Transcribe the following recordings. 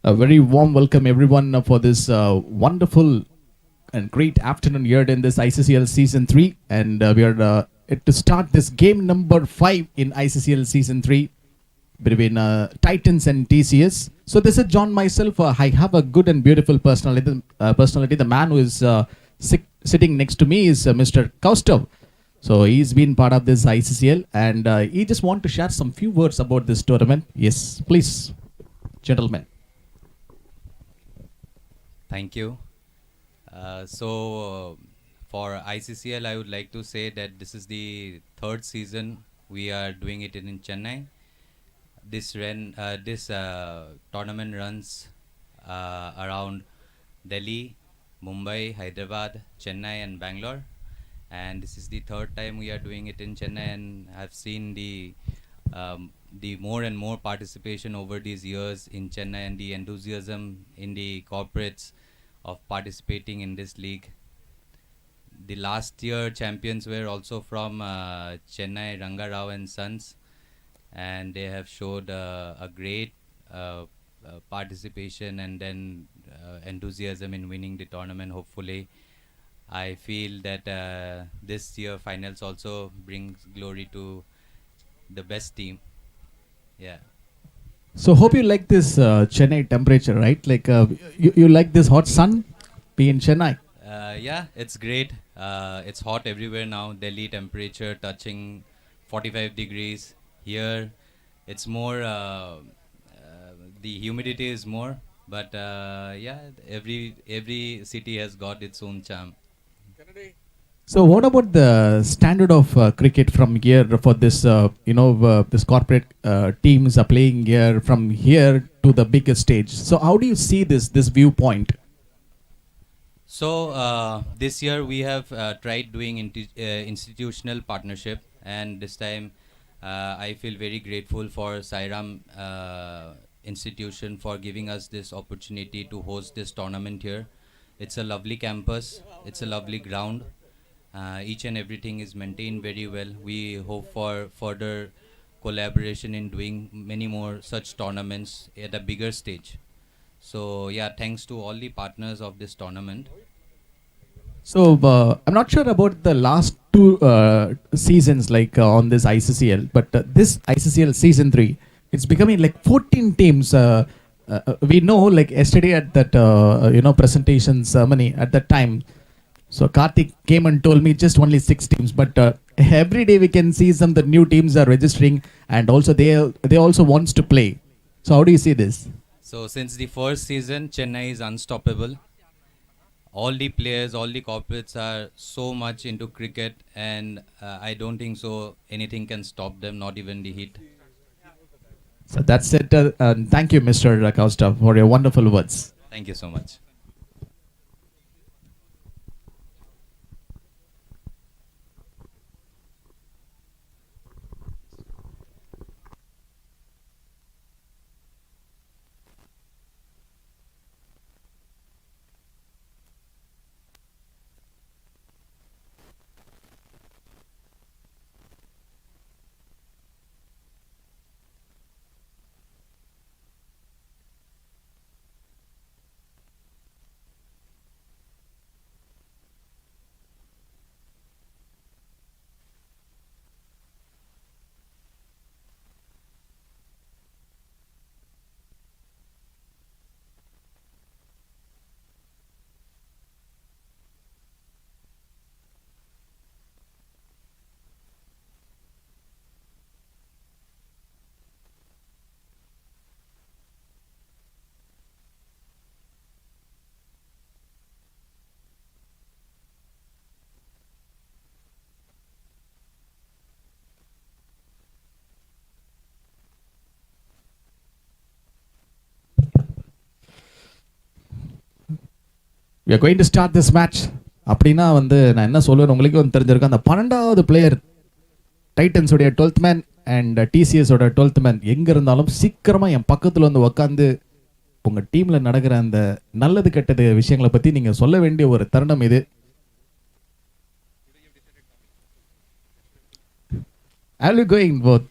A very warm welcome, everyone, for this wonderful and great afternoon here in this ICCL Season 3. And we are to start this game number 5 in ICCL Season 3 between Titans and TCS. So this is John myself. I have a good and beautiful personality. The man who is sitting next to me is Mr. Kaustav. So he's been part of this ICCL and he just want to share some few words about this tournament. Yes, please, gentlemen. Thank you. For ICCL, I would like to say that this is the third season we are doing it in Chennai. This tournament runs around Delhi, Mumbai, Hyderabad, Chennai, and Bangalore. And this is the third time we are doing it in Chennai, and I've seen the more and more participation over these years in Chennai and the enthusiasm in the corporates of participating in this league. The last year champions were also from Chennai, Ranga Rao and Sons, and they have showed a great participation and then enthusiasm in winning the tournament. Hopefully, I feel that this year finals also brings glory to the best team. Yeah. So hope you like this Chennai temperature, right? Like you like this hot sun be in Chennai. Yeah, it's great. It's hot everywhere now. Delhi temperature touching 45 degrees. Here, it's more. The humidity is more, but yeah, every city has got its own charm. So what about the standard of cricket from here for this? This corporate teams are playing here from here to the biggest stage. So how do you see this viewpoint? So this year we have tried doing institutional partnership, and this time I feel very grateful for Sairam institution for giving us this opportunity to host this tournament here. It's a lovely campus. It's a lovely ground. Each and everything is maintained very well. We hope for further collaboration in doing many more such tournaments at a bigger stage. So yeah, thanks to all the partners of this tournament. So I'm not sure about the last two seasons like on this ICCL, but this ICCL season 3, it's becoming like 14 teams. We know like yesterday at that presentation ceremony at that time. So Karthik came and told me just only 6 teams, but every day we can see some the new teams are registering, and also they also wants to play. So how do you see this? So since the first season, Chennai is unstoppable. All the players, all the corporates are so much into cricket, and I don't think so anything can stop them, not even the heat. So that's it. Thank you, Mr. Costa, for your wonderful words. Thank you so much. We are going to start this match. அப்படின்னா வந்து நான் என்ன சொல்லுவேன் உங்களுக்கு வந்து தெரிஞ்சிருக்கேன். அந்த 12வது player Titans உடைய 12th மேன் அண்ட் டிசிஎஸ் ஓட 12th மேன் எங்க இருந்தாலும் சீக்கிரமா என் பக்கத்துல வந்து உட்காந்து உங்க டீம்ல நடக்கிற அந்த நல்லது கெட்டது விஷயங்களை பத்தி நீங்க சொல்ல வேண்டிய ஒரு தருணம் இது. Are you going both?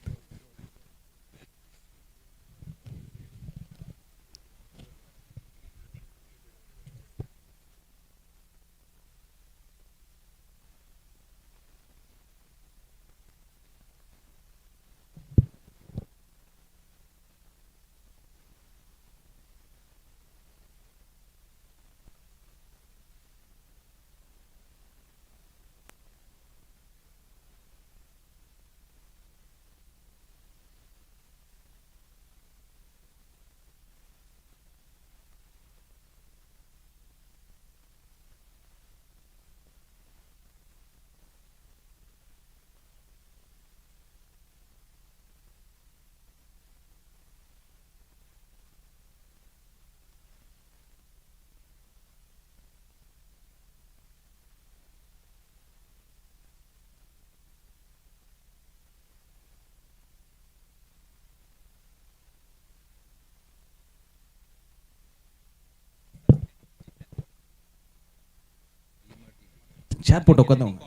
சேர் போட்டு உட்காந்தவங்க.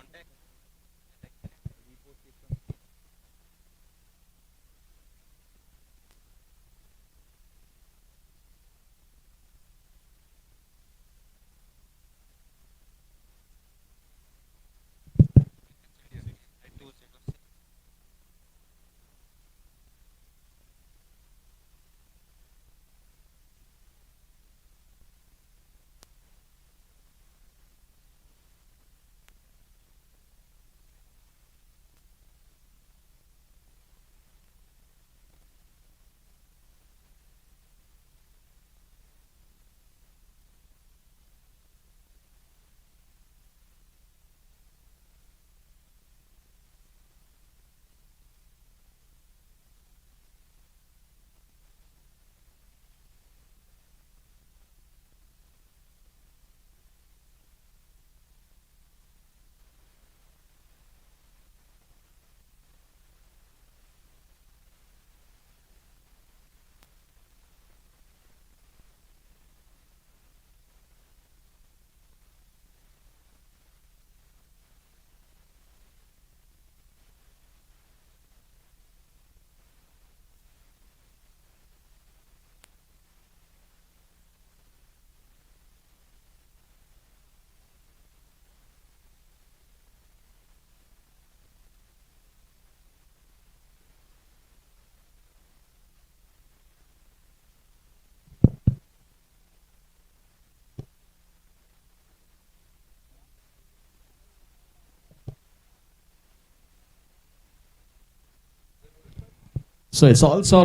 So it's also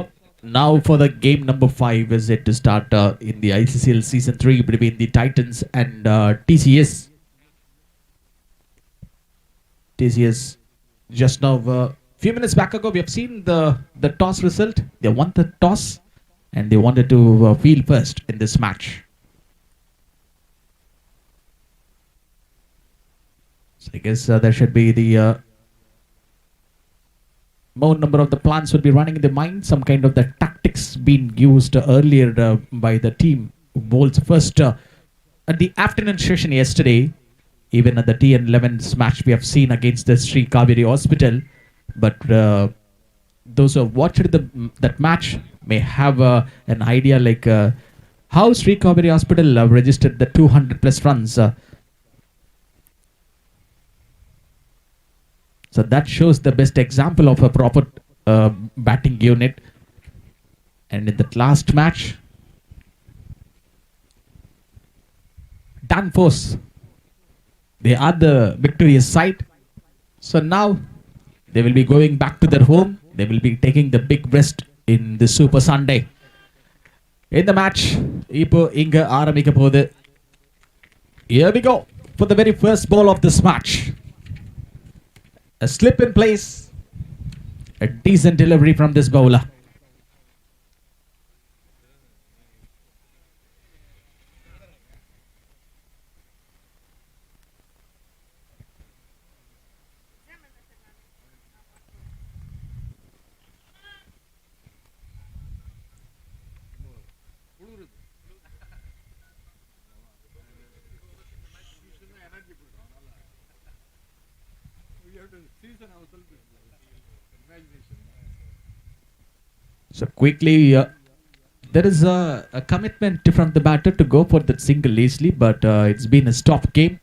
now for the game number 5 is it to start in the ICCL season 3 between the Titans and TCS. TCS just now few minutes back ago we have seen the toss result. They won the toss and they wanted to field first in this match. So I guess there should be the more number of the plans will be running in the mind. Some kind of the tactics being used earlier by the team who bowls first at the afternoon session yesterday. Even at the T11's match we have seen against the Sri Kaveri Hospital. But those who have watched that match may have an idea like how Sri Kaveri Hospital registered the 200 plus runs. So that shows the best example of a proper batting unit. And in that last match, Danfoss, they are the victorious side. So now they will be going back to their home. They will be taking the big rest in the Super Sunday. In the match, இப்போ இங்க ஆரம்பிக்க போகுது. Here we go for the very first ball of this match. A slip in place. A decent delivery from this bowler. So quickly, there is a commitment from the batter to go for that single easily, but it's been a stop game.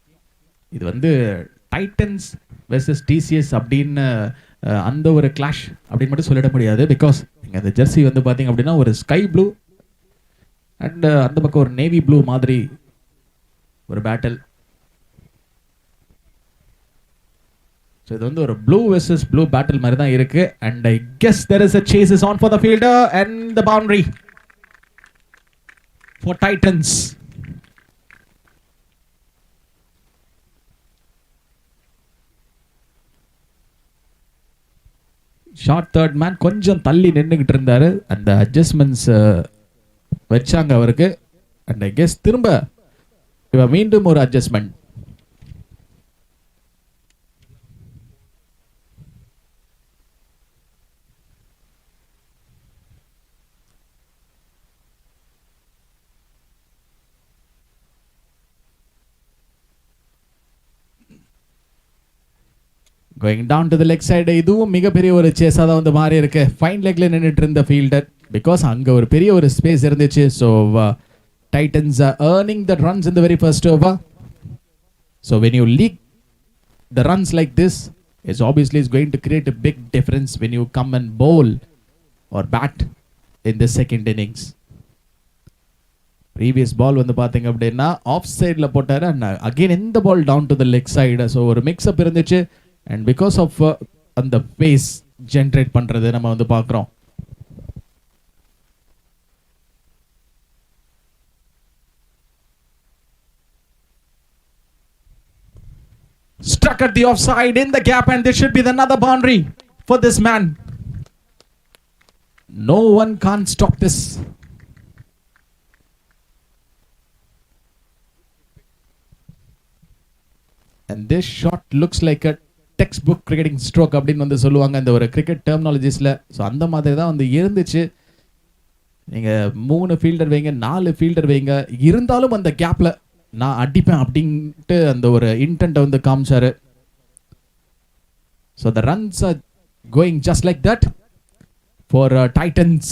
இது வந்து Titans versus TCS அப்படின்னு அந்த ஒரு clash அப்படின்னு மட்டும் சொல்லிட முடியாது. Because இங்கே அந்த ஜெர்சி வந்து பார்த்தீங்க அப்படின்னா ஒரு ஸ்கை ப்ளூ அண்ட் அந்த பக்கம் ஒரு நேவி ப்ளூ மாதிரி ஒரு பேட்டில். ஸோ இது வந்து ஒரு ப்ளூ வெர்சஸ் ப்ளூ பேட்டில் மாதிரி தான் இருக்கு. And I guess there is a says is on for the fielder and the boundary for Titans. Short third man கொஞ்சம் தள்ளி நின்றுகிட்டு இருந்தாரு. அந்த அட்ஜஸ்ட்மெண்ட்ஸ் வச்சாங்க அவருக்கு. அண்ட் ஐ கெஸ் திரும்ப இவ மீண்டும் ஒரு adjustment. Going down to the leg side. இதுவும் மிகப்பெரிய ஒரு சேஸாக தான் வந்து மாறி இருக்கு. ஃபைன் லெக்ல நின்றுட்டு இருந்த ஃபீல்டர், பிகாஸ் அங்கே ஒரு பெரிய ஒரு ஸ்பேஸ் இருந்துச்சு. So Titans are earning the runs in the very first over. So when you leak the runs like this, it's obviously is going to create a big difference when you come and bowl or bat in the second innings. Previous ball வந்து பார்த்தீங்க அப்படின்னா of சைடில் போட்டார், and again இந்த ball down to the leg side. So ஒரு mixup இருந்துச்சு, and because of அந்த pace generate பண்ணுறது நம்ம வந்து பார்க்குறோம். Struck at the offside in the gap, and there should be another boundary for this man. No one can't stop this. And this shot looks like a textbook cricketing stroke அப்படின்னு வந்து சொல்லுவாங்க அந்த ஒரு cricket டெர்மினாலஜிஸ்ல. So அந்த மாதிரி தான் வந்து இருந்துச்சு. நீங்கள் 3 ஃபீல்டர் வைங்க, 4 ஃபீல்டர் வைங்க, இருந்தாலும் அந்த கேப்பில் நான் அடிப்பேன் அப்படின்ட்டு அந்த ஒரு இன்டென்ட்டை வந்து காமிச்சாரு. So the runs are going just like that for Titans.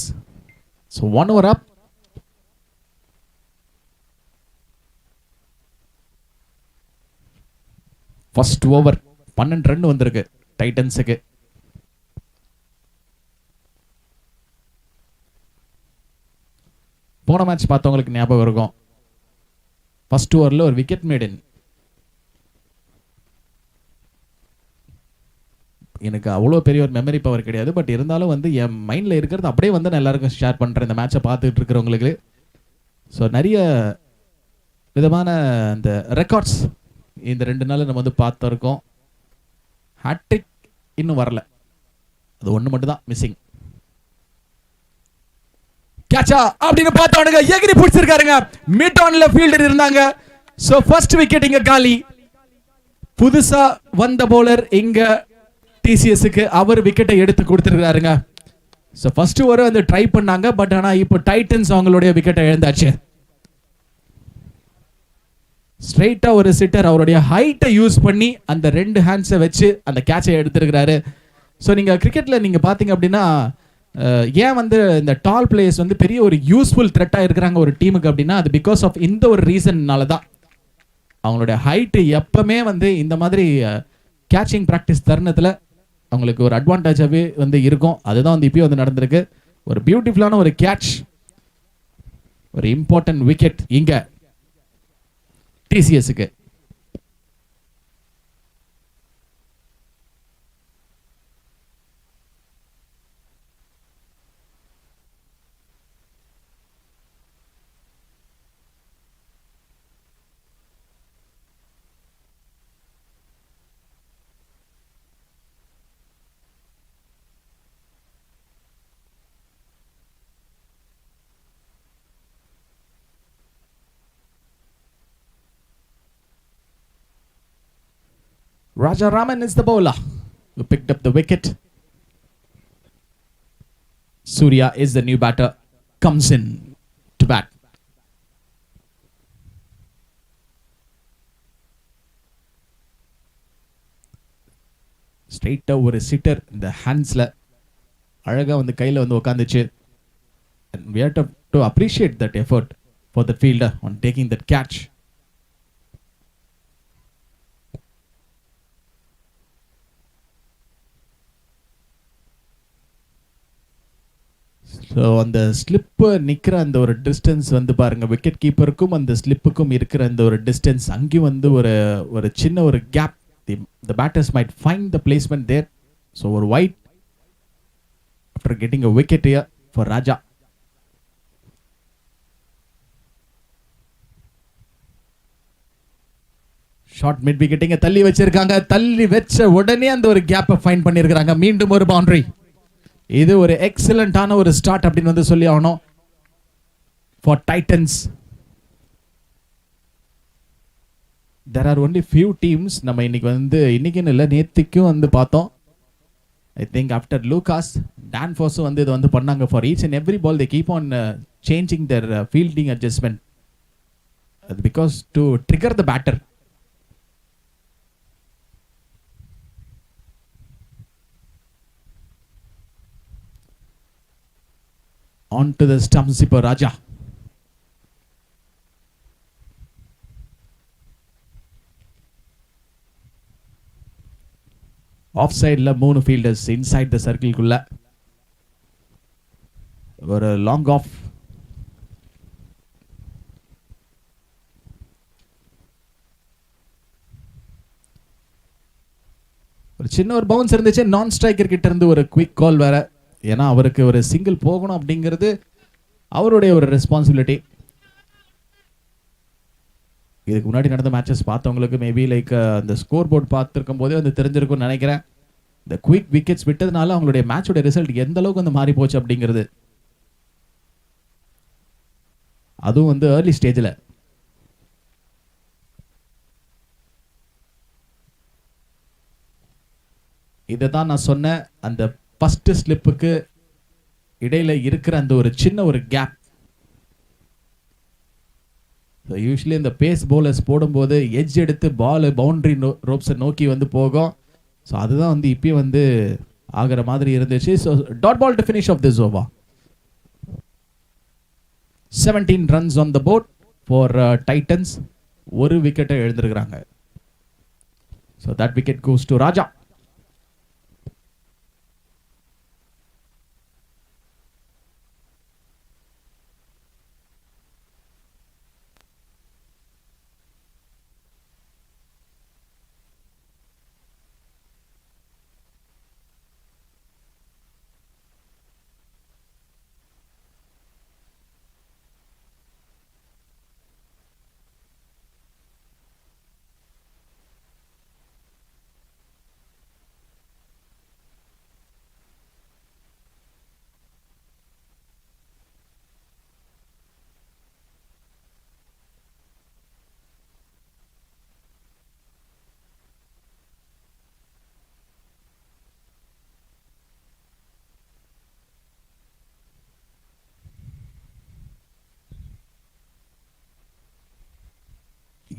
So 1 over up. First over 12 run வந்திருக்கு டைட்டன்ஸுக்கு. போன மேட்ச் பார்த்தவங்களுக்கு ஞாபகம் இருக்கும், ஃபர்ஸ்ட் ஓவரில் ஒரு விக்கெட் மேடன். எனக்கு அவ்வளோ பெரிய ஒரு மெமரி பவர் கிடையாது, பட் இருந்தாலும் வந்து என் மைண்டில் இருக்கிறது அப்படியே வந்து நான் எல்லாருக்கும் ஷேர் பண்ணுறேன் இந்த மேட்சை பார்த்துட்டு இருக்கிறவங்களுக்கு. ஸோ நிறைய விதமான அந்த ரெக்கார்ட்ஸ் இந்த 2 நாள் நம்ம வந்து பார்த்துருக்கோம். ஹேட்ரிக் இன்னும் வரல, அது ஒன்று மட்டும் தான் மிஸ்ஸிங். கேட்சா அப்படின்னு பார்த்தவனுங்க எகிரி பிடிச்சிருக்காருங்க. மிட் ஆன்ல ஃபீல்டர் இருந்தாங்க. சோ ஃபர்ஸ்ட் விக்கெட் இங்க காலி. புதுசா வந்த பவுலர் இங்க டிசிஎஸ்க்கு அவர் விக்கெட்டை எடுத்து கொடுத்துருக்காருங்க. சோ ஃபர்ஸ்ட் ஓவர் வந்து ட்ரை பண்ணாங்க, பட் ஆனா இப்போ டைட்டன்ஸ் அவங்களுடைய விக்கெட்டை இழந்தாச்சு. ஸ்ட்ரைட்டா ஒரு சிட்டர் அவருடைய ஹைட்டை யூஸ் பண்ணி அந்த 2 ஹேண்ட்ஸை வச்சு அந்த கேட்சை எடுத்திருக்கிறாரு. ஸோ நீங்க கிரிக்கெட்ல நீங்க பாத்தீங்க அப்படின்னா ஏன் வந்து இந்த டால் பிளேயர்ஸ் வந்து பெரிய ஒரு யூஸ்ஃபுல் த்ரெட்டாக இருக்கிறாங்க ஒரு டீமுக்கு அப்படின்னா, அது பிகாஸ் ஆஃப் இந்த ஒரு ரீசன்னால தான். அவங்களுடைய ஹைட்டு எப்பவுமே வந்து இந்த மாதிரி கேட்சிங் ப்ராக்டிஸ் தருணத்தில் அவங்களுக்கு ஒரு அட்வான்டேஜாகவே வந்து இருக்கும். அதுதான் வந்து இப்பயும் வந்து நடந்திருக்கு. ஒரு பியூட்டிஃபுல்லான ஒரு கேட்ச், ஒரு இம்பார்ட்டன்ட் விக்கெட் இங்க டிசிஎஸ்க்கு. Rajaraman is the bowler who picked up the wicket. Surya is the new batter, comes in to bat. Straight over a sitter in the handsல அழகா வந்து கையில வந்து உட்காந்துச்சு. And we have to appreciate that effort for the fielder on taking that catch. So அந்த slip நிற்கிற அந்த ஒரு distance வந்து பாருங்க, விக்கெட் கீப்பருக்கும் அந்த ஸ்லிப்புக்கும் இருக்கிற அந்த ஒரு டிஸ்டன்ஸ், அங்கேயும் வந்து ஒரு சின்ன ஒரு gap. The batters might find the placement there. So ஒரு wide after getting a wicket here for Raja. Short mid விக்கெட்டிங்க தள்ளி வச்சிருக்காங்க. தள்ளி வச்ச உடனே அந்த ஒரு கேப்பை ஃபைண்ட் பண்ணியிருக்கிறாங்க. மீண்டும் ஒரு பவுண்டரி. இது ஒரு எக்ஸலண்டான ஒரு ஸ்டார்ட் அப்படின்னு வந்து சொல்லி ஆகணும் for Titans. there are only few teams நம்ம இன்னைக்குன்னு இல்லை நேத்திக்கும் வந்து பார்த்தோம். ஐ திங்க் ஆஃப்டர் லூகாஸ் டான்ஃபோர்ஸும் வந்து இது வந்து பண்ணாங்க. For each and every ball they keep on changing their fielding adjustment. அது because to trigger the batter. On to the stumps இப்போ ராஜா. ஆஃப் சைடில் 3 ஃபீல்டர்ஸ் இன்சைட் த சர்க்கிள்குள்ள ஒரு லாங் ஆஃப். ஒரு சின்ன ஒரு பவுன்ஸ் இருந்துச்சு நான் ஸ்ட்ரைக்கர் கிட்ட இருந்து ஒரு குவிக் கால் வேற. ஏன்னா அவருக்கு ஒரு சிங்கிள் போகணும் அப்படிங்கிறது அவருடைய ஒரு ரெஸ்பான்சிபிலிட்டி. இதுக்கு முன்னாடி நடந்த மேட்சஸ் பார்த்தவங்களுக்கு மேபி லைக் அந்த ஸ்கோர் போர்டு பார்த்துருக்கும் போதே வந்து தெரிஞ்சிருக்கும்னு நினைக்கிறேன். இந்த குவிக் விக்கெட்ஸ் விட்டதுனால அவங்களுடைய மேட்சோட ரிசல்ட் எந்த அளவுக்கு வந்து மாறி போச்சு அப்படிங்கிறது. அதுவும் வந்து ஏர்லி ஸ்டேஜில். இதை தான் நான் சொன்னேன், அந்த ஃபர்ஸ்ட் ஸ்லிப்புக்கு இடையில இருக்கிற அந்த ஒரு சின்ன ஒரு கேப். யூஸ்வலி இந்த பேஸ் பவுலர்ஸ் போடும்போது எட்ஜ் எடுத்து பால் பவுண்டரி ரோப்ஸை நோக்கி வந்து போகும். ஸோ அதுதான் வந்து இப்பயும் வந்து ஆகிற மாதிரி இருந்துச்சு. So dot ball to finish off this over. 17 runs on the board for Titans. ஒரு விக்கெட்டை எழுந்திருக்கிறாங்க. So that wicket goes to Raja.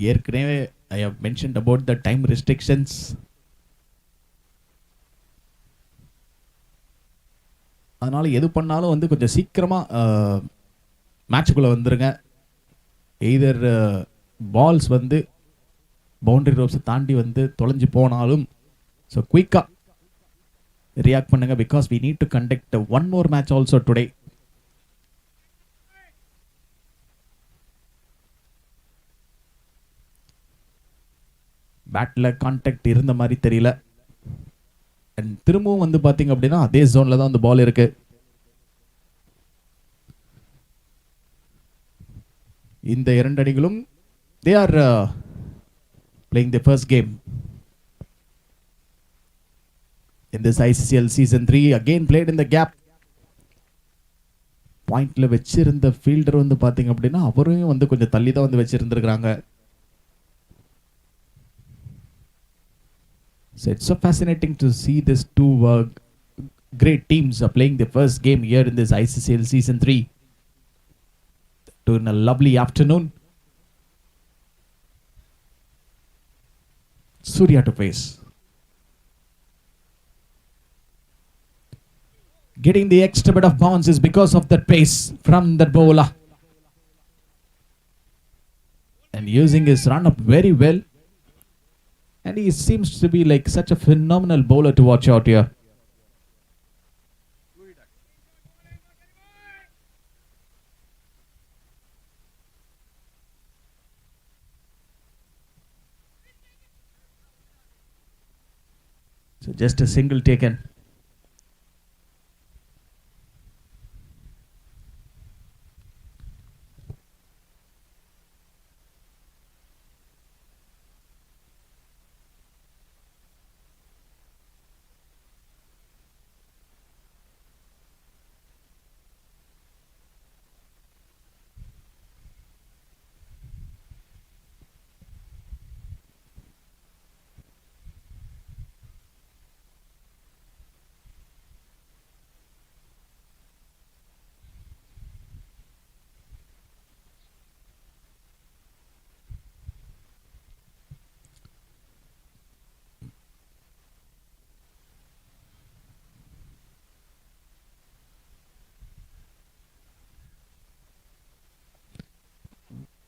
ஏற்கனவே I have mentioned about the time restrictions. அதனால எது பண்ணாலும் வந்து கொஞ்சம் சீக்கிரமாக மேட்சுக்குள்ளே வந்துருங்க. எய்தர் பால்ஸ் வந்து பவுண்டரி ரோப்ஸை தாண்டி வந்து தொலைஞ்சு போனாலும் ஸோ குயிக்காக ரியாக்ட் பண்ணுங்க. Because we need to conduct one more match also today. பேட்டில் கான்டாக்ட் இருந்த மாதிரி தெரியல. அண்ட் திரும்பவும் வந்து பார்த்தீங்க அப்படின்னா அதே ஜோனில் தான் அந்த பால் இருக்கு. இந்த 2 அணிகளும் they are playing the first game in this ICCL season 3. again played in the gap. பாயிண்ட்ல வச்சிருந்த ஃபீல்டர் வந்து பார்த்தீங்க அப்படின்னா அவரும் வந்து கொஞ்சம் தள்ளி தான் வந்து வச்சிருந்துருக்காங்க. So it's so fascinating to see these two great teams are playing the first game here in this ICCL season 3 in a lovely afternoon. Surya to face. Getting the extra bit of bounce is because of that pace from that bowler. And using his run up very well. And he seems to be like such a phenomenal bowler to watch out here. So just a single taken.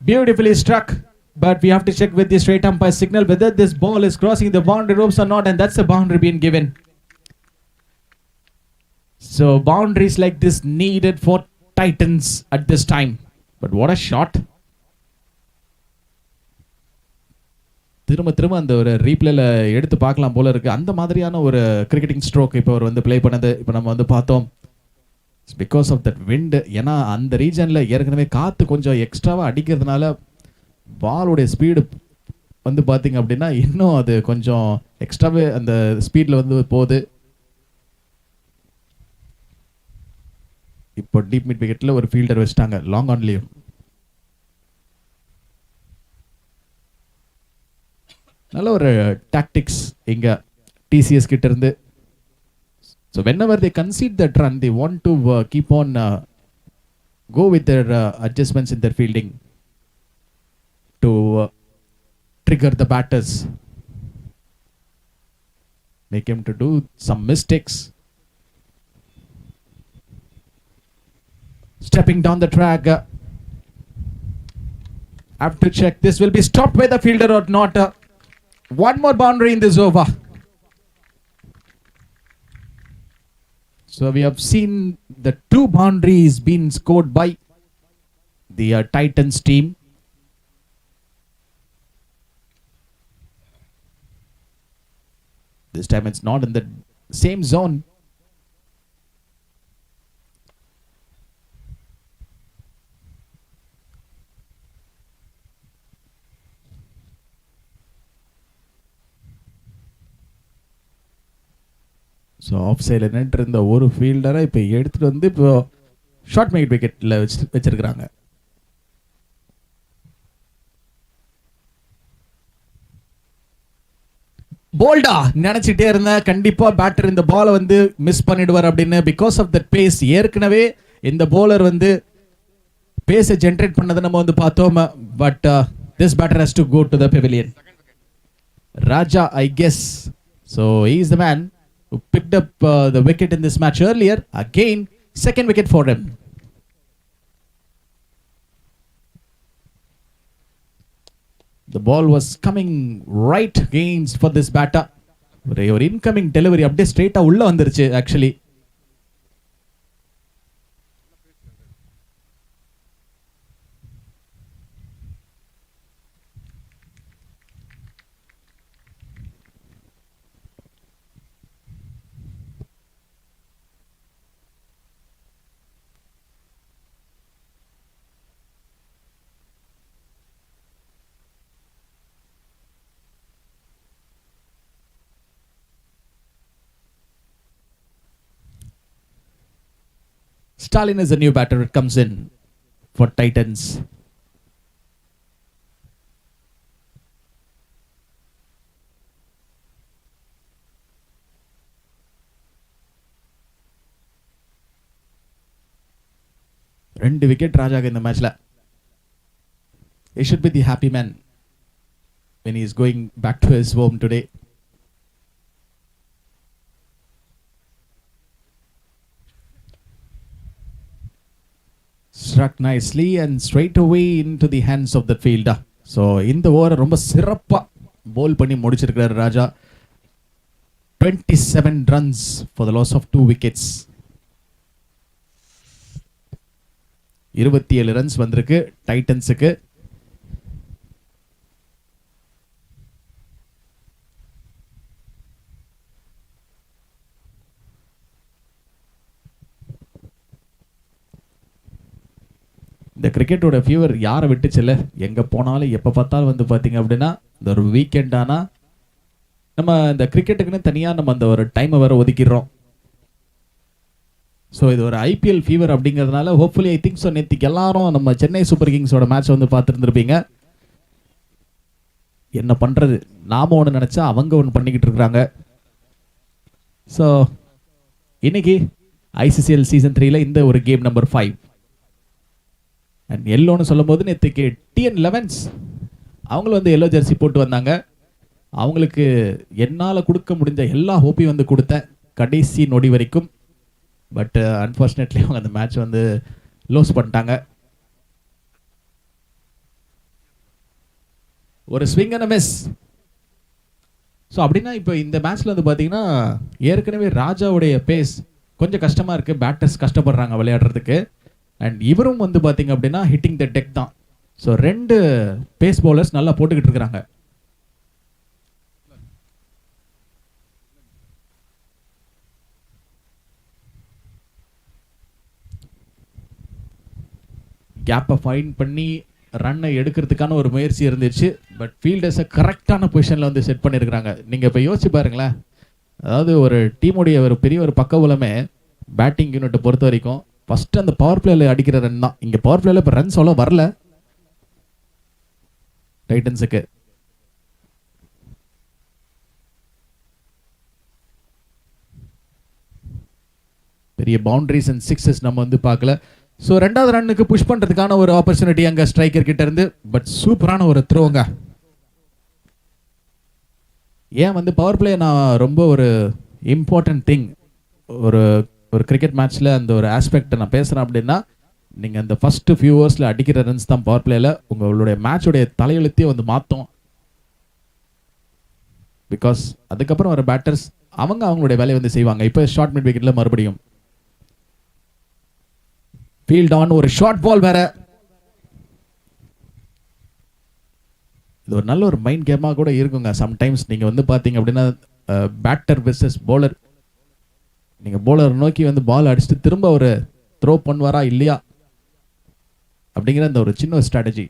Beautifully struck. But we have to check with the straight umpire signal whether this ball is crossing the boundary ropes or not, and that's the boundary being given. So boundaries like this needed for Titans at this time. But what a shot. திரும்ப திரும்ப அந்த ஒரு ரீப்ளேல எடுத்து பார்க்கலாம் போல இருக்கு. அந்த மாதிரியான ஒரு கிரிக்கெட்டிங் ஸ்ட்ரோக் இப்போ அவர் வந்து ப்ளே பண்ணது இப்போ நம்ம வந்து பார்த்தோம். Because of that wind. ஏன்னா அந்த ரீஜனில் ஏற்கனவே காற்று கொஞ்சம் எக்ஸ்ட்ராவாக அடிக்கிறதுனால பாலுடைய ஸ்பீடு வந்து பார்த்தீங்க அப்படின்னா இன்னும் அது கொஞ்சம் எக்ஸ்ட்ராவே அந்த ஸ்பீடில் வந்து போகுது. இப்போ டீப் மிட் விக்கெட்டில் ஒரு ஃபீல்டர் வச்சுட்டாங்க லாங் ஆன்லேயும். நல்ல ஒரு டாக்டிக்ஸ் இங்கே டிசிஎஸ் கிட்ட இருந்து. So whenever they concede that run, they want to keep on go with their adjustments in their fielding to trigger the batters, make him to do some mistakes. Stepping down the track. Have to check. This will be stopped by the fielder or not. One more boundary in this over. So we have seen the 2 boundaries being scored by the Titans team. This time it's not in the same zone. So off சைடில் நின்று இருந்த ஒரு ஃபீல்டரை இப்போ எடுத்துகிட்டு வந்து இப்போ short mid விக்கெட்டில் வச்சிருக்கிறாங்க. போல்டா நினச்சிட்டே இருந்தேன் கண்டிப்பாக பேட்டர் இந்த பாலை வந்து மிஸ் பண்ணிடுவார் அப்படின்னு. Because of that pace. ஏற்கனவே இந்த போலர் வந்து பேஸை ஜென்ரேட் பண்ணதை நம்ம வந்து பார்த்தோம். But this batter has to go to the pavilion. Raja I guess. So he is the man who picked up the wicket in this match earlier. Again, second wicket for him. The ball was coming right against for this batter. Your incoming delivery update straight ulla vandiruchu actually. Stalin is a new batter that comes in for Titans. ரெண்டு wicket ராஜாக்கு இந்த மேட்ச்ல. He should be the happy man when he is going back to his home today. Struck nicely and straight away into the hands of the fielder. So இந்த ஓவரை ரொம்ப சிறப்பா போல் பண்ணி முடிச்சிருக்கிறார் ராஜா. 27 runs for the loss of 2 wickets. 27 runs வந்திருக்கு டைட்டன்ஸுக்கு. இந்த கிரிக்கெட்டோட fever யாரை விட்டுச்சுல்ல. எங்கே போனாலும் எப்போ பார்த்தாலும் வந்து பார்த்தீங்க அப்படின்னா இந்த ஒரு வீக்கெண்ட் ஆனால் நம்ம இந்த கிரிக்கெட்டுக்குன்னு தனியாக நம்ம அந்த ஒரு டைமை வேறு ஒதுக்கிடுறோம். ஸோ இது ஒரு ஐபிஎல் ஃபீவர் அப்படிங்கிறதுனால ஹோப்ஃபுல்லி ஐ திங்க் ஸோ நேற்றுக்கு எல்லாரும் நம்ம சென்னை சூப்பர் கிங்ஸோட மேட்ச் வந்து பார்த்துருந்துருப்பீங்க. என்ன பண்ணுறது, நாம ஒன்று நினச்சா அவங்க ஒன்று பண்ணிக்கிட்டு இருக்கிறாங்க. ஸோ இன்னைக்கு ஐசிசிஎல் சீசன் 3ல இந்த ஒரு கேம் நம்பர் 5 அண்ட் எல்லோன்னு சொல்லும் போது நேற்றுக்கு டிஎன் 11s அவங்களும் வந்து எல்லோ ஜெர்சி போட்டு வந்தாங்க. அவங்களுக்கு என்னால் கொடுக்க முடிஞ்ச எல்லா ஹோப்பையும் வந்து கொடுத்தேன் கடைசி நொடி வரைக்கும். பட் அன்ஃபார்ச்சுனேட்லி அவங்க அந்த மேட்ச் வந்து லோஸ் பண்ணிட்டாங்க. ஒரு ஸ்விங் அண்ட் மிஸ். ஸோ அப்படின்னா இப்போ இந்த மேட்ச்ல வந்து பார்த்தீங்கன்னா ஏற்கனவே ராஜாவுடைய பேஸ் கொஞ்சம் கஷ்டமாக இருக்குது, பேட்டர்ஸ் கஷ்டப்படுறாங்க விளையாடுறதுக்கு. அண்ட் இவரும் வந்து பார்த்தீங்க அப்படின்னா ஹிட்டிங் த டெக் தான். ஸோ 2 பேஸ் பவுலர்ஸ் நல்லா போட்டுக்கிட்டு இருக்கிறாங்க. கேப்பை ஃபைன் பண்ணி ரன்னை எடுக்கிறதுக்கான ஒரு முயற்சி இருந்துச்சு. பட் ஃபீல்டர்ஸை கரெக்டான பொசிஷனில் வந்து செட் பண்ணியிருக்கிறாங்க. நீங்கள் இப்போ யோசிச்சு பாருங்களேன், அதாவது ஒரு டீமுடைய ஒரு பெரிய ஒரு பக்கபலமே பேட்டிங் யூனிட்டை பொறுத்த வரைக்கும் ஃபஸ்ட்டு அந்த பவர் பிளேயில் அடிக்கிற ரன் தான். இங்கே பவர் பிளேயில் இப்போ ரன்ஸ் அவ்வளோ வரல டைட்டன்ஸுக்கு. பெரிய பவுண்டரிஸ் அண்ட் சிக்ஸஸ் நம்ம வந்து பார்க்கல. ஸோ 2வது ரன்னுக்கு புஷ் பண்ணுறதுக்கான ஒரு ஆப்பர்ச்சுனிட்டி அங்கே ஸ்ட்ரைக்கர் கிட்ட இருந்து. பட் சூப்பரான ஒரு த்ரோங்க. ஏன் வந்து பவர் பிளே நான் ரொம்ப ஒரு இம்பார்ட்டன்ட் திங் ஒரு ஒரு கிரிக்கெட் மேட்ச்சில் அந்த ஒரு ஆஸ்பெக்டை நான் பேசுகிறேன் அப்படின்னா, நீங்கள் அந்த ஃபஸ்ட்டு ஃபியூ ஓவர்ஸில் அடிக்கிற ரன்ஸ் தான் பவர் பிளேயில் உங்களுடைய மேட்சுடைய தலையெழுத்தையே வந்து மாற்றும். பிகாஸ் அதுக்கப்புறம் வர பேட்டர்ஸ் அவங்களுடைய வேலையை வந்து செய்வாங்க. இப்போ ஷார்ட் மிட் விக்கெட்டில் மறுபடியும் ஃபீல்ட் ஆன், ஒரு ஷார்ட் பால் வேற. இது ஒரு நல்ல ஒரு மைண்ட் கேமாக கூட இருக்குங்க. சம்டைம்ஸ் நீங்கள் வந்து பார்த்தீங்க அப்படின்னா பேட்டர் வெர்சஸ் பவுலர், நீங்கள் பவுலர் நோக்கி வந்து பால் அடிச்சுட்டு திரும்ப ஒரு த்ரோ பண்ணுவாரா இல்லையா அப்படிங்கிற அந்த ஒரு சின்ன ஸ்ட்ராட்டஜி.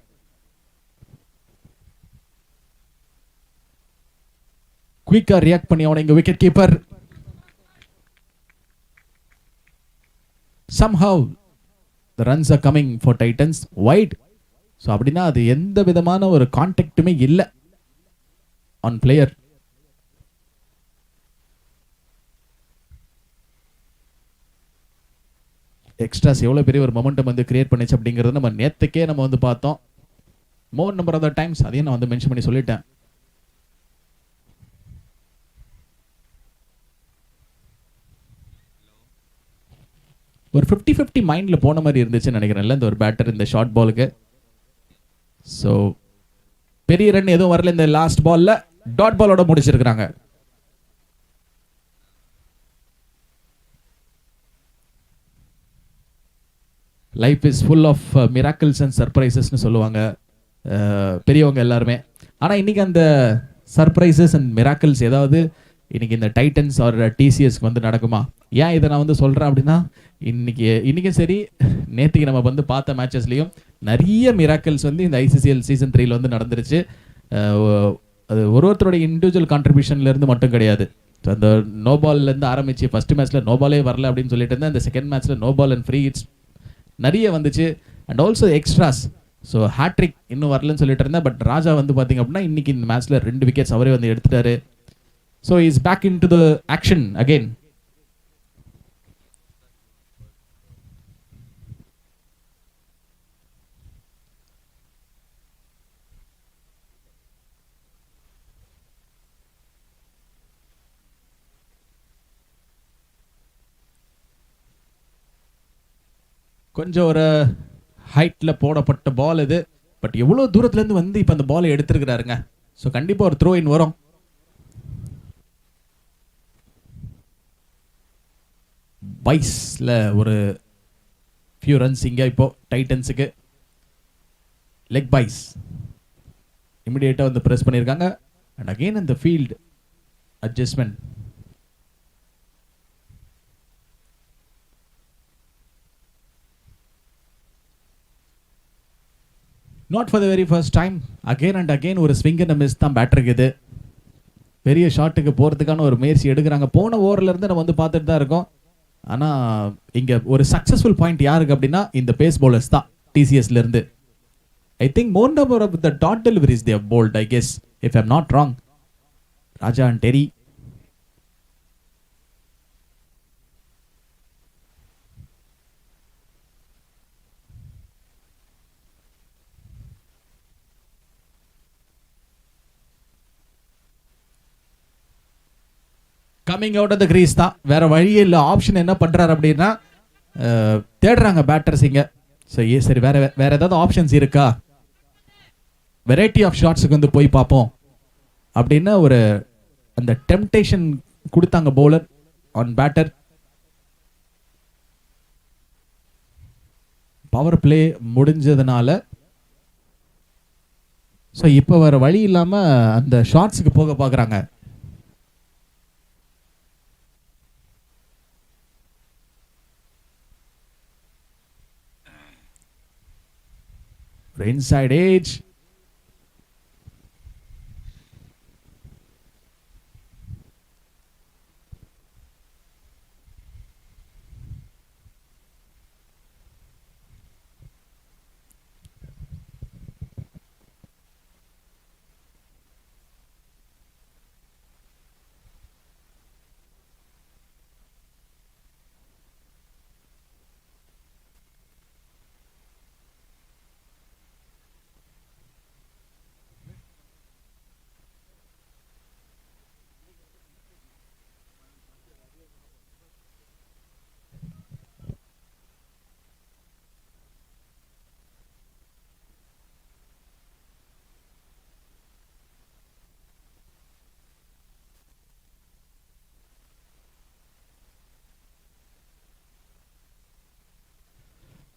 குயிக்கா ரியாக்ட் பண்ணி அவனை இங்க wicket keeper somehow the runs are coming for Titans wide. So அப்படின்னா அது எந்த விதமான ஒரு கான்டாக்டுமே இல்லை ஆன் பிளேயர். எக்ஸ்ட்ராஸ் எவ்வளோ பெரிய ஒரு மொமெண்டம் வந்து கிரியேட் பண்ணிச்சு அப்படிங்கிறது நம்ம நேற்றுக்கே நம்ம வந்து பார்த்தோம். More number of the times அதையும் நான் வந்து மென்ஷன் பண்ணி சொல்லிட்டேன். ஒரு 50-50 மைண்டில் போன மாதிரி இருந்துச்சுன்னு நினைக்கிறேன்ல இந்த ஒரு பேட்டர் இந்த ஷார்ட் பாலுக்கு. ஸோ பெரிய ரன் எதுவும் வரல. இந்த லாஸ்ட் பாலில் டாட் பாலோட முடிச்சிருக்கிறாங்க. Life is full of miracles and சர்ப்ரைசஸ்ன்னு சொல்லுவாங்க பெரியவங்க எல்லாருமே. ஆனால் இன்னைக்கு அந்த சர்ப்ரைசஸ் அண்ட் மிராக்கிள்ஸ் ஏதாவது இன்னைக்கு இந்த டைட்டன்ஸ் ஆர் டிசிஎஸ்க்கு வந்து நடக்குமா? ஏன் இதை நான் வந்து சொல்கிறேன் அப்படின்னா, இன்னைக்கும் சரி நேற்றுக்கு நம்ம வந்து பார்த்த மேட்சஸ்லையும் நிறைய மிராக்கிள்ஸ் வந்து இந்த ஐசிசிஎல் சீசன் 3 வந்து நடந்துருச்சு. அது ஒருத்தருடைய இண்டிவிஜுவல் கான்ட்ரிபியூஷன்லேருந்து மட்டும் கிடையாது. ஸோ அந்த நோ பால்லேருந்து ஆரம்பிச்சு ஃபஸ்ட்டு மேட்ச்சில் நோ பாலே வரல அப்படின்னு சொல்லிட்டு இருந்தேன். இந்த செகண்ட் மேட்ச்சில் no ball and free hits நிறைய வந்துச்சு. And also extras. So hattrick இன்னும் வரலன்னு சொல்லிட்டு இருந்தேன். பட் ராஜா வந்து பார்த்தீங்க அப்படின்னா இன்னைக்கு இந்த மேட்ச்சில் 2 விக்கெட்ஸ் அவரே வந்து எடுத்துட்டாரு. So is back in to the action again. கொஞ்சம் ஒரு ஹைட்டில் போடப்பட்ட பால் இது. பட் எவ்வளோ தூரத்துலேருந்து வந்து இப்போ அந்த பாலை எடுத்துருக்கிறாருங்க. ஸோ கண்டிப்பாக ஒரு த்ரோ இன் வரும். பைஸில் ஒரு ஃபியூ ரன்ஸ் இங்கே இப்போ டைட்டன்ஸுக்கு லெக் பைஸ் இமிடியேட்டாக வந்து ப்ரெஸ் பண்ணியிருக்காங்க. அண்ட் அகெயின் அந்த field adjustment. Not for the very first time again and again ஒரு ஸ்விங் அண்ட் மிஸ் தான் பேட்டருக்கு. இது பெரிய ஷாட்டுக்கு போகிறதுக்கான ஒரு முயற்சி எடுக்கிறாங்க. போன ஓவர்லேருந்து நம்ம வந்து பார்த்துட்டு தான் இருக்கோம். ஆனால் இங்கே ஒரு சக்ஸஸ்ஃபுல் பாயிண்ட் யாருக்கு அப்படின்னா இந்த பேஸ் பவுலர்ஸ் தான் டிசிஎஸ்லேருந்து. I think more number of the dot deliveries they have bowled, I guess, if I'm not wrong. Raja and Terry. Coming out of the crease தான், வேற வழியே இல்லை. ஆப்ஷன் என்ன பண்றாரு அப்படின்னா தேடுறாங்க பேட்டர்ஸ் இங்க. சரி வேற ஏதாவது ஆப்ஷன்ஸ் இருக்கா? வெரைட்டி ஆஃப் ஷாட்ஸுக்கு வந்து போய் பார்ப்போம் அப்படின்னு ஒரு அந்த டெம்டேஷன் கொடுத்தாங்க bowler on batter. Power play முடிஞ்சதுனால ஸோ இப்போ வேற வழி இல்லாமல் அந்த ஷாட்ஸுக்கு போக பார்க்குறாங்க. Inside edge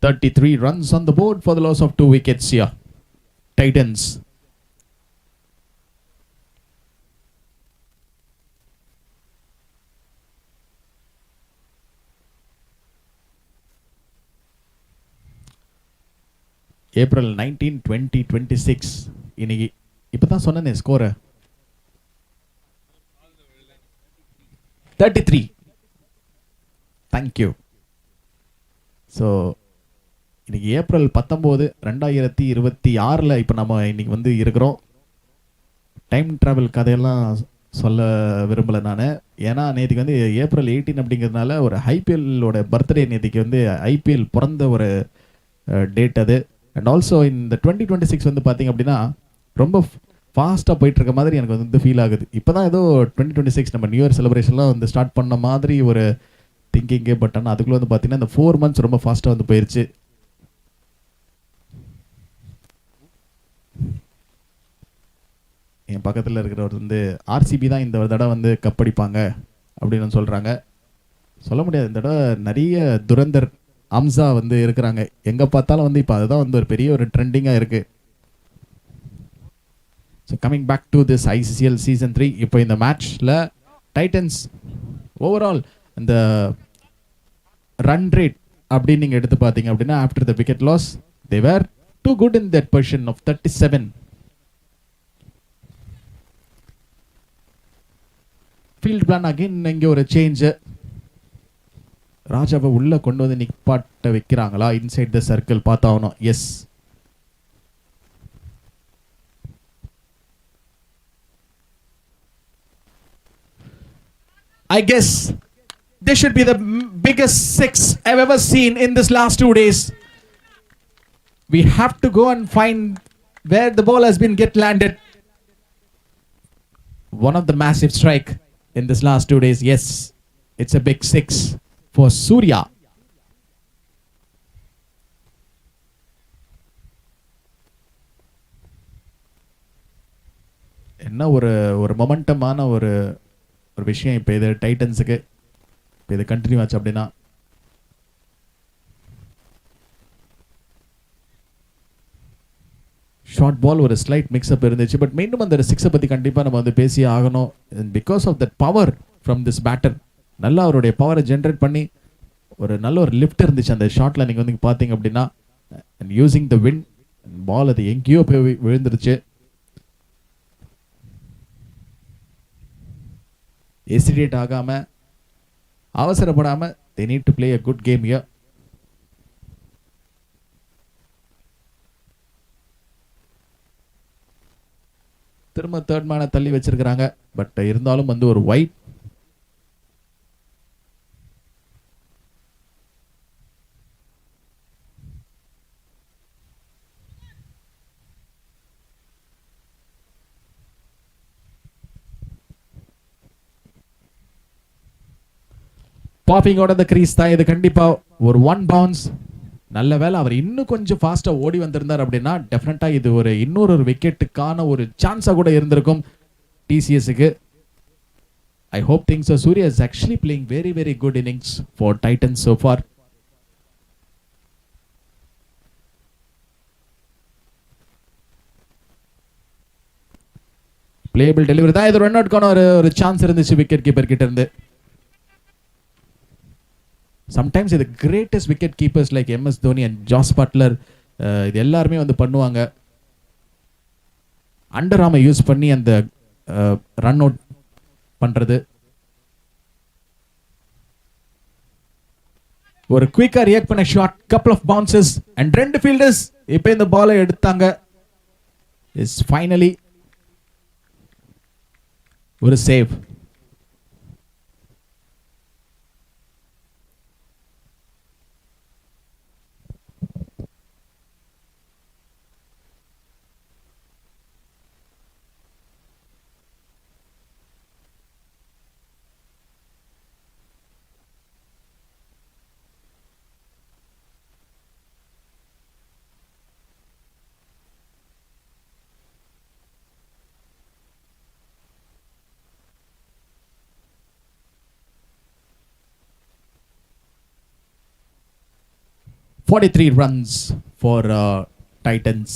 .33 runs on the board for the loss of 2 wickets here. Titans. April 19, 2026. இன்னைக்கு இப்பதான் சொன்னேனே ஸ்கோர் 33. Thank you. So இன்னைக்கு ஏப்ரல் 19, 2026 இப்போ நம்ம இன்னைக்கு வந்து இருக்கிறோம். டைம் ட்ராவல் கதையெல்லாம் சொல்ல விரும்பலை நான். ஏன்னா நேற்றுக்கு வந்து ஏப்ரல் 18 அப்படிங்கிறதுனால ஒரு ஐபிஎல்லோட பர்த்டே நேற்றுக்கு வந்து ஐபிஎல் பிறந்த ஒரு டேட் அது. அண்ட் ஆல்சோ இந்த 2026 வந்து பார்த்தீங்க அப்படின்னா ரொம்ப ஃபாஸ்ட்டாக போயிட்டு இருக்க மாதிரி எனக்கு வந்து ஃபீல் ஆகுது. இப்போ தான் ஏதோ 2026 நம்ம நியூ இயர் செலிப்ரேஷன்லாம் வந்து ஸ்டார்ட் பண்ண மாதிரி ஒரு திங்கிங்கே. பட் ஆனால் அதுக்குள்ளே வந்து பார்த்தீங்கன்னா இந்த 4 months ரொம்ப ஃபாஸ்ட்டாக வந்து போயிடுச்சு. என் பக்கத்தில் இருக்கிறவர் வந்து ஆர்சிபி தான் இந்த தடவை வந்து கப்படிப்பாங்க அப்படின்னு சொல்கிறாங்க. சொல்ல முடியாது, இந்த தடவை நிறைய துரந்தர் அம்சா வந்து இருக்கிறாங்க. எங்கே பார்த்தாலும் வந்து இப்போ அதுதான் வந்து ஒரு பெரிய ஒரு ட்ரெண்டிங்காக இருக்குது. So coming back to this ICCL season 3, இப்போ இந்த மேட்ச்சில் டைட்டன்ஸ் ஓவரால் இந்த ரன் ரேட் அப்படின்னு நீங்கள் எடுத்து பார்த்தீங்க அப்படின்னா after the wicket loss they were too good in that position of 37. Field plan again இங்கே ஒரு சேஞ்சு. ராஜாவை உள்ள கொண்டு வந்து நிப்பாட்ட வைக்கிறாங்களா இன்சைட் த சர்க்கிள் பார்த்தாகணும். Yes, I guess this should be the biggest six I've ever seen in this last 2 days. We have to go and find where the ball has been get landed. One of the massive strike in this last 2 days. Yes, it's a big six for Surya. என்ன ஒரு மொமெண்டமான ஒரு விஷயம் இப்போ இது டைட்டன்ஸுக்கு. இப்போ இது continue ஆச்சு அப்படின்னா ஷார்ட் பால் ஒரு ஸ்லைட் மிக்ஸ்அப் இருந்துச்சு. பட் மீண்டும் அந்த சிக்ஸை பற்றி கண்டிப்பாக நம்ம வந்து பேசியே ஆகணும். Because of that power from this batter. நல்லா அவருடைய பவரை ஜென்ரேட் பண்ணி ஒரு நல்ல ஒரு லிஃப்ட் இருந்துச்சு அந்த ஷாட்டில். நீங்கள் வந்து பார்த்தீங்க அப்படின்னா அண்ட் யூஸிங் த வின் பால் அது எங்கேயோ போய் விழுந்துருச்சு. எசிடேட் ஆகாமல் அவசரப்படாமல் they need to play a good game here. திரும்ப தேர்ட் மேனை தள்ளி வச்சிருக்கிறாங்க. பட் இருந்தாலும் வந்து ஒரு white. Popping out of the crease தான் இது. கண்டிப்பா ஒரு 1 bounce நல்ல வேளை அவர் இன்னும் கொஞ்சம் ஃபாஸ்டா ஓடி வந்திருந்தார் அப்படின்னா டெஃபினட்டா இது ஒரு இன்னொரு விக்கெட்டுக்கான ஒரு சான்ஸா கூட இருந்திருக்கும் டிசிஎஸ்க்கு. I hope things are. Surya is actually playing very, very good innings for Titans so far. Playable delivery. தான் இது ரன் அவுட்கான ஒரு சான்ஸ் இருந்துச்சு விக்கெட் கீப்பர் கிட்ட இருந்து. Sometimes the greatest wicket keepers like MS Dhoni and Joss Butler இது எல்லாருமே வந்து பண்ணுவாங்க. அண்டர் ஆர்மை யூஸ் பண்ணி அந்த ரன் அவுட் பண்றது. ஒரு குயிக்கா ரியாக்ட் பண்ண shot, couple of bounces and ரெண்டு ஃபீல்டர்ஸ் இப்போ இந்த பாலை எடுத்தாங்க. இஸ் ஃபைனலி ஒரு save. $43 runs for Titans.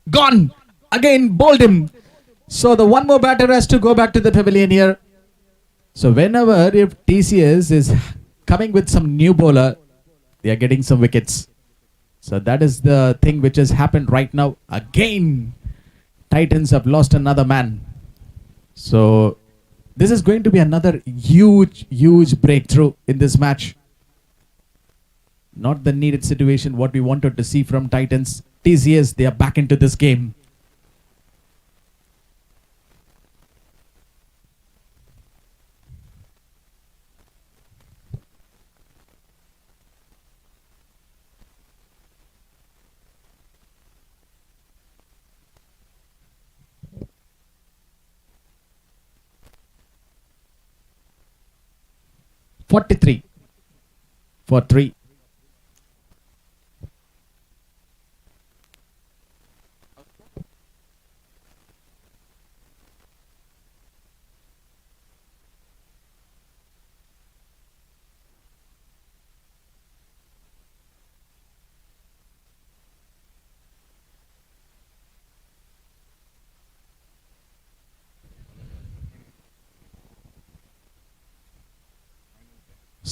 Gone! Again, bowled him. So the one more batter has to go back to the pavilion here. So whenever if TCS is coming with some new bowler, they are getting some wickets. So that is the thing which has happened right now. Again, Titans have lost another man. So this is going to be another huge breakthrough in this match. Not the needed situation what we wanted to see from Titans. TCS, they are back into this game. $43 for 3.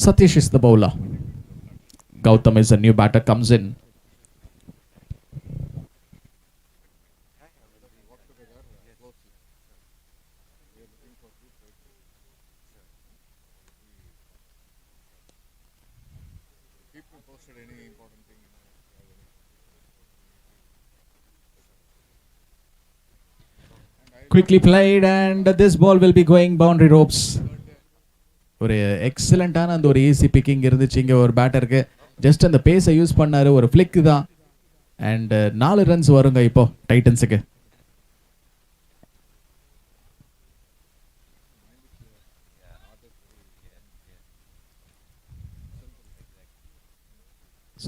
Satish is the bowler. Gautam is a new batter, comes in. Quickly played and this ball will be going boundary ropes. ஒரு எக்ஸலண்டான அந்த ஒரு easy picking இருந்துச்சு இங்கே ஒரு பேட்டருக்கு. Just அந்த பேஸை use பண்ணாரு, ஒரு ஃபிளிக் தான். அண்ட் 4 ரன்ஸ் வருங்க இப்போ டைட்டன்ஸுக்கு.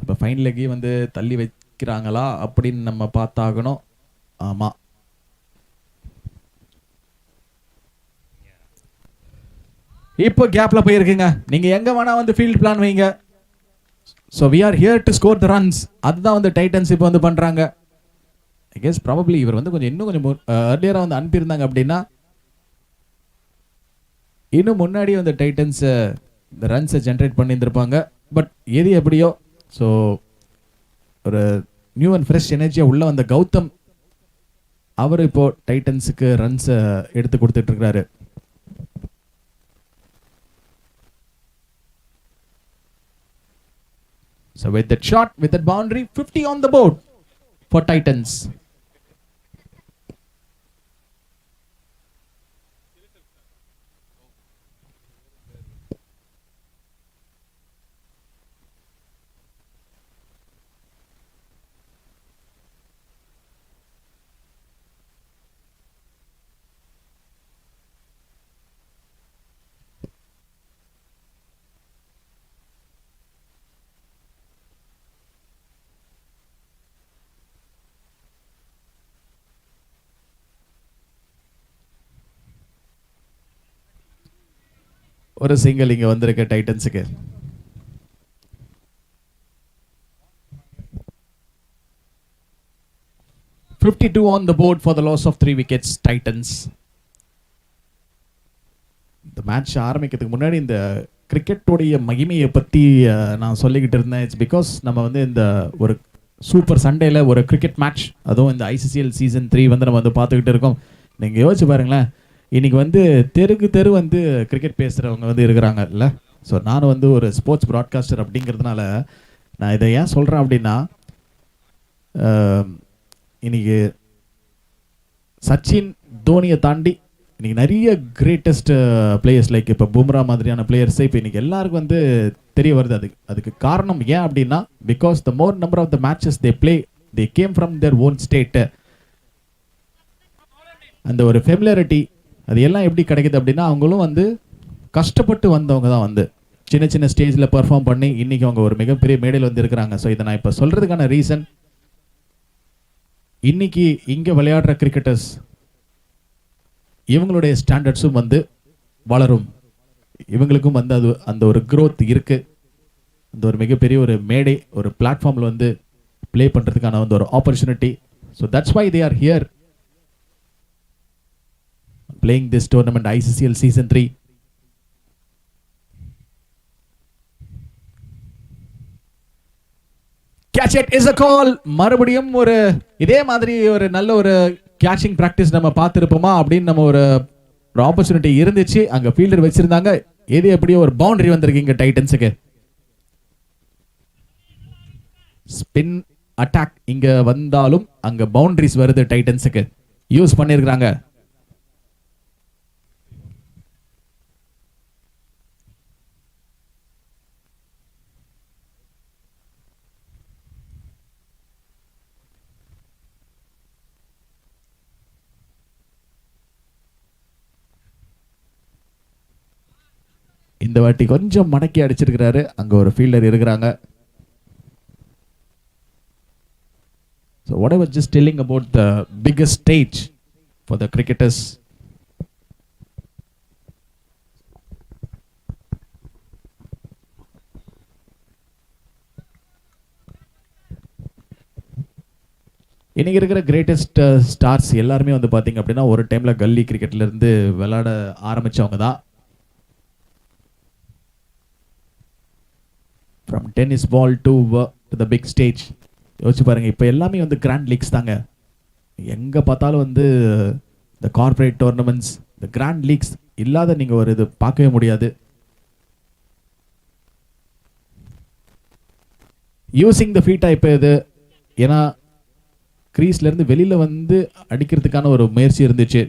இப்போ ஃபைன் லெக்கி வந்து தள்ளி வைக்கிறாங்களா அப்படின்னு நம்ம பார்த்தாகணும். ஆமாம், இப்போ கேப்ல போயிருக்குங்க. நீங்க எங்க வேணா வந்து ஃபீல்ட் பிளான் வைங்க. So we are here to score the runs. அதுதான் வந்து டைட்டன்ஸ் இப்போ வந்து பண்றாங்க. ஐ கெஸ் ப்ராபப்ளி இவர் வந்து இன்னும் கொஞ்சம் ஏர்லியரா வந்து அனுப்பியிருந்தாங்க அப்படின்னா இன்னும் முன்னாடி வந்து டைட்டன்ஸ் இந்த ரன்ஸை ஜென்ரேட் பண்ணியிருந்திருப்பாங்க. பட் எது எப்படியோ, ஸோ ஒரு நியூ அண்ட் ஃப்ரெஷ் எனர்ஜியா உள்ள வந்த கௌதம் அவர் இப்போ டைட்டன்ஸுக்கு ரன்ஸை எடுத்து கொடுத்துட்டு இருக்கிறாரு. So with that shot, with that boundary, 50 on the board for Titans. ஒரு சிங்கிள் இங்க வந்திருக்கு டைட்டன்ஸுக்கு. $52 on the board for the loss of 3 wickets, Titans. இந்த மேட்ச் ஆரம்பிக்கிறதுக்கு முன்னாடி இந்த கிரிக்கெட்டோடைய மகிமையை பற்றி நான் சொல்லிக்கிட்டு இருந்தேன். இட்ஸ் பிகாஸ் நம்ம வந்து இந்த ஒரு சூப்பர் சண்டேல ஒரு கிரிக்கெட் மேட்ச், அதுவும் இந்த ஐசிசிஎல் சீசன் 3 வந்து நம்ம வந்து பார்த்துக்கிட்டு இருக்கோம். நீங்கள் யோசிச்சு பாருங்களேன், இன்னைக்கு வந்து தெருக்கு தெரு வந்து கிரிக்கெட் பேசுகிறவங்க வந்து இருக்கிறாங்க இல்லை. ஸோ நானும் வந்து ஒரு ஸ்போர்ட்ஸ் ப்ராட்காஸ்டர் அப்படிங்கிறதுனால நான் இதை ஏன் சொல்கிறேன் அப்படின்னா, இன்னைக்கு சச்சின் தோனியை தாண்டி இன்னைக்கு நிறைய கிரேட்டஸ்ட் பிளேயர்ஸ் லைக் இப்போ பும்ரா மாதிரியான பிளேயர்ஸை இப்போ இன்னைக்கு எல்லாருக்கும் வந்து தெரிய வருது. அதுக்கு காரணம் ஏன் அப்படின்னா, because the more number of the matches they play, they came from their own state. அந்த ஒரு ஃபெமிலியாரிட்டி அது எல்லாம் எப்படி கிடைக்குது அப்படின்னா, அவங்களும் வந்து கஷ்டப்பட்டு வந்தவங்க தான் வந்து சின்ன சின்ன ஸ்டேஜில் பெர்ஃபார்ம் பண்ணி இன்னைக்கு அவங்க ஒரு மிகப்பெரிய மேடையில் வந்து இருக்கிறாங்க. ஸோ இதை நான் இப்போ சொல்கிறதுக்கான ரீசன், இன்னைக்கு இங்கே விளையாடுற கிரிக்கெட்டர்ஸ் இவங்களுடைய ஸ்டாண்டர்ட்ஸும் வந்து வளரும், இவங்களுக்கும் வந்து அது அந்த ஒரு க்ரோத் இருக்கு. அந்த ஒரு மிகப்பெரிய ஒரு மேடை, ஒரு பிளாட்ஃபார்மில் வந்து ப்ளே பண்ணுறதுக்கான வந்து ஒரு opportunity. So that's why they are here playing this tournament, ICCL season 3. Catch it is a call. மறுபடியும் ஒரு இதே மாதிரி ஒரு நல்ல ஒரு கேட்சிங் பிராக்டிஸ் நம்ம பார்த்துருப்போமா அப்படின்னு நம்ம ஒரு ஆப்பர்ச்சுனிட்டி இருந்துச்சு. அங்க ஃபீல்டர் வச்சிருந்தாங்க, எது எப்படியோ ஒரு பவுண்டரி வந்திருக்கு டைட்டன்ஸுக்கு. ஸ்பின் அட்டாக் இங்க வந்தாலும் அங்க பவுண்டரிஸ் வருது டைட்டன்ஸுக்கு, யூஸ் பண்ணிருக்காங்க. இந்த வாட்டி கொஞ்சம் மடக்கி அடிச்சிருக்கிறாரு, அங்க ஒரு ஃபீல்டர் இருக்கிறாங்க. So what I was just telling about the biggest stage for the cricketers. இன்னைக்கு இருக்கிற கிரேட்டஸ்ட் ஸ்டார்ஸ் எல்லாருமே வந்து பாத்தீங்க அப்படின்னா ஒரு டைம்ல கல்லி கிரிக்கெட்ல இருந்து விளையாட ஆரம்பிச்சவங்க தான். From tennis ball to the big stage. யோசிச்சு பாருங்க, இப்போ எல்லாமே வந்து கிராண்ட் லீக்ஸ் தாங்க. எங்கே பார்த்தாலும் வந்து இந்த கார்பரேட் டோர்னமெண்ட்ஸ், இந்த கிராண்ட் லீக்ஸ் இல்லாத நீங்கள் ஒரு இது பார்க்கவே முடியாது. யூசிங் த ஃபீட்டா இப்போ இது, ஏன்னா கிரீஸ்லேருந்து வெளியில் வந்து அடிக்கிறதுக்கான ஒரு முயற்சி இருந்துச்சு.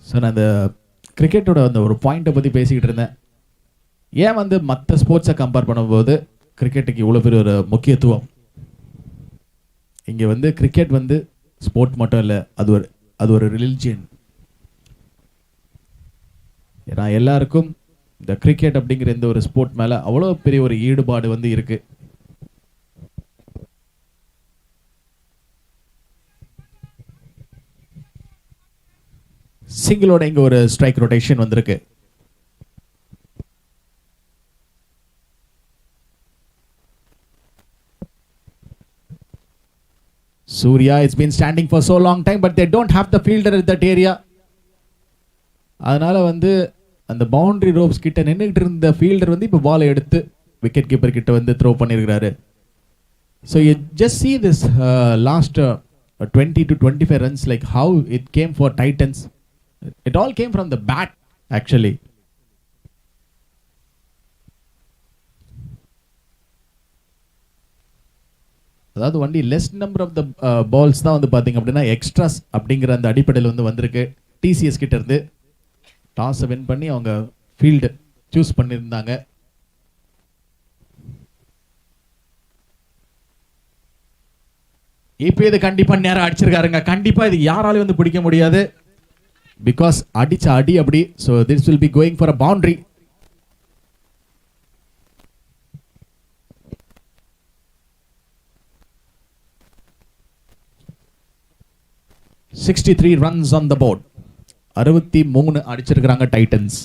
ஸோ நான் அந்த கிரிக்கெட்டோட அந்த ஒரு பாயிண்ட்டை பற்றி பேசிக்கிட்டு இருந்தேன். ஏன் வந்து மற்ற ஸ்போர்ட்ஸை கம்பேர் பண்ணும்போது கிரிக்கெட்டுக்கு இவ்வளோ பெரிய ஒரு முக்கியத்துவம்? இங்கே வந்து கிரிக்கெட் வந்து ஸ்போர்ட் மட்டும் இல்லை, அது ஒரு ரிலிஜியன். ஏன்னா எல்லாருக்கும் இந்த கிரிக்கெட் அப்படிங்கிற இந்த ஒரு ஸ்போர்ட் மேலே அவ்வளோ பெரிய ஒரு ஈடுபாடு வந்து இருக்குது. சிங்கிளோட இங்க ஒரு ஸ்ட்ரைக் ரொட்டேஷன் வந்திருக்கு. Surya, it's been standing for so long time, but they don't have the fielder at that area. அதனால வந்து அந்த பவுண்டரி ரோப்ஸ் கிட்ட நின்றுட்டு இருந்த ஃபீல்டர் வந்து இப்போ பாலை எடுத்து விக்கெட் கீப்பர் கிட்ட வந்து த்ரோ பண்ணியிருக்கிறாரு. So you just see this last 20 to 25 runs, like how it came for Titans. It all came from the bat actually. அதாவது only less number of the balls தான் வந்து பார்த்தீங்க அப்படின்னா எக்ஸ்ட்ராஸ் அப்படிங்கிற அந்த அடிப்படையில் வந்து வந்திருக்கு. டிசிஎஸ் கிட்ட இருந்து டாஸை வின் பண்ணி அவங்க ஃபீல்டு சூஸ் பண்ணியிருந்தாங்க. இப்போ இது கண்டிப்பாக நேரம் அடிச்சிருக்காருங்க. கண்டிப்பாக இது யாராலையும் வந்து பிடிக்க முடியாது. Because அடிச்ச அடி அப்படி. So this will be going for a boundary. 63 runs on the board. 63 அடிச்சிருக்காங்க டைட்டன்ஸ்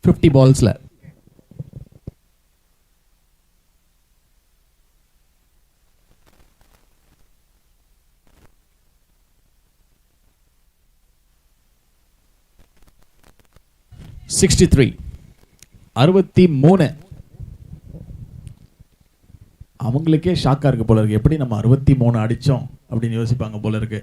50 பால்ஸ்ல. அறுபத்தி மூணு. அவங்களுக்கே ஷாக்கா இருக்கு போல இருக்கு, எப்படி நம்ம 63 அடிச்சோம் அப்படின்னு யோசிப்பாங்க போல இருக்கு.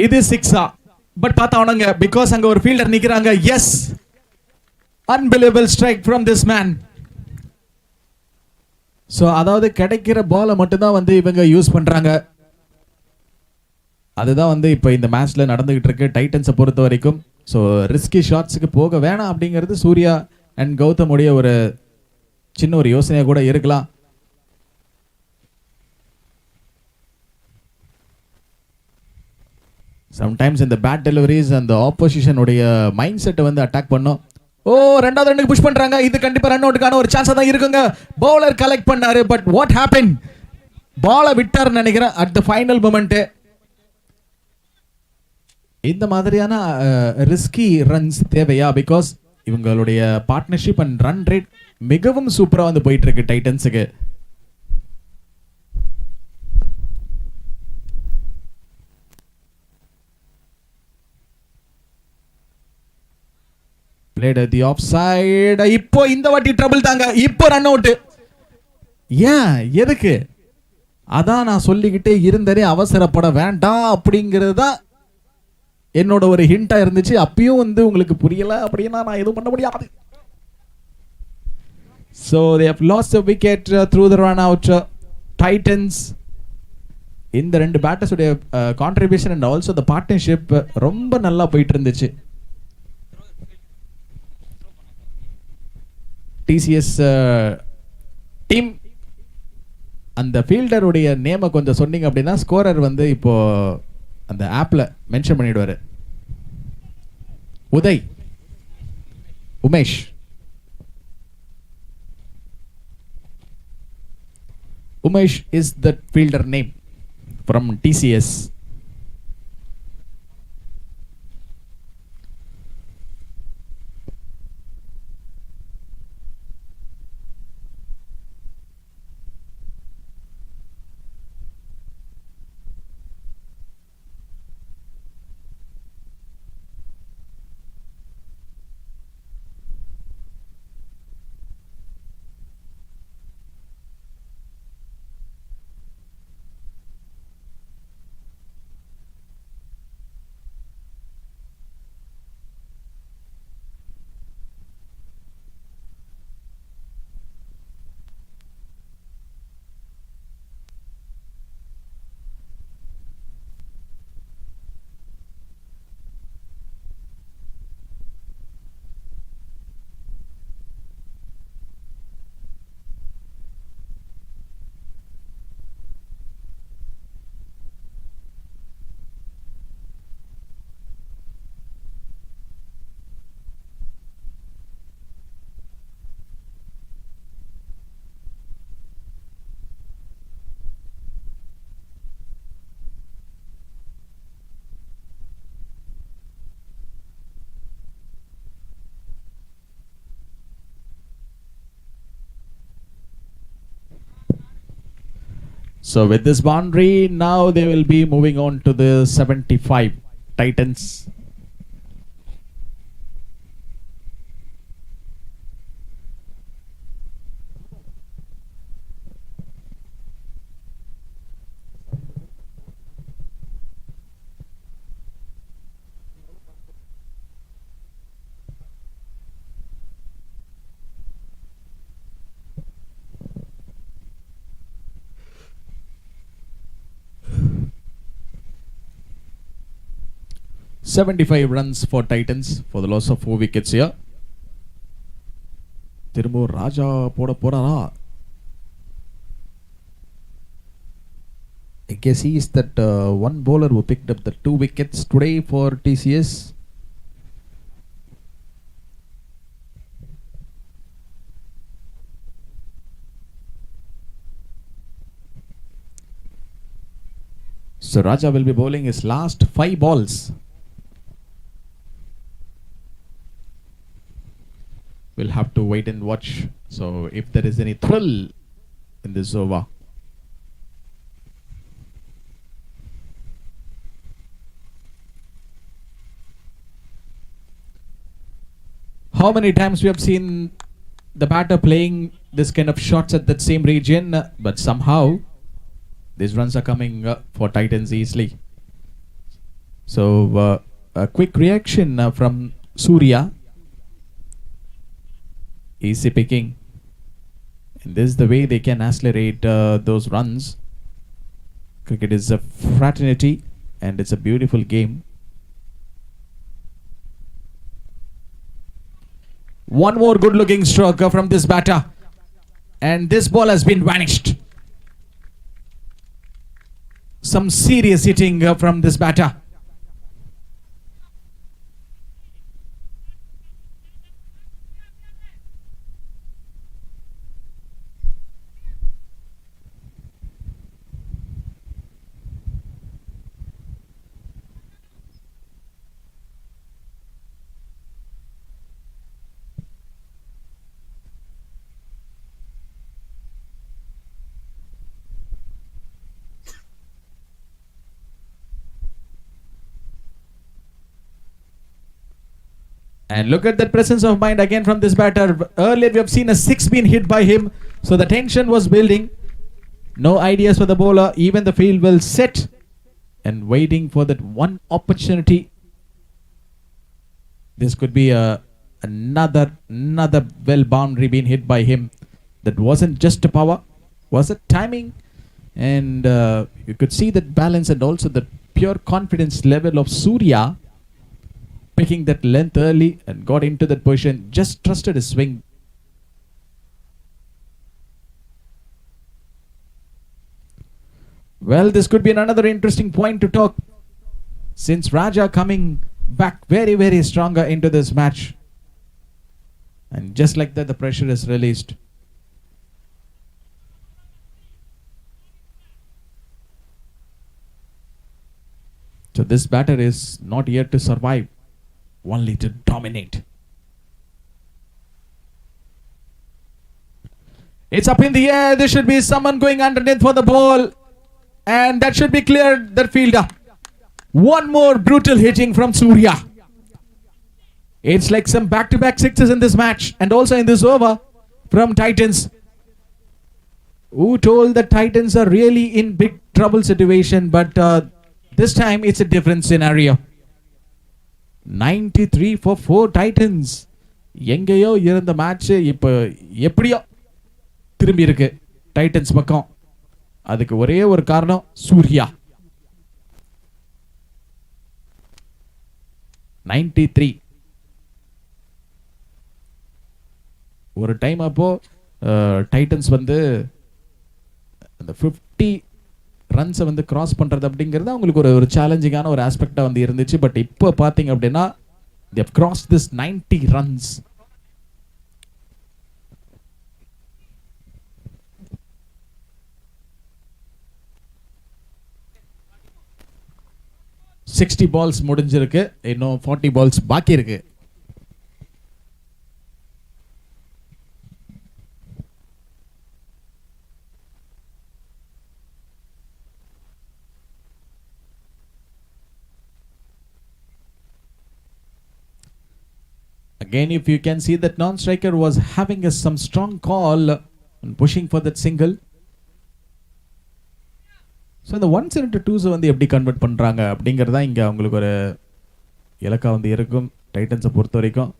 இது சிக்ஸா? பட் பார்த்தாவணுங்க, பிகாஸ் அங்க ஒரு ஃபீல்டர் நிக்கிறாங்க. Yes, unbelievable strike from this man. So அதாவது கிடைக்கிற பாலை மட்டும்தான் வந்து இவங்க யூஸ் பண்றாங்க. அதுதான் வந்து இப்போ இந்த மேட்ச்ல நடந்துகிட்டு இருக்கு டைட்டன்ஸை பொறுத்த வரைக்கும். ஸோ ரிஸ்கி ஷாட்ஸுக்கு போக வேணாம் அப்படிங்கிறது சூர்யா அண்ட் கௌதமுடைய ஒரு சின்ன ஒரு யோசனையாக கூட இருக்கலாம். சம்டைம்ஸ் இந்த பேட் டெலிவரிஸ் அந்த ஆப்போசிஷன் உடைய மைண்ட் செட்டை வந்து அட்டாக் பண்ணும். ஓ, ரெண்டாவது ரன்னுக்கு புஷ் பண்றாங்க. இது கண்டிப்பா ரன் அவுட்டுக்கான ஒரு சான்ஸா தான் இருக்குங்க. பவுலர் கலெக்ட் பண்ணாரு, பட் வாட் ஹேப்பன்? பாலை விட்டாருன்னு நினைக்கிறேன் அட் த ஃபைனல் மொமெண்ட். இந்த மாதிரியான ரிஸ்கி ரன்ஸ் தேவையா? பிகாஸ் இவங்களுடைய பார்ட்னர்ஷிப் அண்ட் ரன் ரேட் மிகவும் சூப்பரா வந்து போயிட்டு இருக்கு டைட்டன்ஸுக்கு. played at the offside. இப்போ இந்த வாட்டி ட்ரபிள் தாங்க. இப்போ ரன் அவுட். ஏன், எதுக்கு? அதான் நான் சொல்லிக்கிட்டே இருந்தேனே, அவசரப்பட வேண்டாம் அப்படிங்கிறது தான் என்னோட ஒரு ஹிண்டா இருந்துச்சு. அப்பயும் வந்து உங்களுக்கு புரியல அப்படின்னா நான் எதுவும் பண்ண முடியாது. So they have lost a wicket through the run out. Titans இந்த ரெண்டு பேட்டர்ஸ் உடைய contribution and also the partnership ரொம்ப நல்லா போயிட்டு இருந்துச்சு. டிசிஎஸ் டீம் அந்த ஃபீல்டருடைய நேமை கொஞ்சம் சொன்னீங்க அப்படின்னா ஸ்கோரர் வந்து இப்போ அந்த ஆப்ல மென்ஷன் பண்ணிடுவாரு. Umesh. Umesh is the fielder name from TCS. So with this boundary, now they will be moving on to the 75 Titans. 75 runs for Titans for the loss of 4 wickets here. திரும்ப ராஜா போட போறாரா? I guess he is that one bowler who picked up the 2 wickets today for TCS. So Raja will be bowling his last 5 balls. We'll have to wait and watch. So if there is any thrill in this over. How many times we have seen the batter playing this kind of shots at that same region, but somehow these runs are coming for Titans easily. So a quick reaction from Surya. Easy picking. And this is the way they can accelerate those runs. Cricket is a fraternity and it's a beautiful game. One more good looking stroke from this batter. And this ball has been vanished. Some serious hitting from this batter. And look at that presence of mind again from this batter. Earlier we have seen a 6 being hit by him. So the tension was building. No ideas for the bowler. Even the field well set. And waiting for that one opportunity. This could be another well boundary being hit by him. That wasn't just a power. Was a timing. And you could see that balance and also the pure confidence level of Surya. Picking that length early and got into that position, just trusted his swing. Well, this could be another interesting point to talk, since Raja coming back very stronger into this match. And just like that, the pressure is released. So this batter is not here to survive, only to dominate. It's up in the air. There should be someone going underneath for the ball. And that should be cleared, that fielder. One more brutal hitting from Surya. It's like some back-to-back sixes in this match. And also in this over from Titans. Who told the Titans are really in big trouble situation. But this time it's a different scenario. 93 for 4 Titans. எங்கேயோ இருந்த match இப்போ எப்படியோ திரும்பி இருக்கு Titans பக்கம். அதுக்கு ஒரே ஒரு காரணம் சூர்யா. 93 ஒரு டைம் அப்போ டைட்டன்ஸ் வந்து அந்த 50 ரன்ஸை வந்து கிராஸ் பண்ணுறது அப்படிங்கிறது அவங்களுக்கு ஒரு சேலஞ்சிங்கான ஒரு ஆஸ்பெக்டாக வந்து இருந்துச்சு. பட் இப்போ பார்த்தீங்க அப்படின்னா they have crossed this 90 runs. $60 balls முடிஞ்சிருக்கு. இன்னும் 40 balls பாக்கி இருக்கு. Again, if you can see that non-striker was having some strong call and pushing for that single. So the 1s into 2s வந்து எப்படி கன்வெர்ட் பண்றாங்க அப்படிங்கறத இங்க உங்களுக்கு ஒரு இலக்கா வந்து இருக்கும் டைட்டன்ஸை பொறுத்த வரைக்கும்.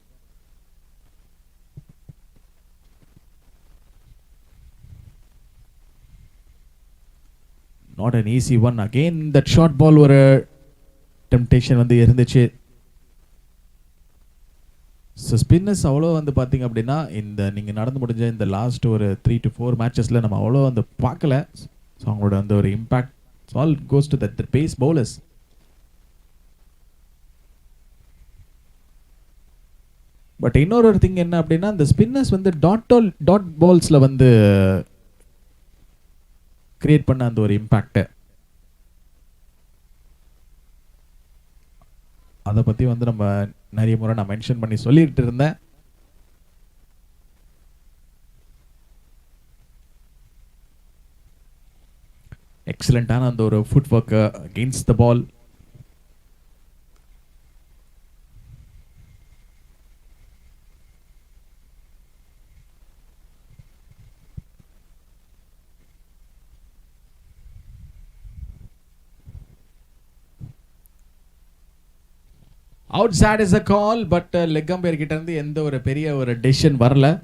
Not an easy one. Again that short ball ஒரு டெம்டேஷன் வந்து இருந்துச்சு. ஸோ ஸ்பின்னர்ஸ் அவ்வளோ வந்து பார்த்தீங்க அப்படின்னா இந்த நீங்கள் நடந்து முடிஞ்ச இந்த லாஸ்ட் ஒரு 3 to 4 மேட்சஸில் நம்ம அவ்வளோ வந்து பார்க்கல. ஸோ அவங்களோட அந்த ஒரு impact all goes to that base bowlers. But இன்னொரு திங் என்ன அப்படின்னா இந்த ஸ்பின்னர்ஸ் வந்து டாட் பால்ஸில் வந்து கிரியேட் பண்ண அந்த ஒரு இம்பேக்டை அதை பற்றி வந்து நம்ம நிறைய முறை நான் மென்ஷன் பண்ணி சொல்லிட்டு இருந்தேன். எக்ஸலண்டான அந்த ஒரு foot work against the ball. Outside is a call. But leg umpire கிட்ட இருந்து எந்த ஒரு பெரிய ஒரு டெசிஷன் வரல.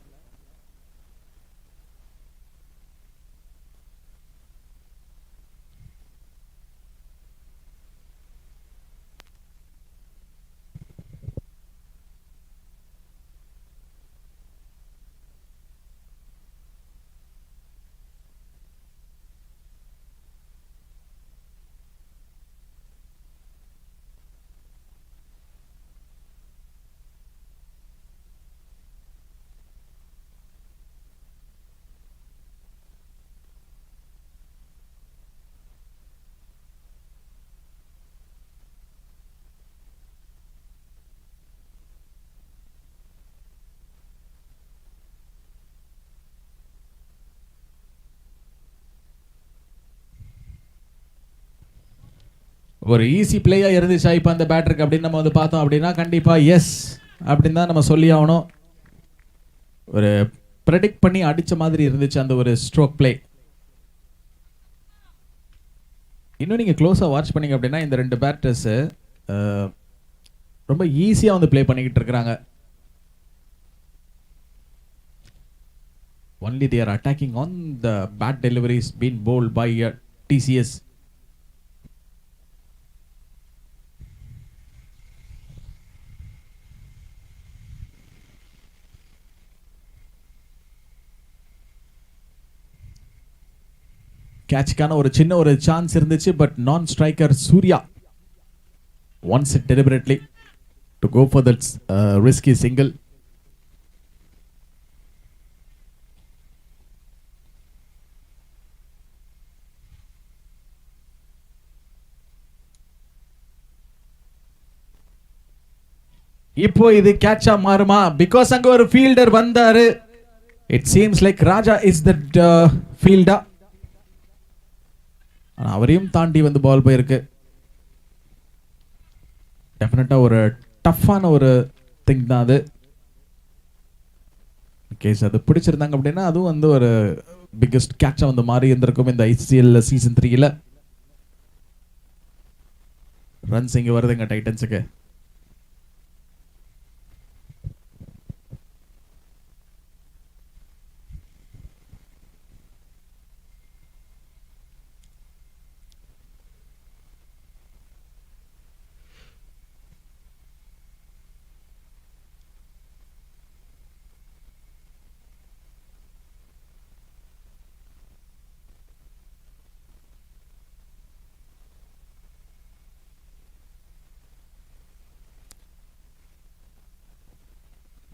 ஒரு ஈஸி பிளேயா இருந்துச்சா இப்போ அந்த பேட்டருக்கு அப்படின்னு நம்ம வந்து பார்த்தோம் அப்படின்னா கண்டிப்பா எஸ் அப்படின்னு தான் நம்ம சொல்லி ஆகணும். ஒரு ப்ரெடிக்ட் பண்ணி அடிச்ச மாதிரி இருந்துச்சு அந்த ஒரு ஸ்ட்ரோக் பிளே. இன்னும் நீங்க க்ளோஸா வாட்ச் பண்ணீங்க அப்படின்னா இந்த ரெண்டு பேட்டர்ஸ் ரொம்ப ஈஸியா வந்து பிளே பண்ணிக்கிட்டு இருக்காங்க. only they are attacking on the bat deliveries being bowled by TCS. கேட்ச்க்கான ஒரு சின்ன ஒரு சான்ஸ் இருந்துச்சு. பட் நான் striker Surya wants it deliberately to go for that risky single. இப்போ இது கேட்சா மாறுமா? பிகாஸ் அங்க ஒரு ஃபீல்டர் வந்தாரு. It seems like Raja is that fielder. அவரையும் தாண்டி வந்து பால் போயிருக்கு. டெஃபினட்டா ஒரு டஃப்பான ஒரு திங் தான் அது. கேஸ் அது பிடிச்சிருந்தாங்க அப்படின்னா அதுவும் வந்து ஒரு பிக்கஸ்ட் கேட்சா வந்து மாறி இருந்திருக்கும் இந்த ICL சீசன் 3ல. ரன்ஸ் இங்க வருதுங்க டைட்டன்ஸுக்கு.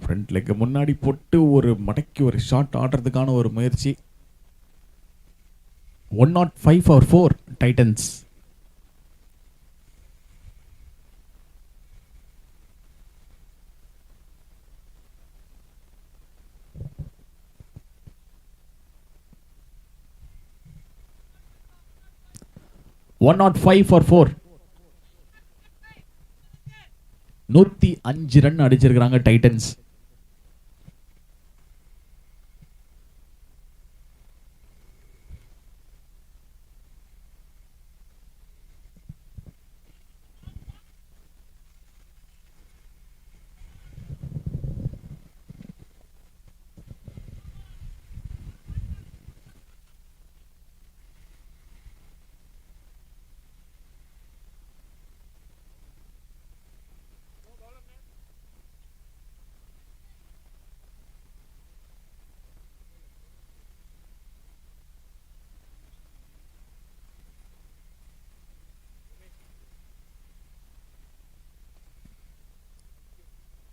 ஃப்ரண்ட் லெக் முன்னாடி போட்டு ஒரு மடக்கி ஒரு ஷாட் ஆடுறதுக்கான ஒரு முயற்சி. 105 for 4 Titans. One not 105 run அடிச்சிருக்காங்க டைட்டன்ஸ்.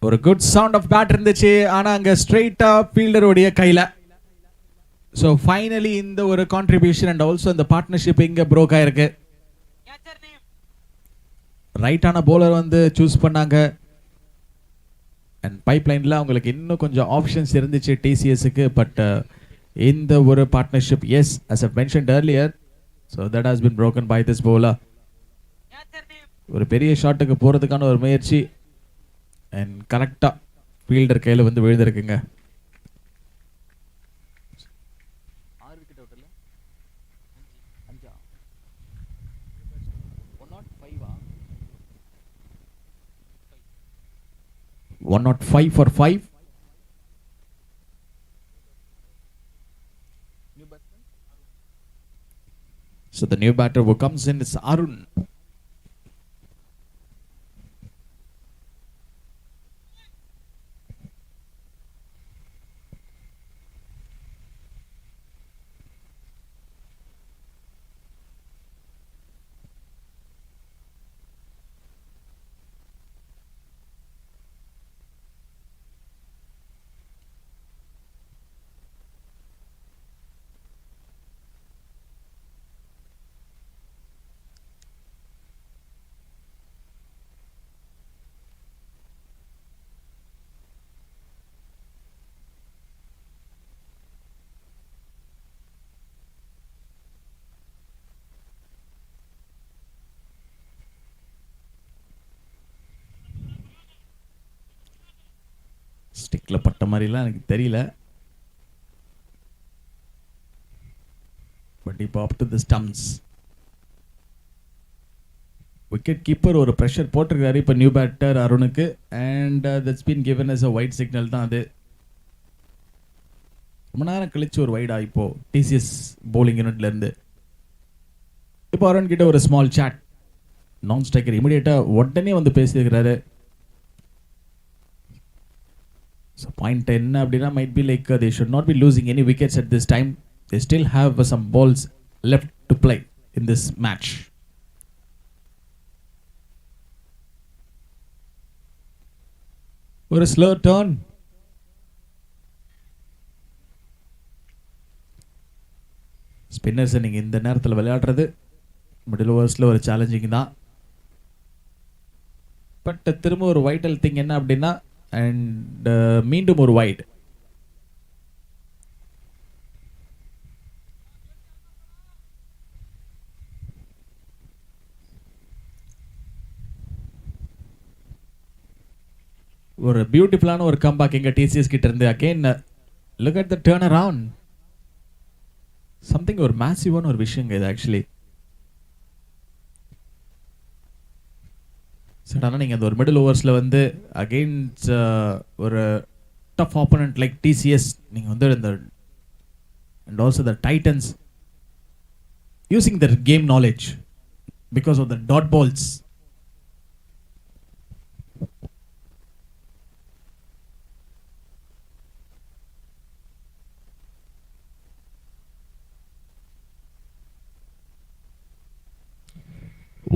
ஒரு குட் சவுண்ட் ஆஃப் பேட் இருந்துச்சு, ஆனால் அங்கே ஸ்ட்ரெயிட்டாக ஃபீல்டருடைய கையில். ஸோ ஃபைனலி இந்த ஒரு கான்ட்ரிபியூஷன் அண்ட் ஆல்சோ இந்த பார்ட்னர்ஷிப் இங்கே ப்ரோக் ஆயிருக்கு. ரைட்டான போலர் வந்து சூஸ் பண்ணாங்க. அண்ட் பைப்லைனில் அவங்களுக்கு இன்னும் கொஞ்சம் ஆப்ஷன்ஸ் இருந்துச்சு டிசிஎஸ்க்கு. பட் இந்த ஒரு partnership, yes, as I mentioned earlier, so that has been broken by this bowler. ஒரு பெரிய ஷாட்டுக்கு போகிறதுக்கான ஒரு முயற்சி அண்ட் கரெக்டாக ஃபீல்டர் கையில் வந்து விழுந்திருக்குங்க. One not 5 for 5. So the new batter who comes in is Arun. ஸ்டிக்கில் பட்ட மாதிரிலாம் எனக்கு தெரியல. பட் இப்போ up to the stumps. Wicketkeeper ஒரு ப்ரெஷர் போட்டிருக்காரு இப்போ நியூ பேட்டர் அருணுக்கு. And that's been given as a white signal தான் அது. ரொம்ப நேரம் கழிச்சு ஒரு வைடா இப்போ டிசிஎஸ் போலிங் யூனிட்லேருந்து. இப்போ அருண் கிட்ட ஒரு ஸ்மால் சாட். நான் ஸ்ட்ரைக்கர் இமிடியேட்டாக உடனே வந்து பேசியிருக்கிறாரு. So point என்ன அப்படின்னா might be like they should not be losing any wickets at this time. They still have some balls left to play in this match. ஒரு slow turn. ஸ்பின்னர்ஸ் நீங்கள் இந்த நேரத்தில் விளையாடுறது மிடில் ஓவர்ஸில் ஒரு சேலஞ்சிங் தான். But திரும்ப ஒரு வைட்டல் திங் என்ன அப்படின்னா அண்ட் மீண்டும் ஒரு வைட். ஒரு பியூட்டிஃபுல்லான ஒரு கம்பேக் எங்க டிசிஎஸ் கிட்ட இருந்து. Again look at the turn around. Something ஒரு மேசிவான ஒரு விஷயங்க இது ஆக்சுவலி. சடனாக நீங்கள் அந்த ஒரு மிடில் ஓவர்ஸில் வந்து அகெயின்ஸ்ட் ஒரு டஃப் ஆப்போனண்ட் லைக் டிசிஎஸ் நீங்கள் வந்து இந்த and also the Titans using their game knowledge because of the dot balls.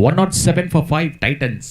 One not 7 for 5 Titans.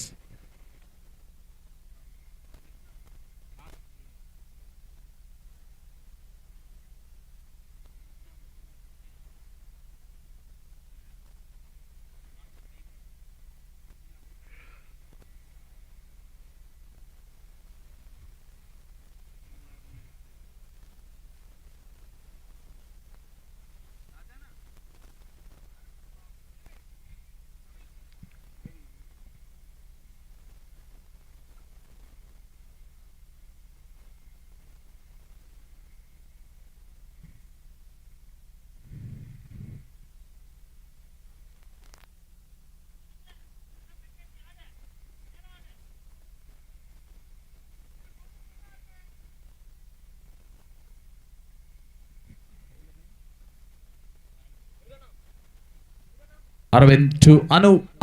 Arvind to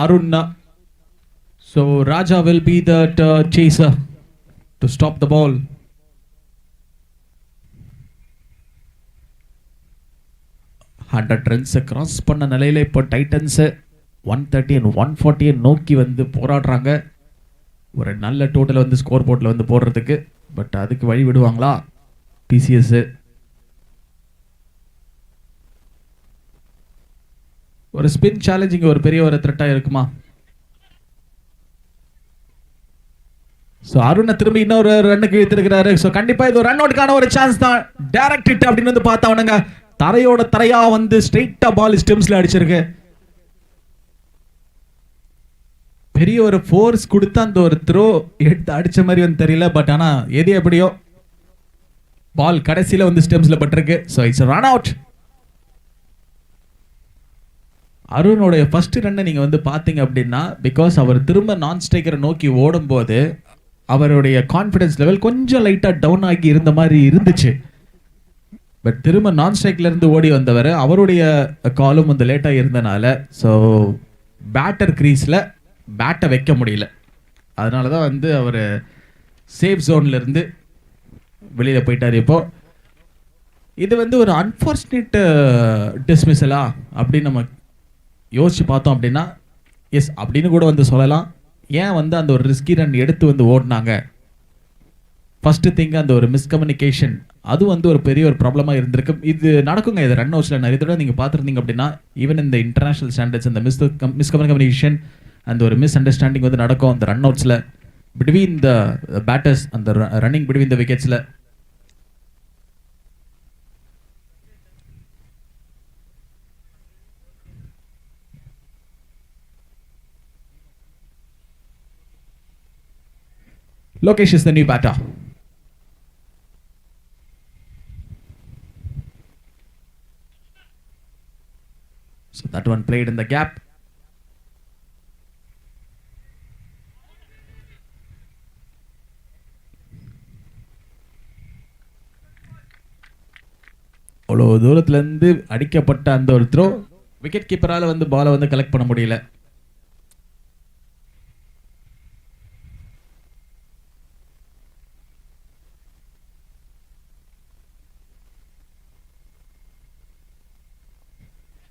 Arunna. So Raja will be the chaser to stop the ball. Hundred runs cross பண்ண நிலையில இப்போ Titans 130 and 140 நோக்கி வந்து போராடுறாங்க. ஒரு நல்ல டோட்டலை வந்து score போர்ட்டில் வந்து போடுறதுக்கு. பட் அதுக்கு வழி விடுவாங்களா டிசிஎஸ்? ஒரு ஸ்பின் சேலஞ்சிங் ஒரு பெரிய ஒரு த்ரெட்டாக இருக்குமா? ஸோ அருணை திரும்பி இன்னொரு ரன்னுக்கு இழுத்துருக்கிறாரு. ஸோ கண்டிப்பாக இது ஒரு ரன் அவுட்டுக்கான ஒரு சான்ஸ் தான். டைரக்ட் ஹிட் அப்படின்னு வந்து பார்த்தவனுங்க தரையோட தரையா வந்து ஸ்ட்ரெயிட்டா பால் ஸ்டெம்ஸ்ல அடிச்சிருக்கு. பெரிய ஒரு ஃபோர்ஸ் கொடுத்து அந்த ஒரு த்ரோ எடுத்து அடிச்ச மாதிரி வந்து தெரியல. பட் ஆனால் எது எப்படியோ பால் கடைசியில் வந்து ஸ்டெம்ஸ்ல பட்டிருக்கு. So it's run out. அருணுடைய ஃபர்ஸ்ட் ரன்னை நீங்க வந்து பாத்தீங்க அப்படின்னா, பிகாஸ் அவர் திரும்ப நான் ஸ்ட்ரைக்கரை நோக்கி ஓடும் போது அவருடைய கான்ஃபிடன்ஸ் லெவல் கொஞ்சம் லைட்டா டவுன் ஆகி இருந்த மாதிரி இருந்துச்சு. பட் திரும்ப நான் ஸ்ட்ரைக்ல இருந்து ஓடி வந்தவர் அவருடைய காலும் வந்து லேட்டாக இருந்தனால ஸோ பேட்டர் கிரீஸில் பேட்டை வைக்க முடியல. அதனால தான் வந்து அவர் சேஃப் ஜோன்ல இருந்து வெளியில் போயிட்டார். இப்போ இது வந்து ஒரு அன்ஃபார்ச்சுனேட் டிஸ்மிஸலா அப்படின்னு நம்ம யோசிச்சு பார்த்தோம் அப்படின்னா எஸ் அப்படின்னு கூட வந்து சொல்லலாம். ஏன் வந்து அந்த ஒரு ரிஸ்கி ரன் எடுத்து வந்து ஓடினாங்க? ஃபர்ஸ்ட் திங் அந்த ஒரு மிஸ்கம்யூனிகேஷன் அது வந்து ஒரு பெரிய ஒரு ப்ராப்ளமாக இருந்திருக்கு. இது நடக்குங்க. இது ரன் அவுட்ஸில் நிறைய தடவை நீங்கள் பார்த்துருந்தீங்க அப்படின்னா ஈவன் இந்த இன்டர்நேஷனல் ஸ்டாண்டர்ட்ஸ் இந்த மிஸ்கம்யூனிகேஷன் அந்த ஒரு மிஸ் அண்டர்ஸ்டாண்டிங் வந்து நடக்கும் அந்த ரன் அவுட்ஸில் பிட்வீன் த பேட்டர்ஸ் அந்த ரன்னிங் பிட்வீன் த விக்கெட்ஸில். Lokesh is the new batter. So that one played in the gap. அவ்வளோ தூரத்துலேருந்து அடிக்கப்பட்ட அந்த ஒரு த்ரோ விக்கெட் கீப்பரால் வந்து பாலை வந்து கலெக்ட் பண்ண முடியல.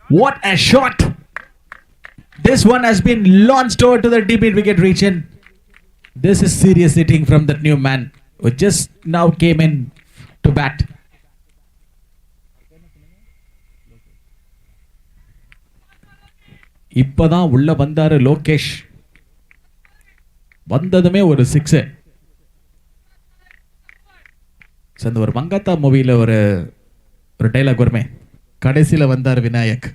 What a shot! This one has been launched over to the deep mid wicket region. This is serious hitting from that new man who just now came in to bat. இப்பதான் உள்ள வந்தாரு லோகேஷ். வந்ததுமே ஒரு six. அந்த ஒரு மங்காத்தா மூவில ஒரு dialogue வருமே, கடைசியில வந்தார் விநாயக்.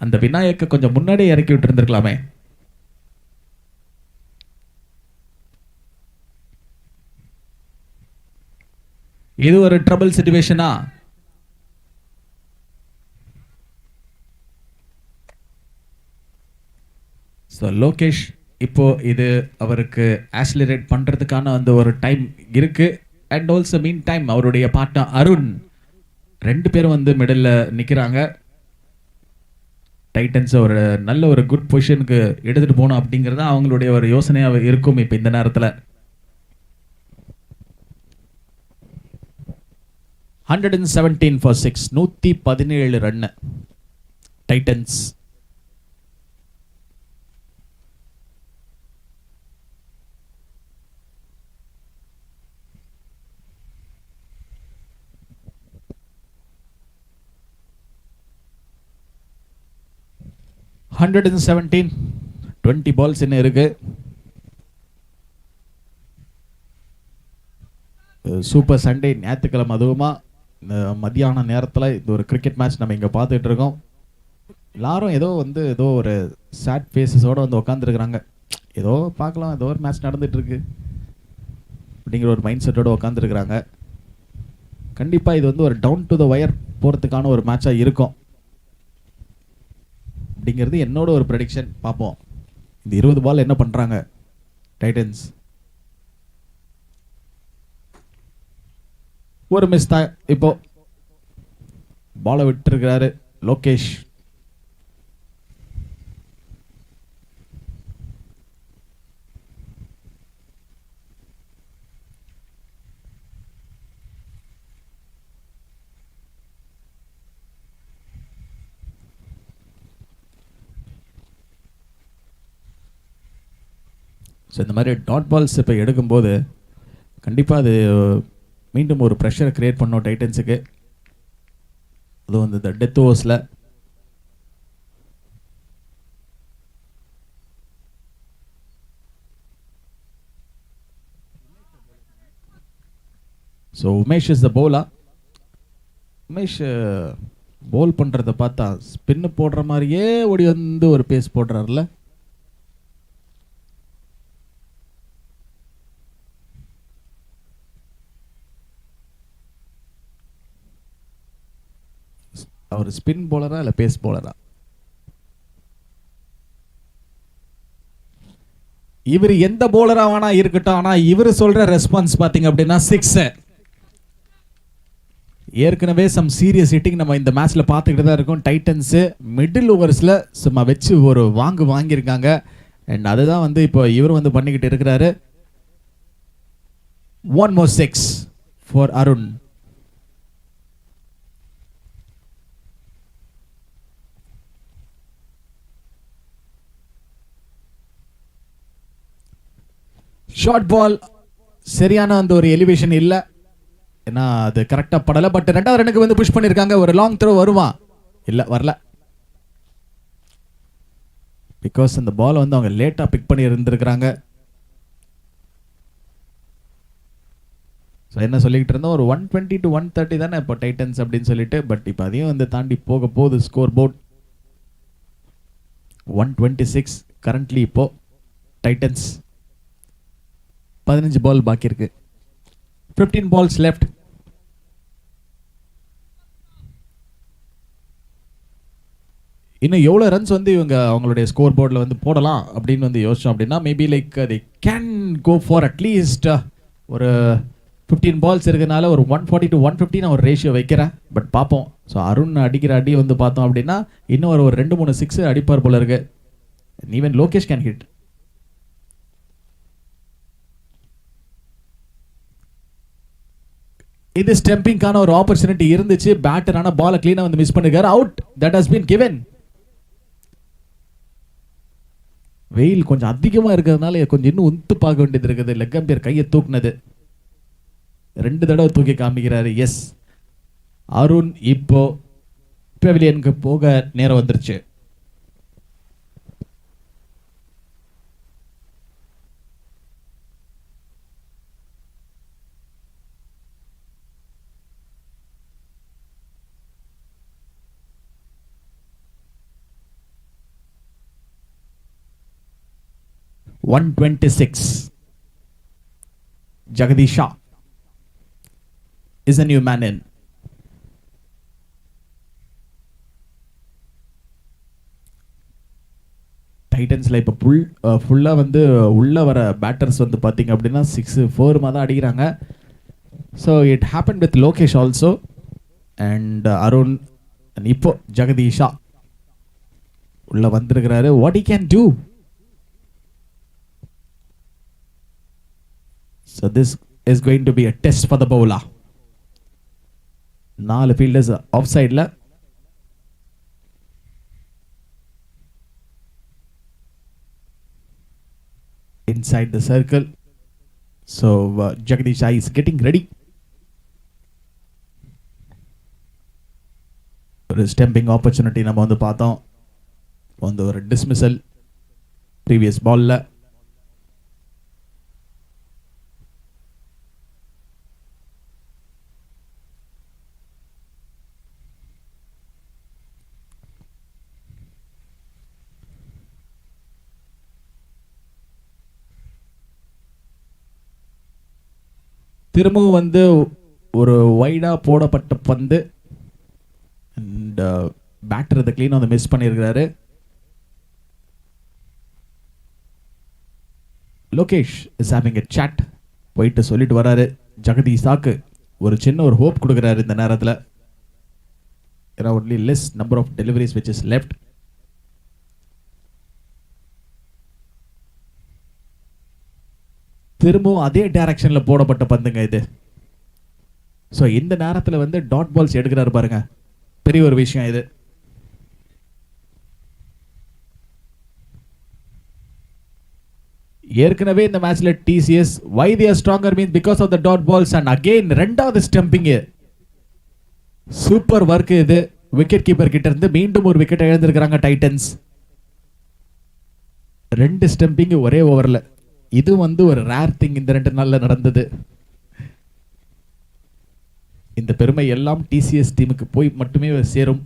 அந்த விநாயக்க கொஞ்சம் முன்னாடியே இறக்கி விட்டு இருந்திருக்கலாமே. இது ஒரு ட்ரபிள் சிச்சுவேஷனா? லோகேஷ் இப்போ இது அவருக்கு ஆக்சிலரேட் பண்றதுக்கான அந்த ஒரு டைம் இருக்கு. அண்ட் ஆல்சோ மீன் டைம் அவருடைய பார்ட்னர் அருண் ரெண்டு பேரும் வந்து மிடில் நிற்கிறாங்க. டைட்டன்ஸ் ஒரு நல்ல ஒரு குட் பொசிஷனுக்கு எடுத்துட்டு போகணும் அப்படிங்கிறது அவங்களுடைய ஒரு யோசனையாக இருக்கும் இப்போ இந்த நேரத்தில். 117 for 6, 117 run Titans. Hundred and 20 balls என்ன இருக்கு. சூப்பர் சண்டே ஞாயிற்றுக்கிழமை அதுவுமா மத்தியான நேரத்தில் இந்த ஒரு கிரிக்கெட் மேட்ச் நம்ம இங்கே பார்த்துட்டு இருக்கோம். எல்லாரும் ஏதோ ஒரு சேட் ஃபேஸஸோடு வந்து உட்காந்துருக்குறாங்க. ஏதோ பார்க்கலாம், ஏதோ ஒரு மேட்ச் நடந்துட்டு இருக்கு அப்படிங்கிற ஒரு மைண்ட் செட்டோடு உட்காந்துருக்குறாங்க. கண்டிப்பாக இது வந்து ஒரு டவுன் டு த வயர் போகிறதுக்கான ஒரு மேட்சாக இருக்கும் அப்படிங்கிறது என்னோட ஒரு ப்ரெடிக்ஷன். பார்ப்போம் இந்த 20 பால் என்ன பண்ணுறாங்க டைட்டன்ஸ். ஒரு மிஸ் தான். இப்போ பாலை விட்டுருக்கிறாரு லோகேஷ். ஸோ இந்த மாதிரி டாட் பால்ஸ் இப்போ எடுக்கும்போது கண்டிப்பாக அது மீண்டும் ஒரு ப்ரெஷரை க்ரியேட் பண்ணோம் டைட்டன்ஸுக்கு. அதுவும் இந்த டெத் ஓவர்ஸில். So Umesh is the bowler. Umesh போல் பண்ணுறத பார்த்தா ஸ்பின்னு போடுற மாதிரியே ஓடி வந்து ஒரு பேஸ் போடுறாருல. அவர் ஸ்பின் போலரா இல்லை பேஸ் போலரா? இவர் எந்த போலரா வேணா இருக்கட்டும், ஆனா இவர் சொல்ற ரெஸ்பான்ஸ் பாத்தீங்க அப்படின்னா 6. ஏற்கனவே சம் சீரியஸ் ஹிட்டிங் நம்ம இந்த மேட்ச்ல பார்த்துக்கிட்டு தான் இருக்கோம். டைட்டன்ஸ் மிடில் ஓவர்ஸ்ல சும்மா வச்சு ஒரு வாங்கியிருக்காங்க. அண்ட் அதுதான் வந்து இப்போ இவர் வந்து பண்ணிக்கிட்டு இருக்கிறாரு. 1 more 6 for Arun. Short ball சரியான அந்த ஒரு எலிவேஷன் இல்லை, ஏன்னா அது கரெக்டாக படலை. பட் 2வது ரனுக்கு வந்து புஷ் பண்ணியிருக்காங்க. ஒரு லாங் த்ரோ வருவான், இல்லை வரல. பிகாஸ் அந்த பால் வந்து அவங்க லேட்டாக பிக் பண்ணி இருந்திருக்கிறாங்க. ஸோ என்ன சொல்லிக்கிட்டு இருந்தோம், ஒரு 120 to 130 தானே இப்போ டைட்டன்ஸ் அப்படின்னு சொல்லிட்டு. பட் இப்போ அதையும் வந்து தாண்டி போக போகுது ஸ்கோர் போர்ட். 126 கரண்ட்லி இப்போ டைட்டன்ஸ். 15 பால் பாக்கி இருக்கு. 15 balls left. இன்னும் எவ்வளோ ரன்ஸ் வந்து இவங்க அவங்களுடைய ஸ்கோர் போர்டில் வந்து போடலாம் அப்படின்னு வந்து யோசிச்சோம் அப்படின்னா, maybe like they can go for at least ஒரு 15 balls இருக்கிறதுனால ஒரு 140 to 150 நான் ஒரு ரேஷியோ வைக்கிறேன். பட் பார்ப்போம். ஸோ அருண் அடிக்கிற அடி வந்து பார்த்தோம் அப்படின்னா இன்னும் ஒரு 2-3 6 அடிப்பார் போல இருக்கு. Even Lokesh can hit. இது ஸ்டெம்பிங்கான ஒரு ஆப்பர்ச்சுனிட்டி இருந்துச்சு. பேட்டரான பாலை கிளீனா வந்து மிஸ் பண்ணிருக்காரு. Out. That has been given. வெயில் கொஞ்சம் அதிகமா இருக்கிறதுனால கொஞ்சம் இன்னும் உத்து பார்க்க வேண்டியது இருக்குது. லெக் அம்பையர் கையை தூக்குனது 2 தடவை தூக்கி காமிக்கிறாரு. எஸ், அருண் இப்போ பெவிலியனுக்கு போக நேரம் வந்துருச்சு. $126. Jagadish Shah is a new man in. டைட்டன்ஸ்ல இப்போ ஃபுல்லா வந்து உள்ள வர பேட்டர்ஸ் வந்து பாத்தீங்க அப்படின்னா 6-4 தான் அடிக்கிறாங்க. So it happen with Lokesh also and Arun. இப்போ ஜெகதீஷ் ஷா உள்ள வந்திருக்கிறாரு. What he can do. So this is going to be a test for the bowler. 4 fielders offside la. Inside the circle. So Jagadish is getting ready. ஒரு stumping opportunity நம்ம வந்து பார்த்தோம். வந்து ஒரு dismissal previous பால்ல. திரும்பவும் வந்து ஒரு வைடா போடப்பட்ட பந்து அண்ட் பேட்டர் அதை கிளீனா வந்து மிஸ் பண்ணியிருக்கிறாரு. Lokesh is having a chat. போயிட்டு சொல்லிட்டு வராரு ஜெகதீஷாக்கு. ஒரு சின்ன ஒரு ஹோப் கொடுக்குறாரு இந்த நேரத்தில். ஏன்னா only less number of deliveries which is left. திரும்பவும் அதே டைரக்ஷன்ல போடப்பட்ட பந்துங்க இது. ஸோ இந்த நேரத்தில் வந்து டாட் பால்ஸ் எடுக்கிறாரு பாருங்க, பெரிய ஒரு விஷயம் இது. ஏற்கனவே இந்த மேட்ச்ல TCS why they are stronger means because of the dot balls and again ரெண்டாவது ஸ்டம்பிங். சூப்பர் ஒர்க் இது விக்கெட் கீப்பர் கிட்ட இருந்து. மீண்டும் ஒரு விக்கெட் இழந்திருக்கிறாங்க டைட்டன்ஸ். 2 ஸ்டம்பிங் ஒரே ஓவர்ல. இது ஒரு ரேர் திங் இந்த 2 நாள்ல நடந்தது. இந்த பெருமை எல்லாம் டிசிஎஸ் டீமுக்கு போய் மட்டுமே சேரும்.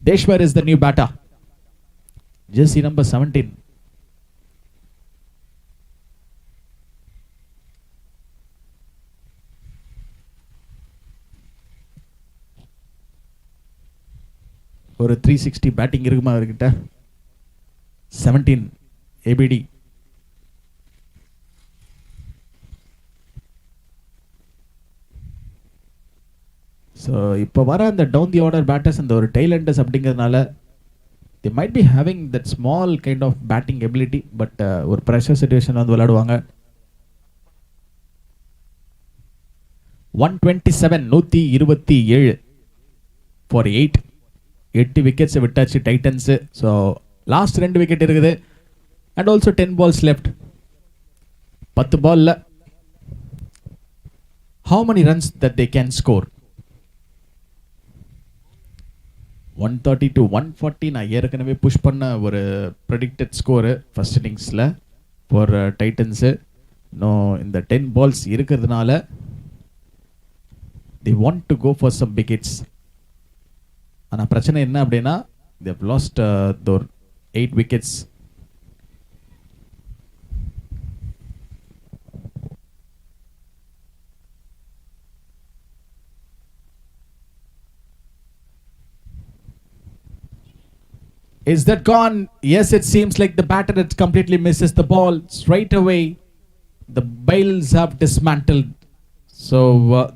Deshwar is the new batter. Jersey number 17. ஒரு 360 பேட்டிங் இருக்குமா அவர்கிட்ட. 17 ABD. ஸோ இப்போ வர அந்த டவுன் தி ஆர்டர் பேட்டர்ஸ் அந்த ஒரு டெய்லண்டர்ஸ் அப்படிங்கிறதுனால they might be having that small kind of batting ability, but ஒரு ப்ரெஷர் சிச்சுவேஷன் விளையாடுவாங்க. 127 127 for 8 விக்கெட்ஸ் விட்டாச்சு டைட்டன்ஸ். ஸோ லாஸ்ட் 2 விக்கெட் இருக்குது அண்ட் ஆல்சோ 10 balls left. 10 பால்ல how many runs that they can score? 130 to 140 நான் ஏற்கனவே push பண்ண ஒரு predicted score first இன்னிங்ஸில் ஃபார் டைட்டன்ஸு. இன்னும் இந்த 10 balls இருக்கிறதுனால they want to go for some wickets. ஆனால் பிரச்சனை என்ன அப்படின்னா they have lost their 8 wickets. Is that gone? Yes, it seems like the batter that completely misses the ball straight away. The bails have dismantled. So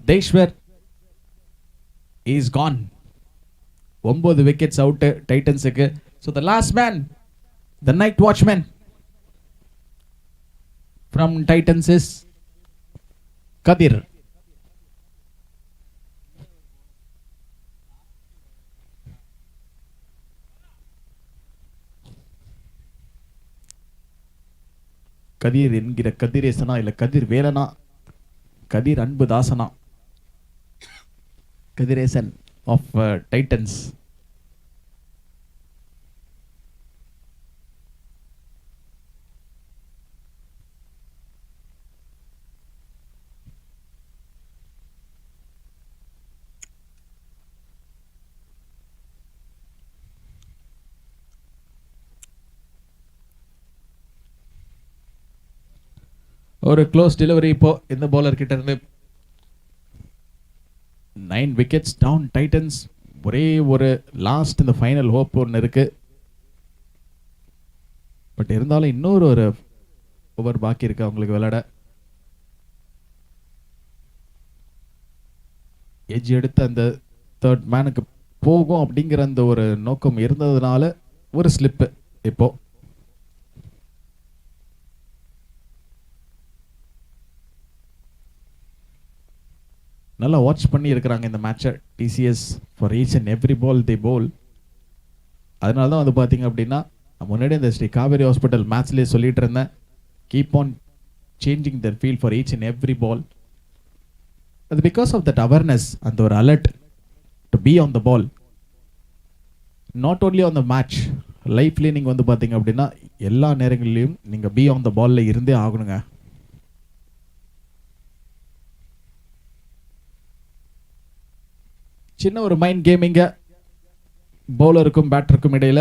Deshwar is gone. 9 wickets out Titans. So the last man, the night watchman from Titans is Kadir. கதிர் என்கிற கதிரேசனா இல்ல கதிர் வேலனா, கதிர் அன்பு தாசனா, Kathiresan of Titans. ஒரு close delivery இப்போ இந்த bowler கிட்ட இருந்து. 9 wickets down Titans. ஒரே ஒரு லாஸ்ட் இந்த ஃபைனல் ஹோப் ஒன்று இருக்கு. பட் இருந்தாலும் இன்னொரு ஒரு ஓவர் பாக்கி இருக்கு அவங்களுக்கு விளையாட. எஜ் எடுத்து அந்த 3rd மேனுக்கு போகும் அப்படிங்கிற அந்த ஒரு நோக்கம் இருந்ததுனால ஒரு ஸ்லிப்பு இப்போ. நல்லா வாட்ச் பண்ணி இருக்கிறாங்க இந்த மேட்சை TCS for each and every ball the bowl. அதனால தான் பார்த்தீங்க அப்படின்னா முன்னாடி இந்த ஸ்ரீ காவேரி ஹாஸ்பிட்டல் மேட்ச்லேயே சொல்லிட்டு இருந்தேன், keep on changing their field for each and every ball. அது பிகாஸ் ஆஃப் தட் அவேர்னஸ், அந்த ஒரு alert to be on the ball. Not only on the match, லைஃப்லேயே நீங்கள் பார்த்தீங்க அப்படின்னா எல்லா நேரங்களிலையும் நீங்கள் பி ஆன் த பாலில் இருந்தே ஆகணுங்க. சின்ன ஒரு மைண்ட் கேமிங்க பவுலருக்கும் பேட்டருக்கும் இடையில.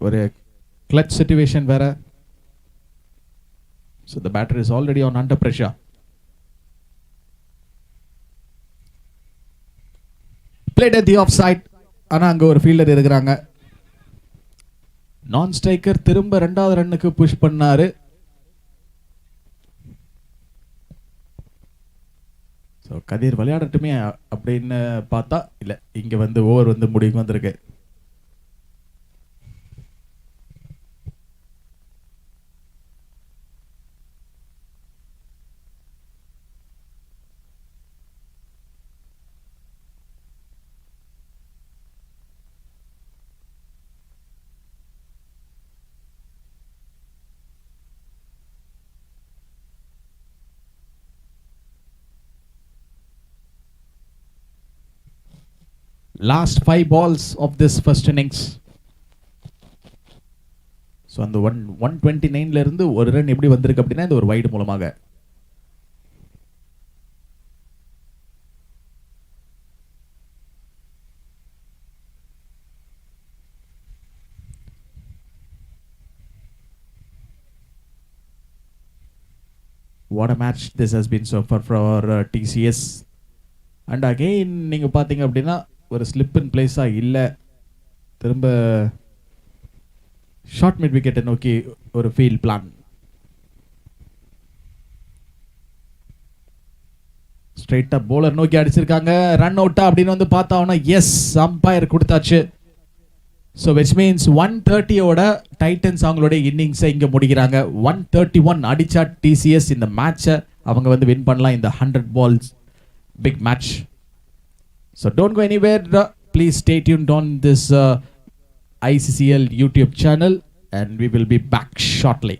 ஒரு கிளட்ச் சிச்சுவேஷன் வேற. So the batter is already on under pressure. Played at the offside. ஆனா அங்க ஒரு ஃபீல்டர் இருக்கிறாங்க. நான் ஸ்ட்ரைக்கர் திரும்ப 2வது ரன்னுக்கு புஷ் பண்ணாரு. ஸோ கதிர் விளையாடட்டுமே அப்படின்னு பார்த்தா இல்லை, இங்கே ஓவர் முடிவுக்கு வந்திருக்கு. Last 5 balls of this first innings. So அந்த 129ல இருந்து ஒரு ரன் எப்படி வந்திருக்கு அப்படின்னா இந்த ஒரு வைடு மூலமாக. What a match this has been so far for TCS. And again நீங்கள் பார்த்தீங்க அப்படின்னா ஒரு ஸ்லிப் இன் பிளேஸாக இல்லை, திரும்ப ஷார்ட் மிட் விக்கெட்டை நோக்கி ஒரு ஃபீல்ட் பிளான். ஸ்ட்ரைட்டாக போலர் நோக்கி அடிச்சிருக்காங்க. ரன் அவுட்டா அப்படின்னு வந்து பார்த்தாங்கன்னா எஸ், அம்பையர் கொடுத்தாச்சு. ஸோ விச் மீன்ஸ் 130யோட டைட்டன்ஸ் அவங்களுடைய இன்னிங்ஸை இங்கே முடிக்கிறாங்க. 131 அடிச்சா டிசிஎஸ் இந்த மேட்சை அவங்க வந்து வின் பண்ணலாம் இந்த 100 balls big match. So don't go anywhere. Please stay tuned on this ICCL YouTube channel and we will be back shortly.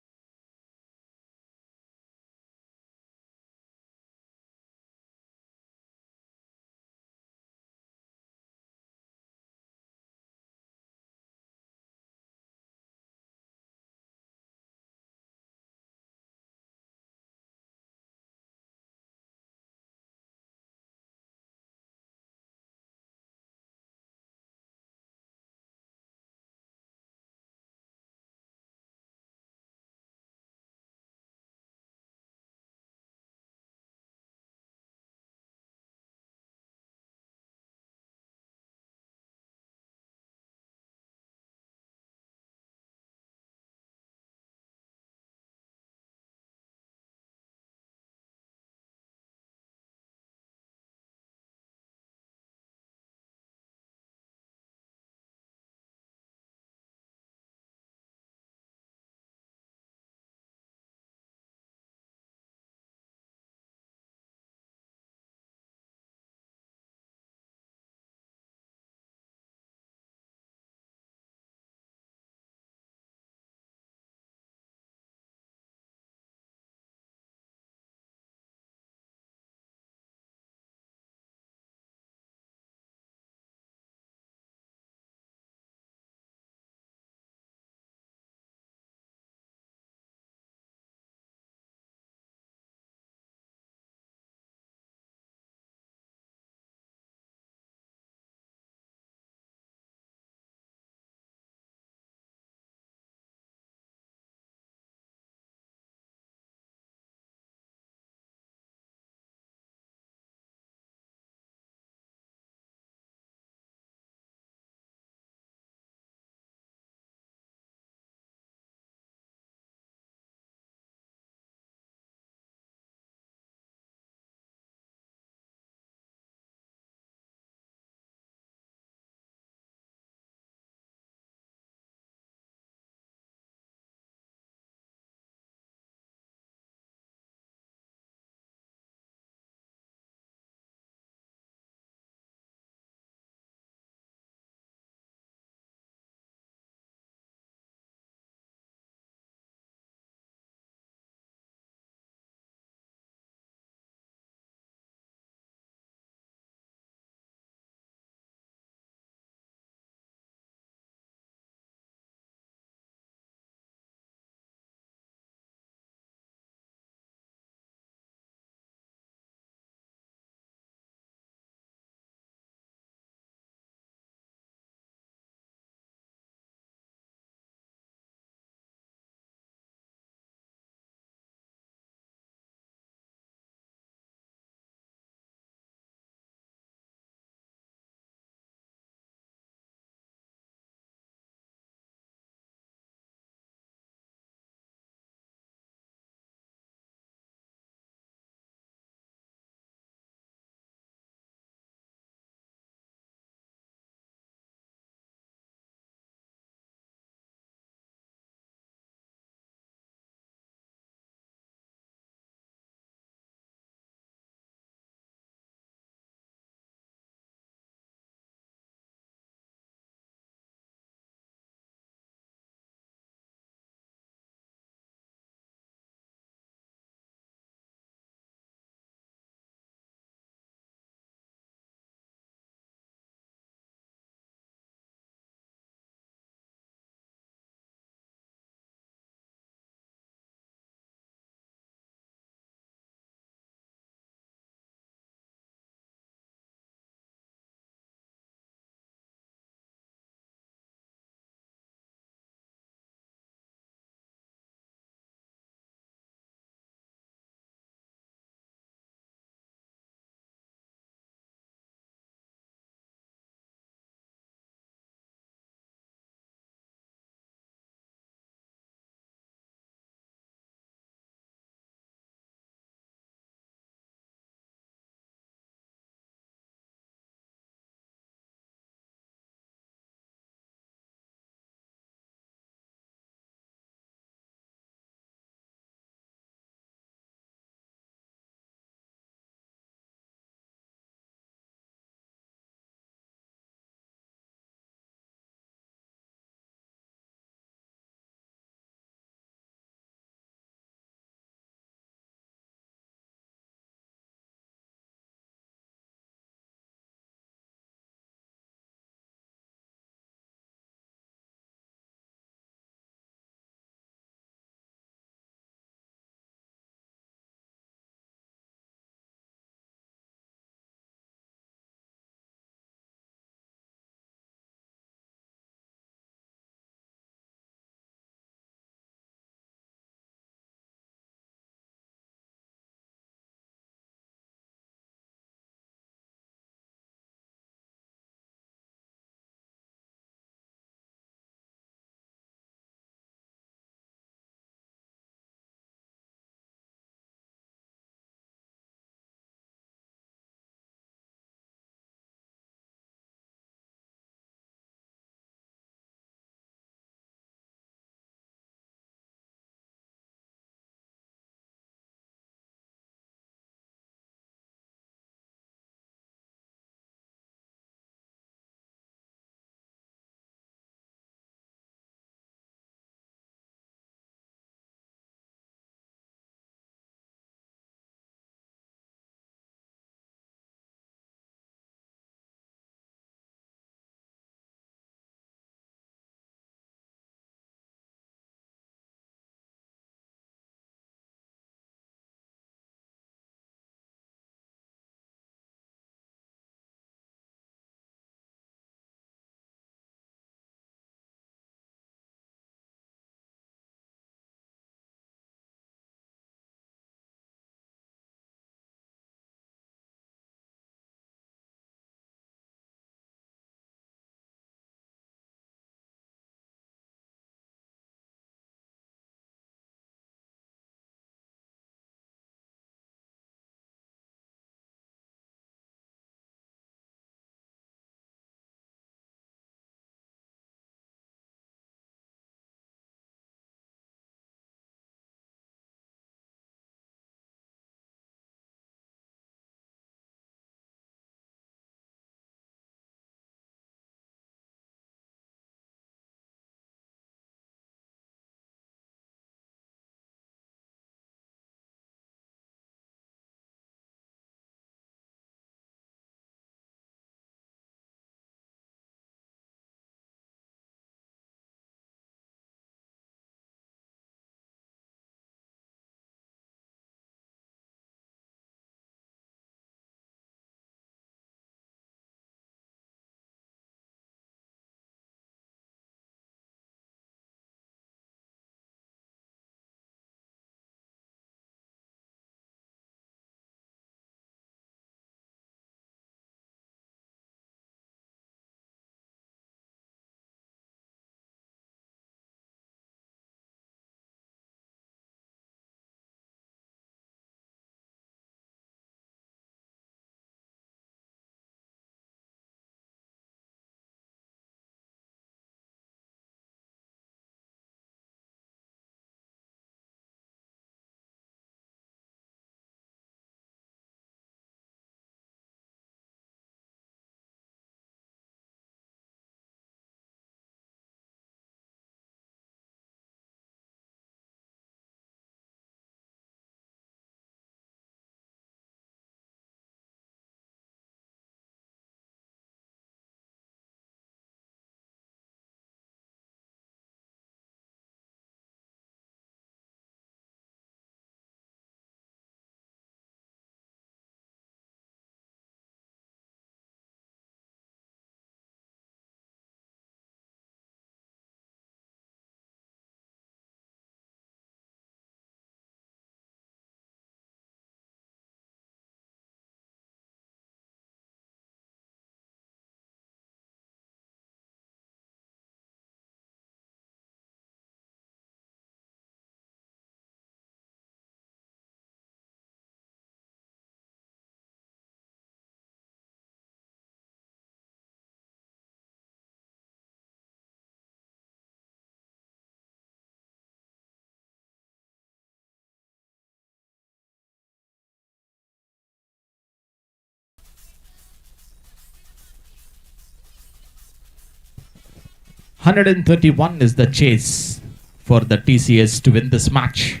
131 is the chase for the TCS to win this match.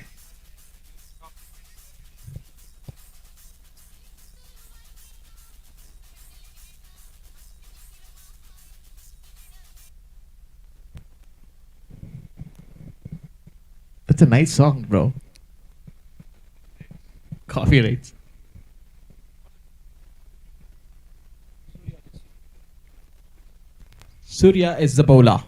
That's a nice song, bro. Coffee rates. Surya is the bowler.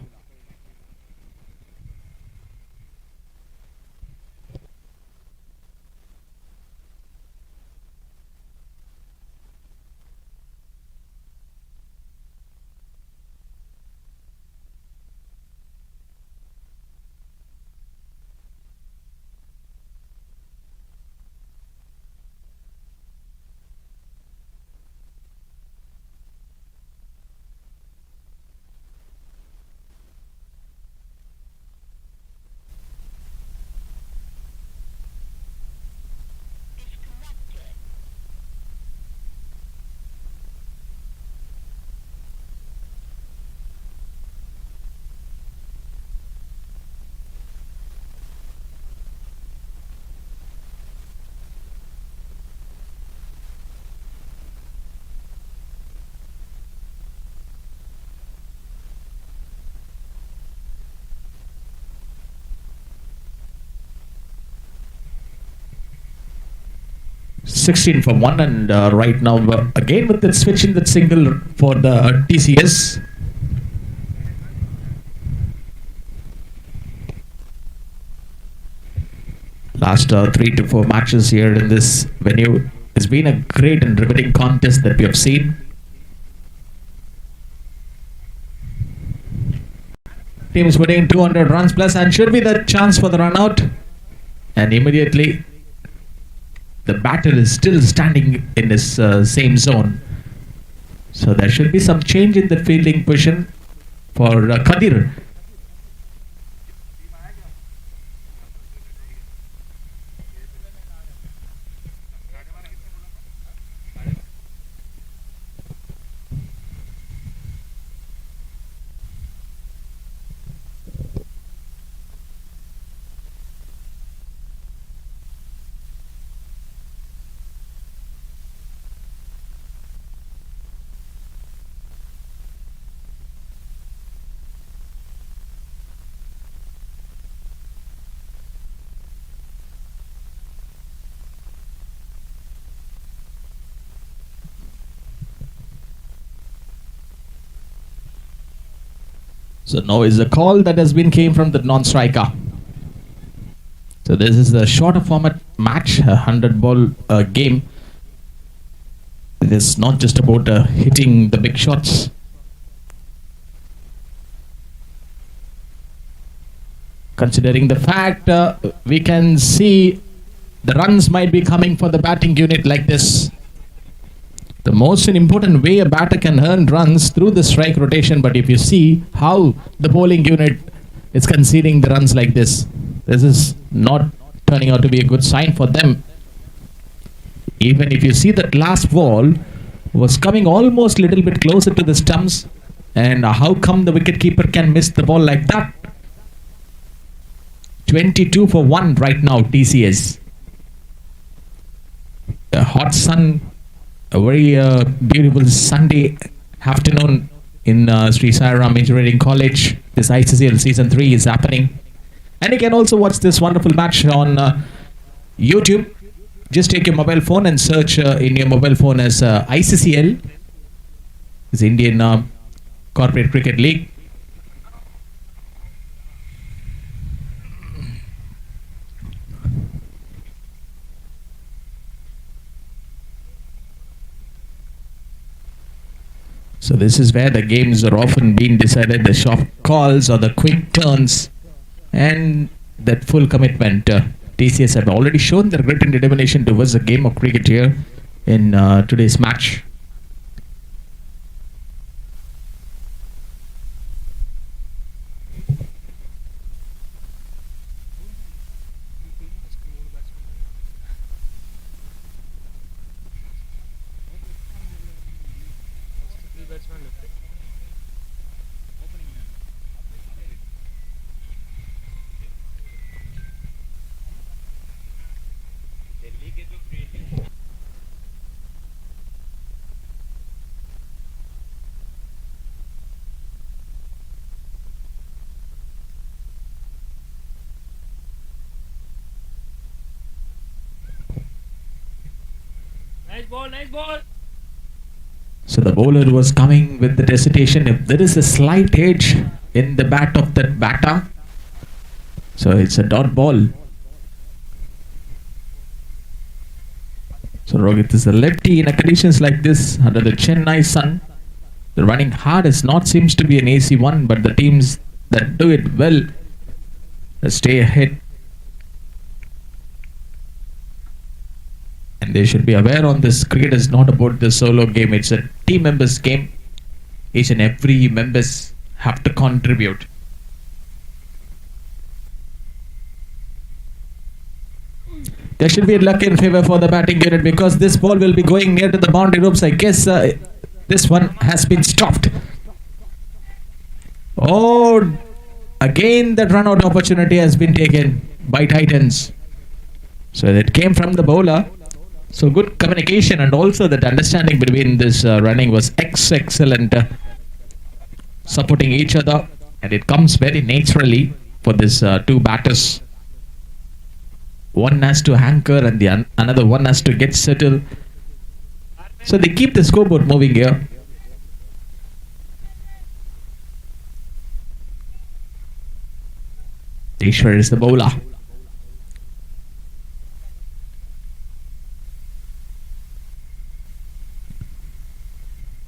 Sixteen for one, and right now again with that switch in that single for the TCS. Last 3 to 4 matches here in this venue. It's been a great and riveting contest that we have seen. Team is putting in 200 runs plus and should be the chance for the run out. And immediately the batter is still standing in his same zone. So there should be some change in the fielding position for Kadir. So now is a call that has been came from the non-striker. So this is the shorter format match, a 100 ball game. It is not just about hitting the big shots. Considering the fact we can see the runs might be coming for the batting unit like this. The most important way a batter can earn runs through the strike rotation, but if you see how the bowling unit is conceding the runs like this is not turning out to be a good sign for them. Even if you see that last ball was coming almost a little bit closer to the stumps, and how come the wicketkeeper can miss the ball like that? 22 for 1 right now, TCS. The hot sun, a very beautiful Sunday afternoon in Sri Sai Ram Engineering College. This ICCL Season 3 is happening. And you can also watch this wonderful match on YouTube. Just take your mobile phone and search in your mobile phone as ICCL. It's Indian Corporate Cricket League. So this is where the games are often being decided, the short calls or the quick turns and that full commitment. TCS have already shown their grit and determination towards the game of cricket here in today's match. So the bowler was coming with the hesitation. If there is a slight edge in the bat of that batter, so it's a dot ball. So Rohit is a lefty in a conditions like this under the Chennai sun. The running hard is not seems to be an easy one, but the teams that do it well stay ahead. And they should be aware on this. Cricket is not about the solo game. It's a team members game. Each and every members have to contribute. There should be luck in favor for the batting unit because this ball will be going near to the boundary ropes. I guess this one has been stopped. Oh, again that run out opportunity has been taken by Titans. So it came from the bowler. So good communication and also that understanding between this running was excellent, supporting each other, and it comes very naturally for this two batters. One has to anchor and the another one has to get settled. So they keep the scoreboard moving here. Ishwar is the bowler.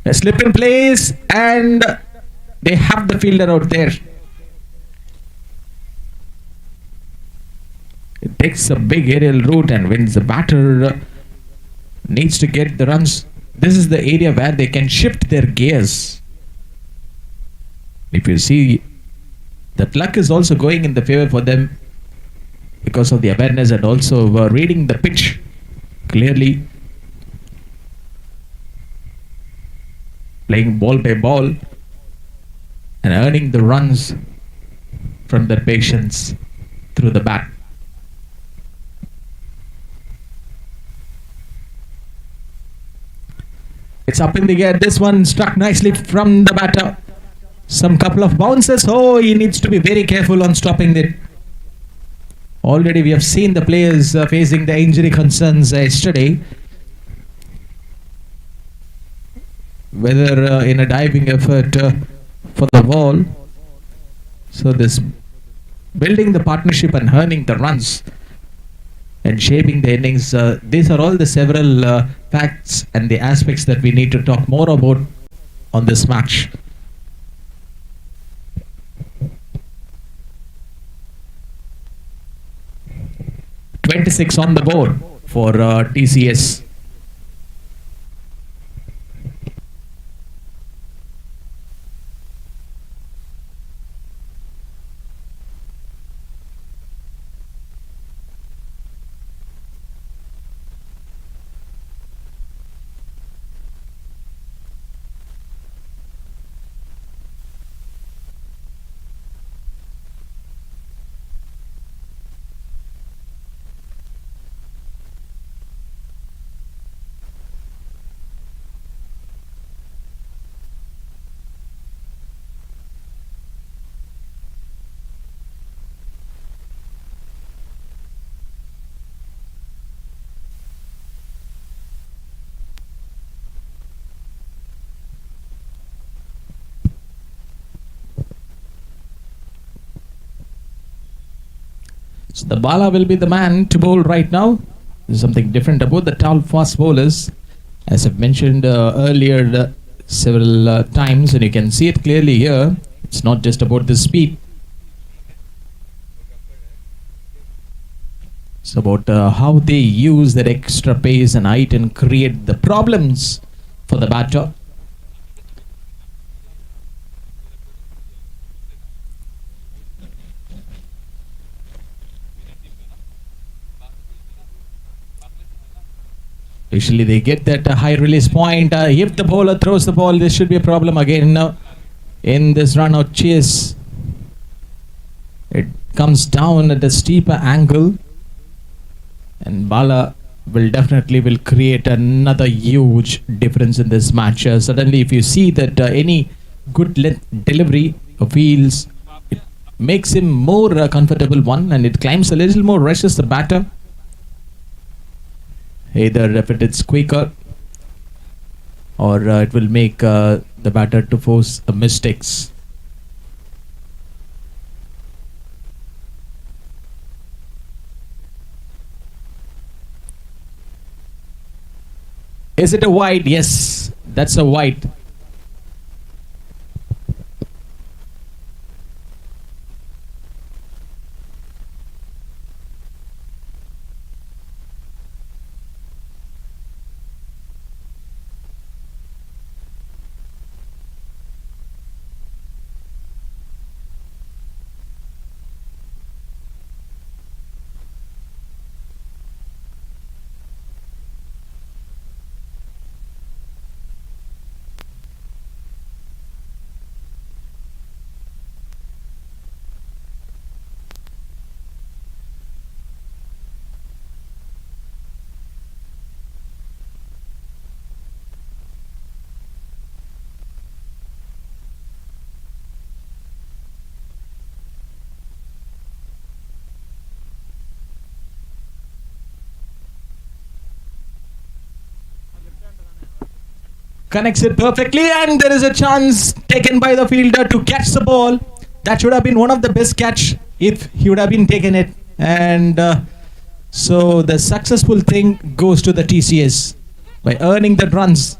A slip in place and they have the fielder out there. It takes a big aerial route and when the batter needs to get the runs, this is the area where they can shift their gears. If you see, that luck is also going in the favor for them because of the awareness and also reading the pitch clearly. Playing ball by ball and earning the runs from their patience through the bat. It's up in the air. This one struck nicely from the batter. Some couple of bounces. Oh, he needs to be very careful on stopping it. Already we have seen the players facing the injury concerns yesterday. Whether in a diving effort for the ball. So this building the partnership and earning the runs and shaping the innings. These are all the several facts and the aspects that we need to talk more about on this match. .26 on the board for TCS. So the Bala will be the man to bowl right now. There's something different about the tall fast bowlers. As I've mentioned earlier several times, and you can see it clearly here. It's not just about the speed. It's about how they use that extra pace and height and create the problems for the batter. Usually they get that high release point. If the bowler throws the ball, this should be a problem again in this run out chase. It comes down at a steeper angle and Bala will definitely will create another huge difference in this match. Suddenly, if you see that any good delivery feels, it makes him more comfortable one, and it climbs a little more rushes the batter. Either if it is quicker, or it will make the batter to force mistakes. Is it a wide? Yes, that's a wide. Connects it perfectly, and there is a chance taken by the fielder to catch the ball. That should have been one of the best catch if he would have been taken it. And so the successful thing goes to the TCS by earning the runs.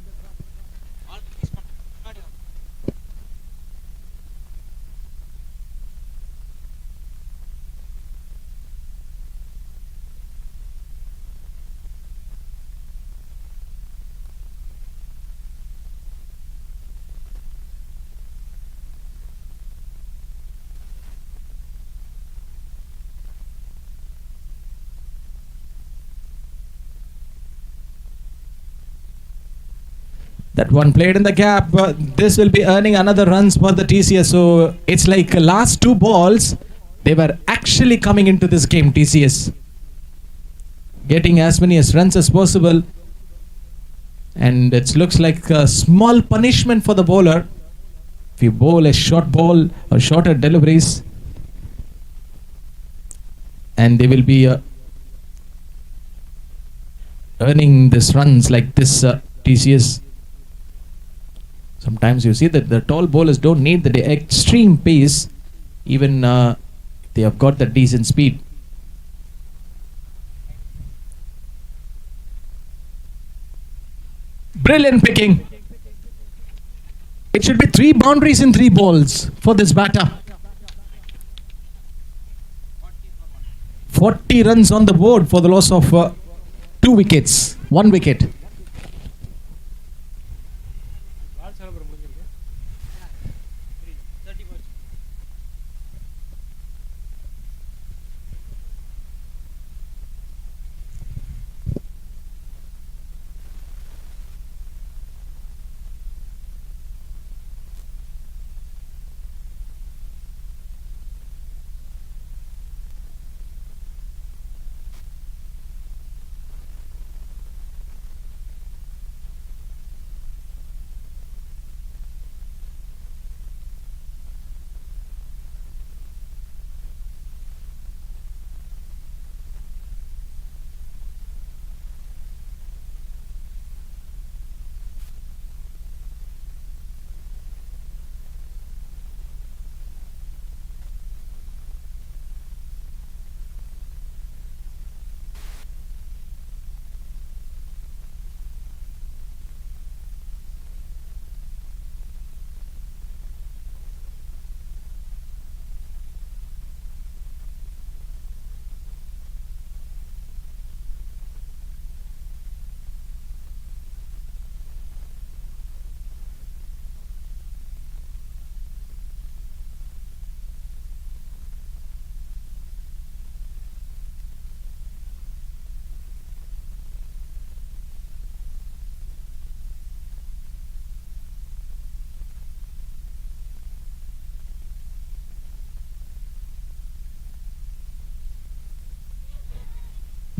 That one played in the gap. This will be earning another runs for the TCS. So it's like last two balls, they were actually coming into this game, TCS. Getting as many as runs as possible. And it looks like a small punishment for the bowler. If you bowl a short ball or shorter deliveries, and they will be earning this runs like this TCS. Sometimes you see that the tall bowlers don't need the extreme pace, even they have got the decent speed. Brilliant picking. It should be 3 boundaries in 3 balls for this batter. 40 runs on the board for the loss of 2 wickets, 1 wicket.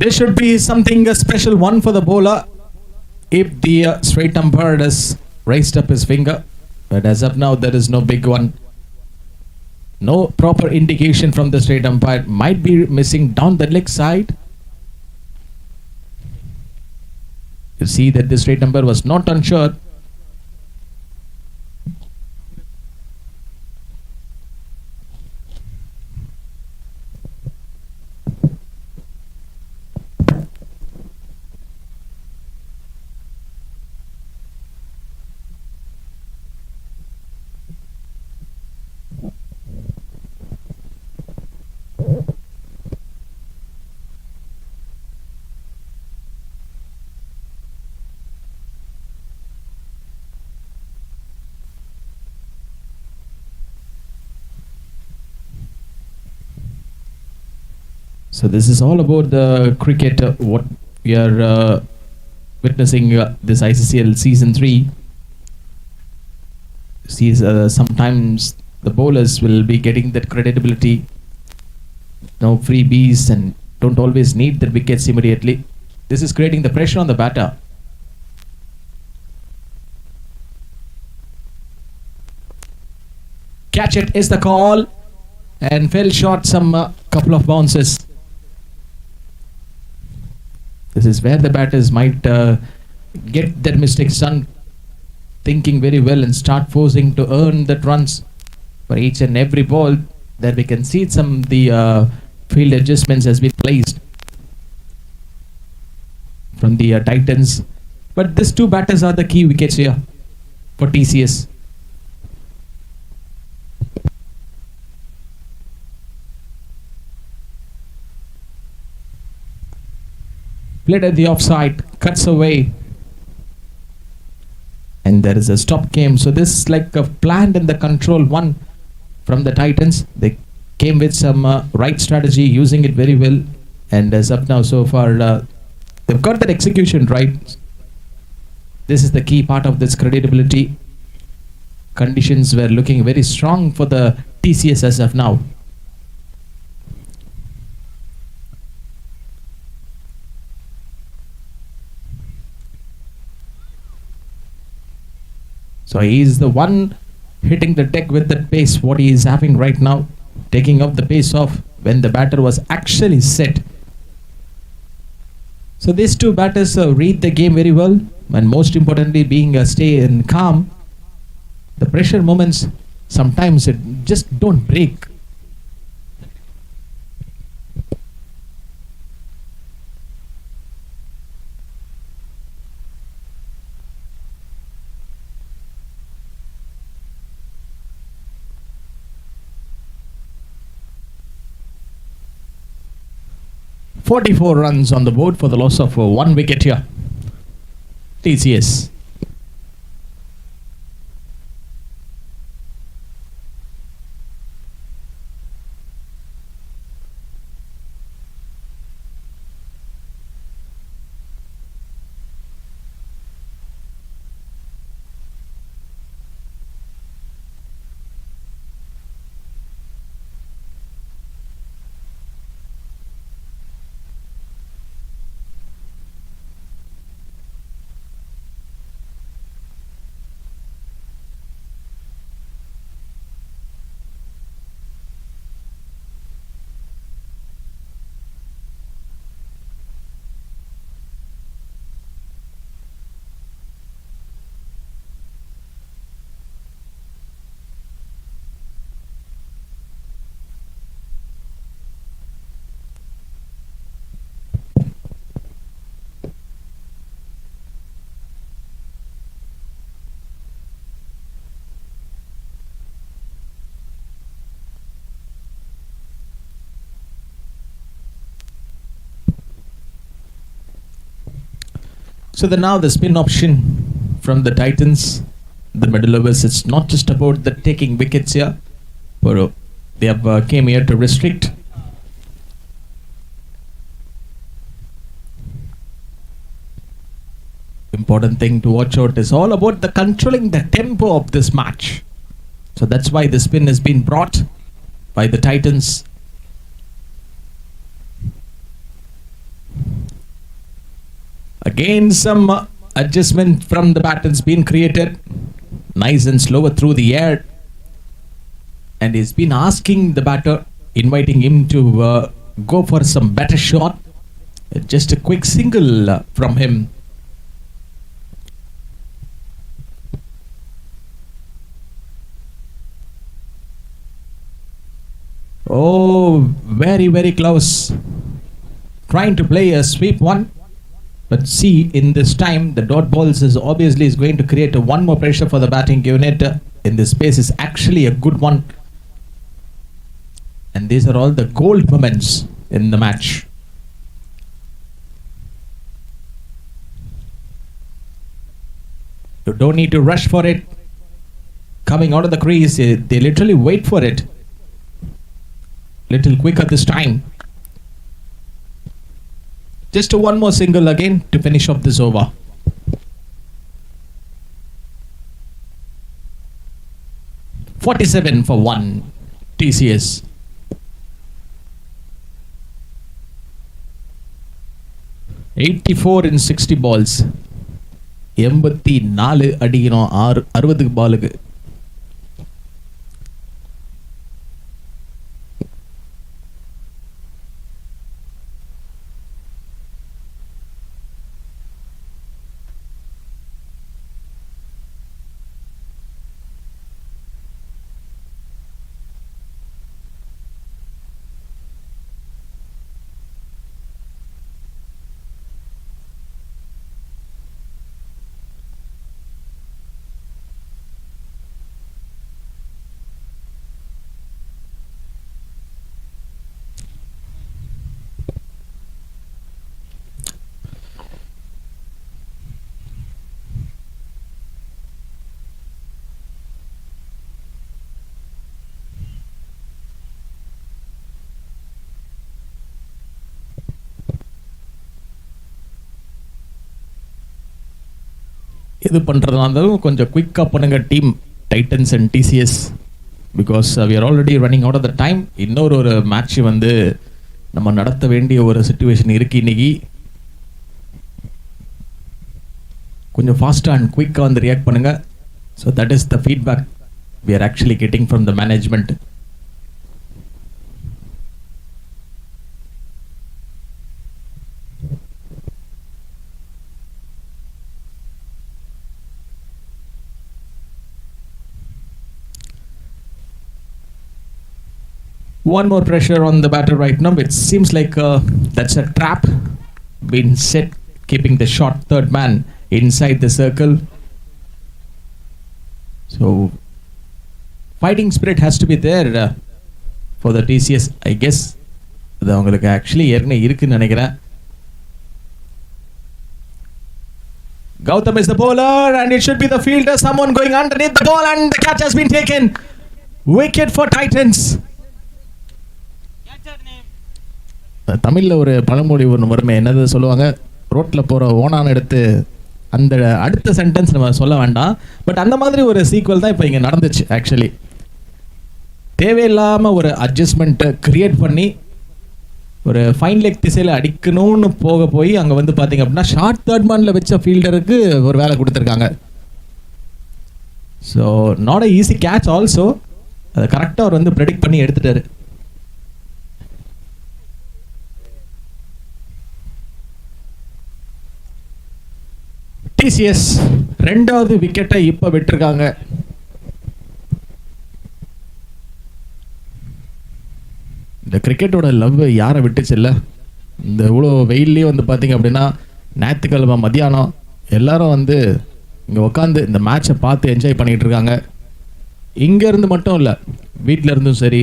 This should be something a special one for the bowler if the straight umpire has raised up his finger. But as of now, there is no big one. No proper indication from the straight umpire. Might be missing down the leg side. You see that the straight umpire was not unsure. So this is all about the cricket, what we are witnessing this ICCL season 3. See, sometimes the bowlers will be getting that credibility, no freebies, and don't always need the wickets immediately. This is creating the pressure on the batter. Catch it is the call, and fell short some couple of bounces. This is where the batters might get their mistakes done, thinking very well and start forcing to earn the runs for each and every ball. There we can see some the field adjustments has been placed from the Titans. But these two batters are the key wickets here for TCS. Played at the offside, cuts away, and there is a stop game. So this is like a planned and the control one from the Titans. They came with some right strategy, using it very well, and as up now so far they've got that execution right. This is the key part of this credibility. Conditions were looking very strong for the TCS as of now. So he is the one hitting the deck with that pace, what he is having right now, taking up the pace off when the batter was actually set. So these two batters read the game very well, and most importantly being stay and calm. The pressure moments, sometimes it just don't break. "44 runs on the board for the loss of 1 wicket here. TCS. So now the spin option from the Titans, the middle overs, it's not just about the taking wickets here, but they have came here to restrict. Important thing to watch out is all about the controlling the tempo of this match. So that's why the spin has been brought by the Titans. Again, some adjustment from the bat has been created. Nice and slower through the air. And he's been asking the batter, inviting him to go for some better shot. Just a quick single from him. Oh, very, very close. Trying to play a sweep one. But see, in this time, the dot balls is obviously is going to create one more pressure for the batting unit. In this space is actually a good one. And these are all the gold moments in the match. You don't need to rush for it. Coming out of the crease, they literally wait for it. Little quicker this time. Just one more single again to finish off this over. $47 for 1 TCS. 84 in 60 balls. 84 அடிக்கணும் 60 பாலுக்கு. இது பண்ணுறதுனாலும் கொஞ்சம் குயிக்காக பண்ணுங்க team Titans and TCS, because we are already running out of the time. இன்னொரு match வந்து நம்ம நடத்த வேண்டிய ஒரு சுச்சுவேஷன் இருக்குது இன்னைக்கு. கொஞ்சம் ஃபாஸ்ட்டாக அண்ட் குயிக்காக வந்து ரியாக்ட் பண்ணுங்கள். So that is the feedback we are actually getting from the management. One more pressure on the batter right now. It seems like that's a trap been set, keeping the short third man inside the circle. So fighting spirit has to be there for the TCS, I guess. அது அவங்களுக்கு actually ஏற்கனவே இருக்குன்னு நினைக்கிறேன். Gautam is the bowler and it should be the fielder, someone going underneath the ball, and the catch has been taken. Wicket for Titans. தமிழில் ஒரு பழமொழி ஒன்று வருமே, என்னது சொல்லுவாங்க, ரோட்டில் போகிற ஓனான் எடுத்து அந்த அடுத்த சென்டென்ஸ் நம்ம சொல்ல வேண்டாம். பட் அந்த மாதிரி ஒரு சீக்வல் தான் இப்போ இங்கே நடந்துச்சு. ஆக்சுவலி தேவையில்லாமல் ஒரு அட்ஜஸ்ட்மெண்ட்டை க்ரியேட் பண்ணி ஒரு ஃபைன் லெக் திசையில் அடிக்கணும்னு போய் அங்கே வந்து பார்த்தீங்க அப்படின்னா ஷார்ட் தேர்ட் மேனில் வச்ச ஃபீல்டருக்கு ஒரு வேலை கொடுத்துருக்காங்க. So not a easy catch also. அதை கரெக்டாக அவர் வந்து ப்ரெடிக்ட் பண்ணி எடுத்துட்டாரு. டிசிஎஸ் ரெண்டாவது விக்கெட்டை இப்போ விட்டுருக்காங்க. இந்த கிரிக்கெட்டோட லவ் யாரை விட்டுச்சு இல்லை? இந்த இவ்வளோ வெயில்லையே வந்து பார்த்தீங்க அப்படின்னா ஞாயிற்றுக்கிழமை மத்தியானம் எல்லாரும் வந்து இங்கே உட்காந்து இந்த மேட்சை பார்த்து என்ஜாய் பண்ணிகிட்டு இருக்காங்க. இங்கேருந்து மட்டும் இல்லை, வீட்டில் இருந்தும் சரி,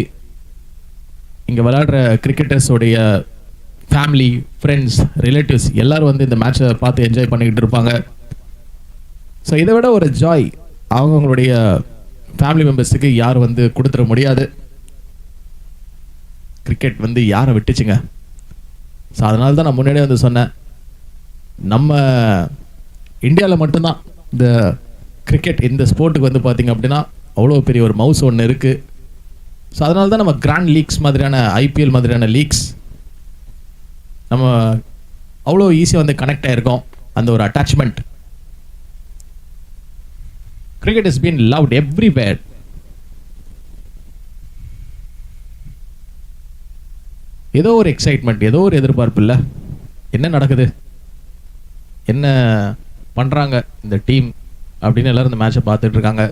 இங்கே விளையாடுற கிரிக்கெட்டர்ஸோடைய ஃபேமிலி, ஃப்ரெண்ட்ஸ், ரிலேட்டிவ்ஸ் எல்லோரும் வந்து இந்த மேட்சை பார்த்து என்ஜாய் பண்ணிக்கிட்டு இருப்பாங்க. ஸோ இதை விட ஒரு ஜாய் அவங்களுடைய ஃபேமிலி மெம்பர்ஸுக்கு யார் வந்து கொடுத்துட முடியாது. கிரிக்கெட் வந்து யாரை விட்டுச்சுங்க. ஸோ அதனால தான் நான் முன்னாடியே வந்து சொன்னேன், நம்ம இந்தியாவில் மட்டும்தான் இந்த கிரிக்கெட் இந்த ஸ்போர்ட்டுக்கு வந்து பார்த்திங்க அப்படின்னா அவ்வளோ பெரிய ஒரு மவுஸ் ஒன்று இருக்குது. ஸோ அதனால தான் நம்ம கிராண்ட் லீக்ஸ் மாதிரியான ஐபிஎல் மாதிரியான லீக்ஸ் நம்ம அவ்வளோ ஈஸியாக வந்து கனெக்ட் ஆகிருக்கோம். அந்த ஒரு attachment. Cricket is been loved everywhere. ஏதோ ஒரு எக்ஸைட்மெண்ட், ஏதோ ஒரு எதிர்பார்ப்பு இல்லை, என்ன நடக்குது, என்ன பண்றாங்க இந்த டீம் அப்படின்னு எல்லாரும் இந்த மேட்சை பார்த்துட்டு இருக்காங்க.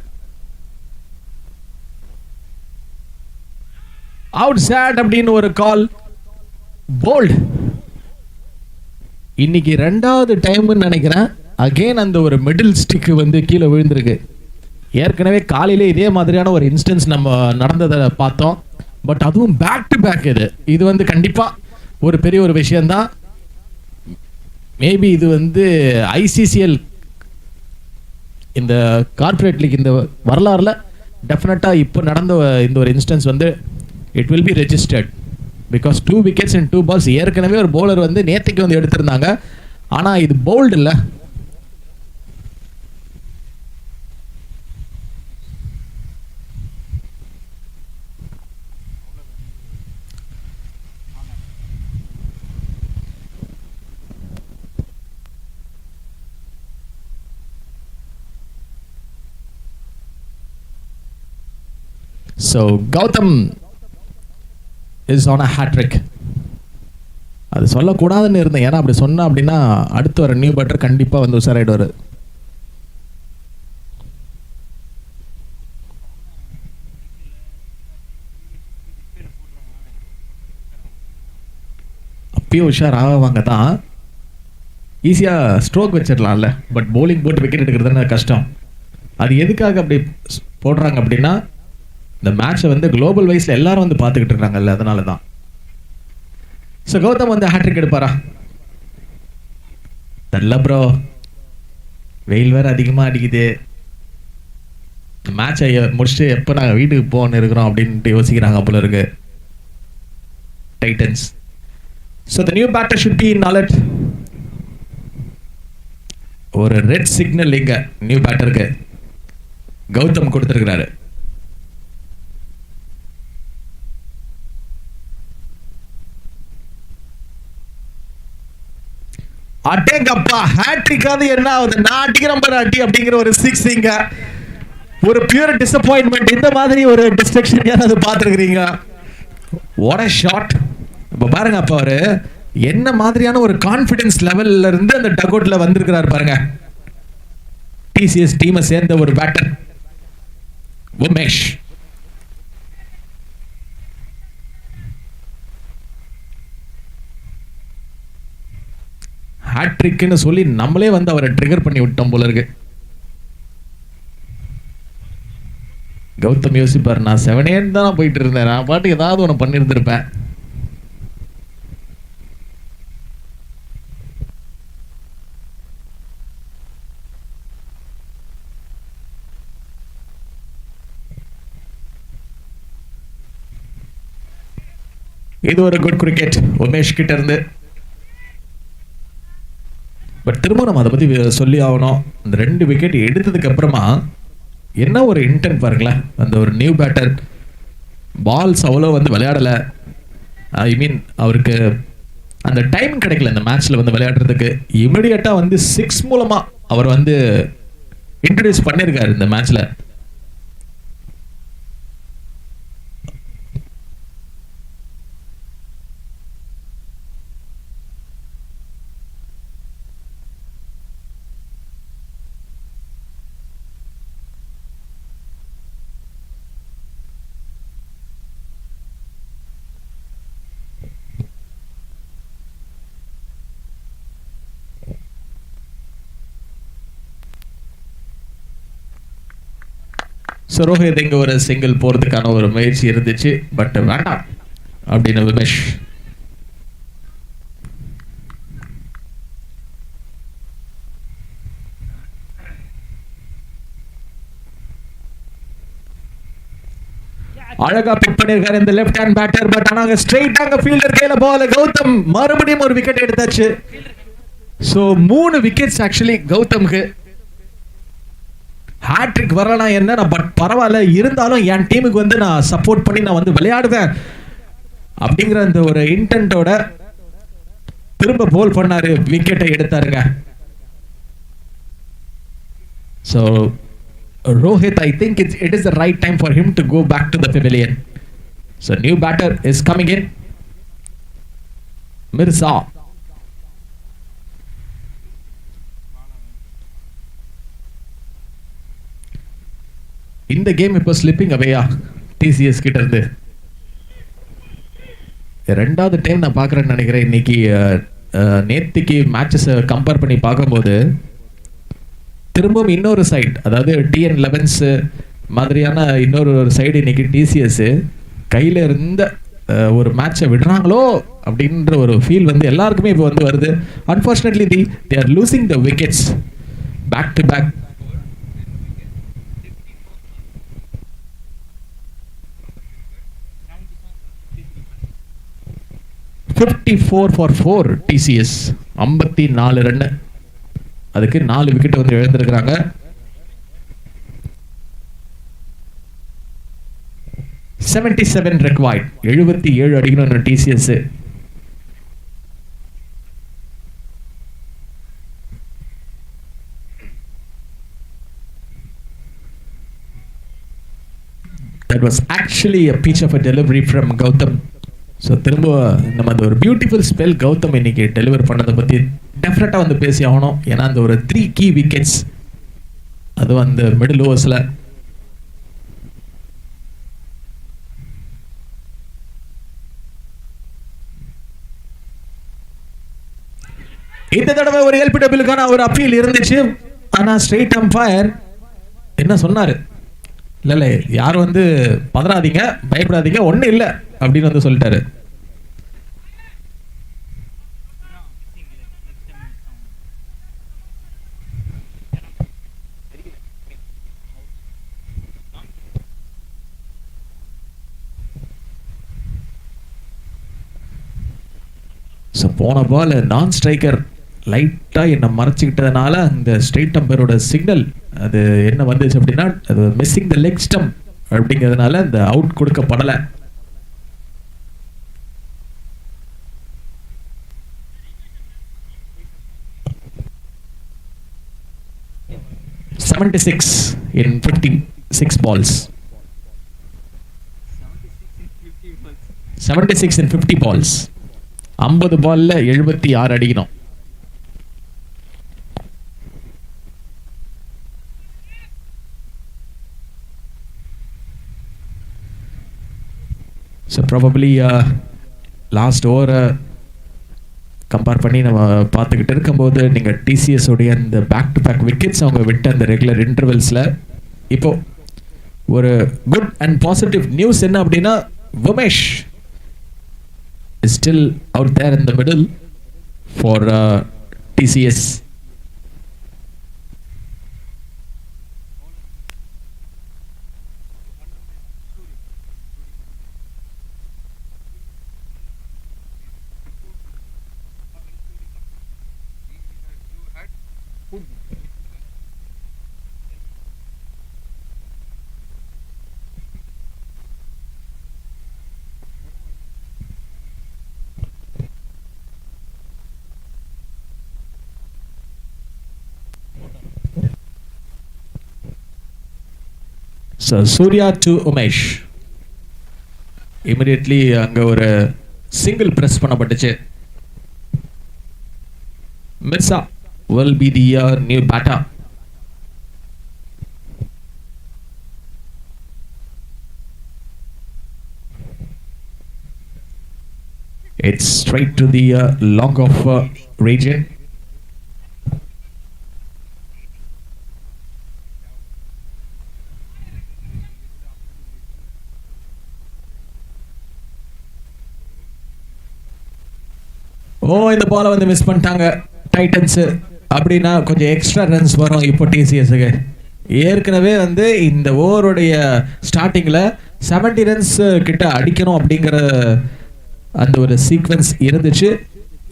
அவுட் சேட் அப்படின்னு ஒரு கால், போல்ட். இன்னைக்கு ரெண்டாவது டைம்னு நினைக்கிறேன் அகெயின் அந்த ஒரு மிடில் ஸ்டிக் வந்து கீழே விழுந்திருக்கு. ஏற்கனவே காலையிலே இதே மாதிரியான ஒரு இன்ஸ்டன்ஸ் நம்ம நடந்ததை பார்த்தோம். பட் அதுவும் பேக் டு பேக். இது வந்து கண்டிப்பா ஒரு பெரிய ஒரு விஷயம்தான். மேபி இது வந்து ஐசிசிஎல் இந்த கார்பரேட் லீக் இந்த வரலாறுல டெஃபினட்டா இப்போ நடந்த இந்த ஒரு இன்ஸ்டன்ஸ் வந்து it will be registered. Because 2 wickets and 2 balls. ஏற்கனவே ஒரு பவுலர் வந்து நேற்றுக்கு வந்து எடுத்திருந்தாங்க, ஆனா இது போல்டு இல்லை. So Gautam is on a hat trick. அது சொல்லக்கூடாதுன்னு இருந்தேன், ஏன்னா அப்படி சொன்னா அப்படின்னா அடுத்து வர நியூ பேட்டர் கண்டிப்பா வந்து உஷாராயிடுவாரு. அப்பயும் உஷார் ஆவாங்க தான், ஈஸியா ஸ்ட்ரோக் வச்சிடலாம்ல. பட் பவுலிங் போட்டு விக்கெட் எடுக்கிறதுன்னு கஷ்டம். அது எதுக்காக அப்படி போடுறாங்க அப்படின்னா இந்த மேட்சை வந்து குளோபல் வைஸ்ல எல்லாரும் வந்து பார்த்துக்கிட்டு இருக்காங்கல்ல, அதனால தான். ஸோ கௌதம் வந்து ஹேட்ரிக் எடுப்பாரா? தெரியல ப்ரோ, வெயில் வேற அதிகமாக அடிக்குது. மேட்சை முடிச்சுட்டு எப்போ நாங்கள் வீட்டுக்கு போகணுன்னு இருக்கிறோம் அப்படின்ட்டு யோசிக்கிறாங்க போல இருக்கு Titans. So the new batter should be in alert. ஒரு ரெட் சிக்னல் இங்க நியூ பேட்டருக்கு கௌதம் கொடுத்துருக்கிறாரு. அட்டேங்கப்பா, ஹேட்ரிக்காவது என்ன ஆகுது, நான் அடிக்கிறேன் பாரு அடி அப்படிங்கிற ஒரு சிக்ஸிங்க, ஒரு பியூர் டிசப்பாயின்மெண்ட். இந்த மாதிரி ஒரு டிஸ்ட்ரக்ஷன் யாராவது பார்த்துருக்கிறீங்க? What a shot. இப்போ பாருங்க, அப்போ அவரு என்ன மாதிரியான ஒரு கான்ஃபிடன்ஸ் லெவல்ல இருந்து அந்த டக் அவுட்ல வந்திருக்கிறாரு பாருங்க. டிசிஎஸ் டீமை சேர்ந்த ஒரு பேட்டர் உமேஷ். ஹேட்ரிக்னு சொல்லி நம்மளே வந்து அவரை ட்ரிகர் பண்ணி விட்டோம் போல இருக்கு. கௌதம் யோசிப்பார், நான் 7 தான் போயிட்டு இருந்தேன், நான் பாட்டு ஏதாவது ஒன்று பண்ணியிருந்திருப்பேன். இது ஒரு குட் கிரிக்கெட் உமேஷ் கிட்ட இருந்து. பட் திரும்ப நம்ம அதை பற்றி சொல்லி ஆகணும். அந்த 2 விக்கெட் எடுத்ததுக்கு அப்புறமா என்ன ஒரு இன்டென்ட் பாருங்களேன். அந்த ஒரு நியூ பேட்டர் பால்ஸ் அவ்வளோ வந்து விளையாடலை. ஐ மீன் அவருக்கு அந்த டைம் கிடைக்கல இந்த மேட்ச்சில் வந்து விளையாடுறதுக்கு. இமிடியட்டாக வந்து 6 மூலமாக அவர் வந்து இன்ட்ரடியூஸ் பண்ணியிருக்காரு இந்த மேட்ச்சில். ரோஹித் இங்க ஒரு சிங்கிள் போறதுக்கான ஒரு முயற்சி இருந்துச்சு, பட் வேண்டாம் அப்படின்னு உமேஷ். அழகா பிக் பண்ணிருக்காரு இந்த லெஃப்ட் ஹேண்ட் பேட்டர். பட் ஆனா ஸ்ட்ரைட் அங்க ஃபீல்டர் கையில பால். கௌதம் மறுபடியும் ஒரு விக்கெட் எடுத்தாச்சு. சோ 3 விக்கெட்ஸ் ஆக்சுவலி கௌதம்க்கு. ஹேட்ரிக் வரலாம் என்ன, பட் பரவாயில்ல, இருந்தாலும் என் டீமுக்கு வந்து நான் சப்போர்ட் பண்ணி நான் வந்து விளையாடுவேன் அப்படிங்கிற அந்த ஒரு இன்டென்ட்டோட திரும்ப போல் பண்ணாரு, விக்கெட்டை எடுத்தாருங்க. So Rohit, I think it is the right time for him to go back to the pavilion. So new batter is coming in, Mirza. இந்த கேம் இப்போ ஸ்லிப்பிங் அவேயா டிசிஎஸ் கிட்ட இருந்து. ரெண்டாவது டைம் நான் பார்க்குறேன்னு நினைக்கிறேன் இன்னைக்கு. நேத்திக்கு மேட்சஸை கம்பேர் பண்ணி பார்க்கும்போது திரும்பவும் இன்னொரு சைட், அதாவது டிஎன் லெவன்ஸ் மாதிரியான இன்னொரு சைடு இன்னைக்கு டிசிஎஸ் கையில் இருந்த ஒரு மேட்சை விடுறாங்களோ அப்படின்ற ஒரு ஃபீல் வந்து எல்லாருக்குமே இப்போ வந்து வருது. Unfortunately they are losing the wickets back to back. $54 for 4 TCS. 54 run. அதுக்கு 4 விக்கெட் வந்து இழந்திருக்கிறாங்க. $77 required. 77 அடிக்கணும் TCS. That was actually a pitch of a delivery from Gautam. So திரும்ப நம்ம அந்த ஒரு பியூட்டிஃபுல் ஸ்பெல் கௌதம் இன்னைக்கு டெலிவர் பண்ணதை பற்றி டெஃபினட்டாக வந்து பேசி ஆகணும். ஏன்னா அந்த ஒரு 3 கீ விக்கெட்ஸ், அதுவும் அந்த மிடில் ஓவர்ஸில். இந்த தடவை ஒரு எல்பிடபிள்யூக்கான ஒரு அப்பீல் இருந்துச்சு. ஆனால் ஸ்ட்ரெயிட் அம்பயர் என்ன சொன்னார், இல்லை யாரும் வந்து பதறாதீங்க, பயப்படாதீங்க, ஒன்றும் இல்லை அப்படின்னு வந்து சொல்லிட்டாரு. ஸோ போன பால் நான் ஸ்ட்ரைக்கர் லைட்டாக என்னை மறைச்சிக்கிட்டதுனால அந்த ஸ்ட்ரெயிட் அம்பையரோட சிக்னல் அது என்ன வந்துச்சு அப்படின்னா, அது மிஸ்ஸிங் த லெக் ஸ்டம் அப்படிங்கிறதுனால இந்த out கொடுக்கப்படலை. $76 in 56 balls. 76 in 50 balls. 50 பால்ல 76 அடிக்கணும். ஸோ ப்ராபப்ளி லாஸ்ட் ஓவரை கம்பேர் பண்ணி நம்ம பார்த்துக்கிட்டு இருக்கும்போது நீங்கள் டிசிஎஸ் உடைய அந்த பேக் டு பேக் விக்கெட்ஸ் அவங்க விட்ட அந்த ரெகுலர் இன்டர்வல்ஸில் இப்போ ஒரு குட் அண்ட் பாசிட்டிவ் நியூஸ் என்ன அப்படின்னா, Umesh is still out there in the middle for TCS. So Surya to Umesh. Immediately அங்க ஒரு சிங்கிள் பிரஸ் பண்ணப்பட்டுச்சு. Mirza will be the new batter. It's straight to the long off region. இந்த பாலை வந்து miss பண்ணிட்டாங்க Titans. அப்படின்னா கொஞ்சம் extra runs வரும் இப்போ டிசிஎஸ்க்கு. ஏற்கனவே வந்து இந்த ஓவருடைய ஸ்டார்டிங்கில் 70 ரன்ஸ் கிட்ட அடிக்கணும் அப்படிங்கிற அந்த ஒரு சீக்வன்ஸ் இருந்துச்சு.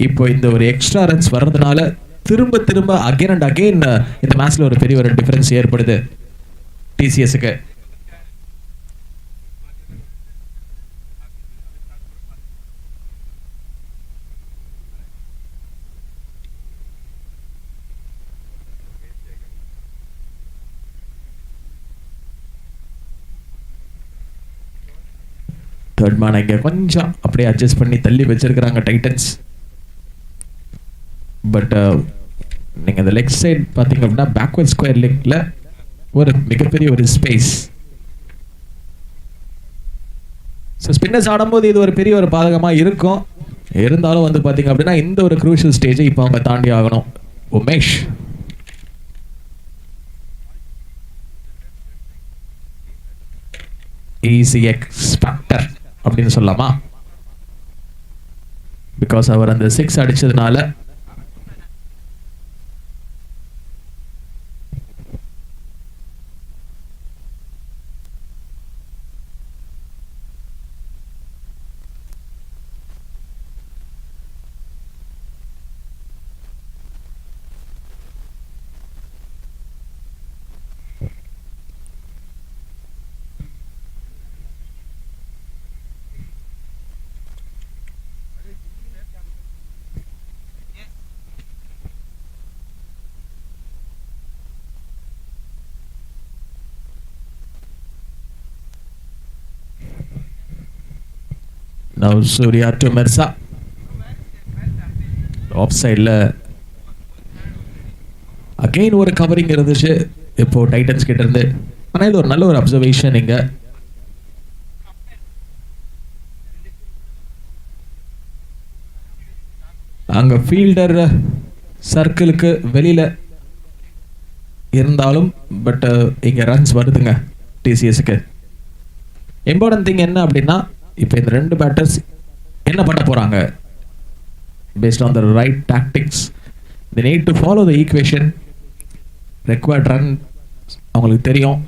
இப்போ இந்த ஒரு எக்ஸ்ட்ரா ரன்ஸ் வர்றதுனால திரும்ப திரும்ப அகைன் அண்ட் அகைன் இந்த மேட்ச்ல ஒரு பெரிய ஒரு டிஃபரன்ஸ் ஏற்படுது டிசிஎஸ்க்கு. தேர்ட் மேன் இங்கே கொஞ்சம் அப்படியே அட்ஜஸ்ட் பண்ணி தள்ளி வச்சிருக்கிறாங்க டைட்டன்ஸ். பட் நீங்கள் அந்த லெக் சைட் பார்த்தீங்க அப்படின்னா பேக்வர்ட் ஸ்கொயர் லெக்கில் ஒரு மிகப்பெரிய ஒரு ஸ்பேஸ். ஸோ ஸ்பின்னர்ஸ் ஆடும்போது இது ஒரு பெரிய ஒரு பாதகமாக இருக்கும். இருந்தாலும் வந்து பார்த்தீங்க அப்படின்னா இந்த ஒரு க்ரூஷியல் ஸ்டேஜை இப்போ அவங்க தாண்டி ஆகணும். உமேஷ் ஈஸி எக்ஸ்பெக்டர் அப்படின்னு சொல்லலாமா? பிகாஸ் அவர் அந்த 6 அடிச்சதுனால Now Surya to Mirza. Off சைடில் அகெயின் ஒரு கவரிங் இருந்துச்சு இப்போ டைட்டன்ஸ் கிட்ட இருந்து. ஆனால் இது ஒரு நல்ல ஒரு அப்சர்வேஷன். இங்கே அங்கே ஃபீல்டர் சர்க்கிளுக்கு வெளியில் இருந்தாலும் பட் இங்கே ரன்ஸ் வருதுங்க டிசிஎஸ்க்கு. இம்பார்ட்டன்ட் திங் என்ன அப்படின்னா இப்போ இந்த ரெண்டு பேட்டர்ஸ் என்ன பண்ண போகிறாங்க? Based on the right tactics they need to follow the equation required run அவங்களுக்கு தெரியும்.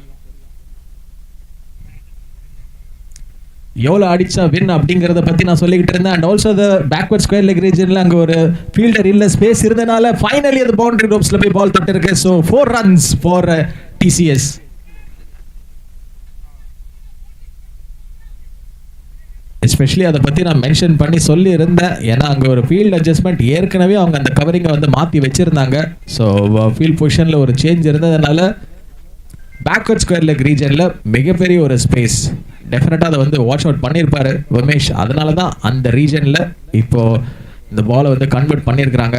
எவ்வளோ அடிச்சா வின் அப்படிங்கிறத பற்றி நான் சொல்லிக்கிட்டு இருந்தேன். And also the backward square leg ரீஜனில் அங்கே ஒரு ஃபீல்டர் இல்லை, ஸ்பேஸ் இருந்தனால ஃபைனலி அது பவுண்டரி ரோப்ஸில் போய் பால் தொட்டிருக்கு. So 4 runs for TCS. Especially அதை பற்றி நான் மென்ஷன் பண்ணி சொல்லியிருந்தேன். ஏன்னா அங்கே ஒரு ஃபீல்ட் அட்ஜஸ்ட்மெண்ட் ஏற்கனவே அவங்க அந்த கவரிங்கை வந்து மாற்றி வச்சுருந்தாங்க. ஸோ ஃபீல்ட் பொசிஷனில் ஒரு சேஞ்ச் இருந்ததுனால பேக்வர்ட் ஸ்கொயர் லெக் ரீஜனில் மிகப்பெரிய ஒரு ஸ்பேஸ். டெஃபினட்டாக அதை வந்து வாட்ச் அவுட் பண்ணியிருப்பார் உமேஷ். அதனால தான் அந்த ரீஜனில் இப்போது இந்த பாலை வந்து கன்வெர்ட் பண்ணியிருக்கிறாங்க.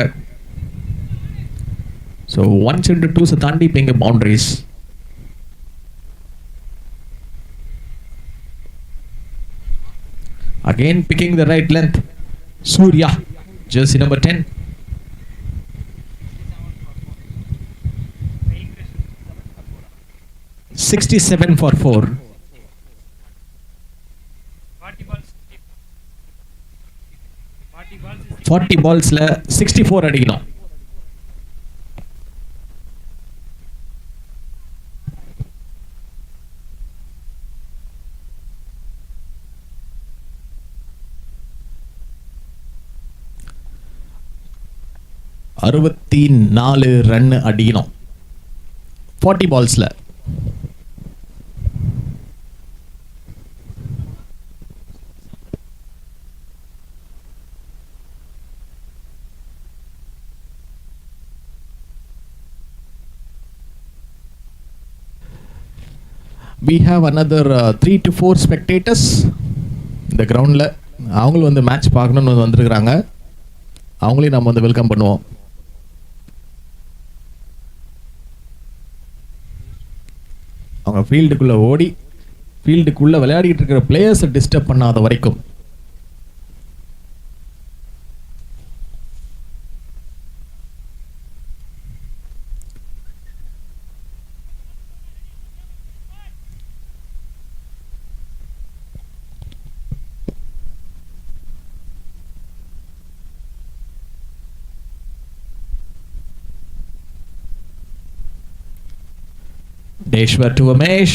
ஸோ 1s into 2s தாண்டி இப்போ இங்கே boundaries. Again picking the right length. Surya, jersey number 10. $67 for 4. 40 balls la 64 அடிக்கணும். அறுபத்தி 4 ரன் அடிக்கணும் 40 பால்ஸில். We have another 3 to 4 spectators இந்த கிரவுண்டில். அவங்களும் வந்து மேட்ச் பார்க்கணுன்னு வந்துருக்குறாங்க. அவங்களையும் நம்ம வந்து வெல்கம் பண்ணுவோம். அவங்க ஃபீல்டுக்குள்ளே ஓடி ஃபீல்டுக்குள்ளே விளையாடிட்டு இருக்கிற பிளேயர்ஸை டிஸ்டர்ப் பண்ணாத வரைக்கும். Deshwar to Umesh.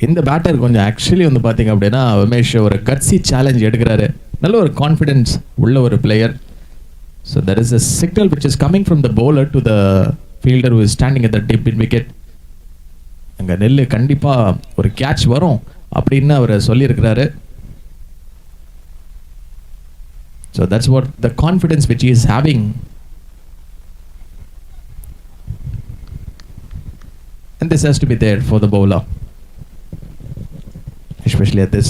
இந்த பேட்டர் கொஞ்சம் ஆக்சுவலி வந்து பார்த்தீங்க அப்படின்னா உமேஷ் ஒரு கட்ஸி சேலஞ்ச் எடுக்கிறாரு. நல்ல ஒரு கான்ஃபிடென்ஸ் உள்ள ஒரு player. So that is a signal which is coming from the bowler to the fielder who is standing at the tip in wicket. அங்கே நெல் கண்டிப்பாக ஒரு கேட்ச் வரும் அப்படின்னு அவர் சொல்லியிருக்கிறாரு. So that's what the confidence which he is having. And this has to be there for the bowler, especially at this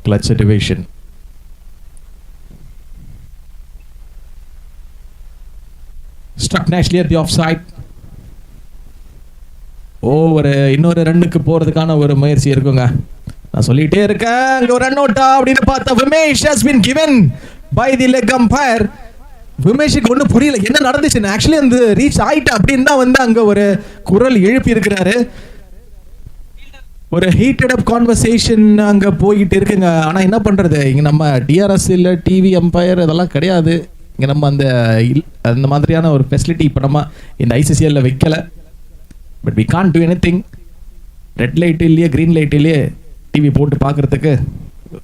clutch situation. Struck nicely at the offside. ஒரு இன்னொரு ரன்னுக்கு போறதுக்கான ஒரு முயற்சி இருக்குங்க. நான் சொல்லிட்டே இருக்கேன், அங்க ஒரு ரன் அவுட்டா அப்படின்னு பார்த்தா விமேஷ் has been given by the leg umpire. விமேஷுக்கு ஒன்றும் புரியல என்ன நடந்துச்சுன்னு. ஆக்சுவலி அந்த ரீச் ஆயிட்டா அப்படின்னு தான் வந்து அங்க ஒரு குரல் எழுப்பி இருக்கிறாரு. ஒரு ஹீட்டட் அப் கான்வர்சேஷன் அங்கே போயிட்டு இருக்குங்க. ஆனால் என்ன பண்ணுறது, இங்கே நம்ம டிஆர்எஸ் இல்லை, டிவி அம்பையர் இதெல்லாம் கிடையாது. இங்கே நம்ம அந்த மாதிரியான ஒரு ஃபெசிலிட்டி இப்போ நம்ம இந்த ஐசிசிஎல்ல வைக்கலை. But we can't do anything. Red light இல்லையே, க்ரீன் லைட் இல்லையே டிவி போட்டு பார்க்குறதுக்கு.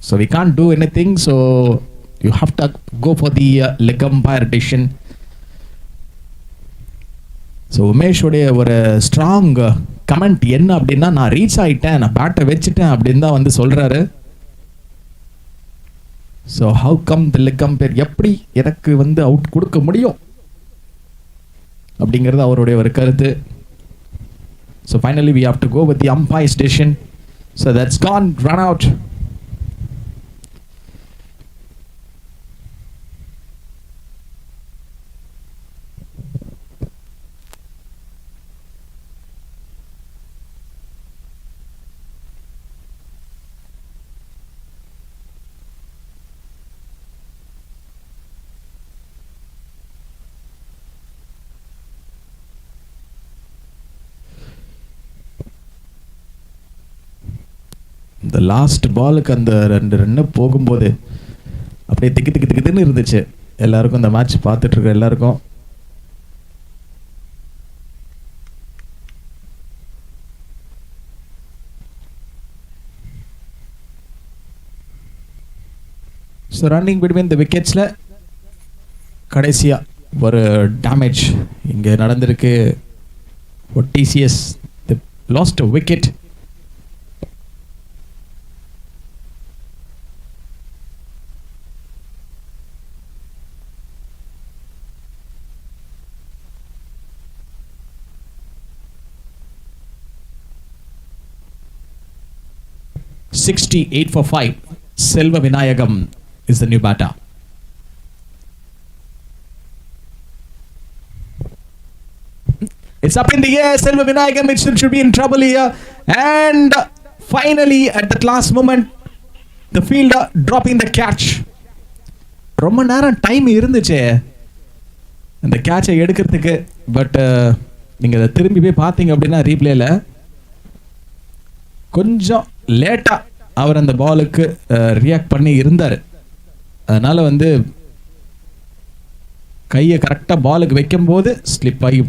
So we can't do anything. So you have to go for the leg umpire decision. So உமேஷோடைய ஒரு ஸ்ட்ராங் கமெண்ட் என்ன அப்படின்னா, நான் ரீச் ஆகிட்டேன், நான் பேட்டை வச்சுட்டேன் அப்படின்னு தான் வந்து சொல்கிறாரு. So how come the leg umpire, எப்படி எனக்கு வந்து அவுட் கொடுக்க முடியும் அப்படிங்கிறது அவருடைய ஒரு கருத்து. So finally we have to go with the umpire's decision. So that's gone, run out. இந்த லாஸ்ட் பாலுக்கு அந்த 2 ரன்னு போகும்போது அப்படியே திக்குன்னு இருந்துச்சு எல்லாருக்கும், இந்த மேட்ச் பார்த்துட்டு இருக்க எல்லாருக்கும். ஸோ ரன்னிங் பிட்வீன் த விக்கெட்ஸில் கடைசியாக ஒரு டேமேஜ் இங்கே நடந்திருக்கு. ஒரு TCS last wicket. $68 for 5. Selva Vinayagam is the new batter. It's up in the air. Selva Vinayagam, it should be in trouble here. And finally, at that last moment, the fielder dropping the catch. ரொம்ப நேரம் time இருந்துச்சு அந்த கேட்சை எடுக்கிறதுக்கு. But நீங்கள் அதை திரும்பி போய் பார்த்தீங்க அப்படின்னா ரீப்ளேல கொஞ்சம் லேட்டாக அவர் அந்த பாலுக்கு ரியாக்ட் பண்ணி இருந்தார். அதனால் வந்து கையை கரெக்டாக பாலுக்கு வைக்கும்போது ஸ்லிப் ஆகி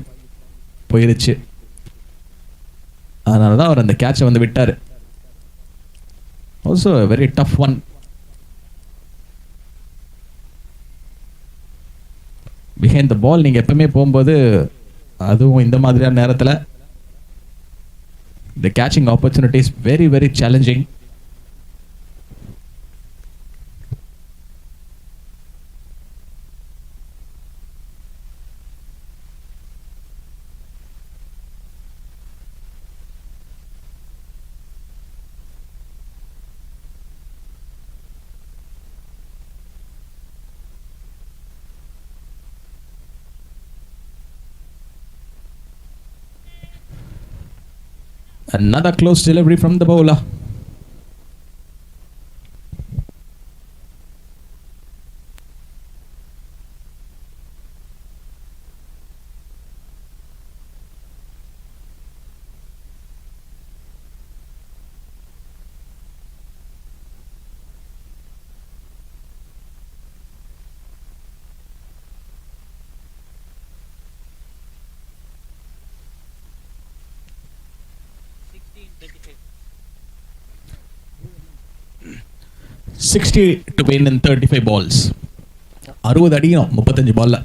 போயிருச்சு. அதனால தான் அவர் அந்த கேட்சை வந்து விட்டார். Also very tough one. Behind the ball நீங்கள் எப்பவுமே போகும்போது, அதுவும் இந்த மாதிரியான நேரத்தில் the catching opportunity is very, very challenging. Another close delivery from the bowler. $60 to win in 35 balls. 60 அடிக்கணும் 35 பால்ல.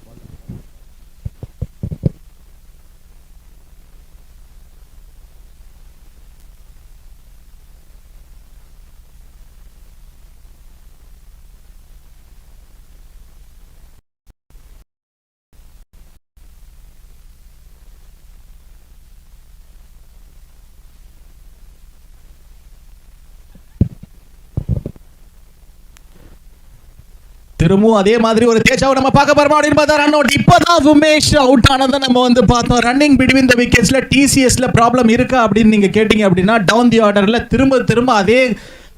திரும்பவும் அதே மாதிரி ஒரு தேஜாவை நம்ம பார்க்க போறோம் அப்படின்னு பார்த்தா ரன் அவுட். இப்பதான் உமேஷ் அவுட் ஆனதை நம்ம வந்து பார்த்தோம். ரன்னிங் பிட்வீன் த விக்கெட்ஸ்ல டிசிஎஸ்ல ப்ராப்ளம் இருக்கா அப்படின்னு நீங்க கேட்டீங்க அப்படின்னா டவுன் தி ஆர்டர்ல திரும்ப திரும்ப அதே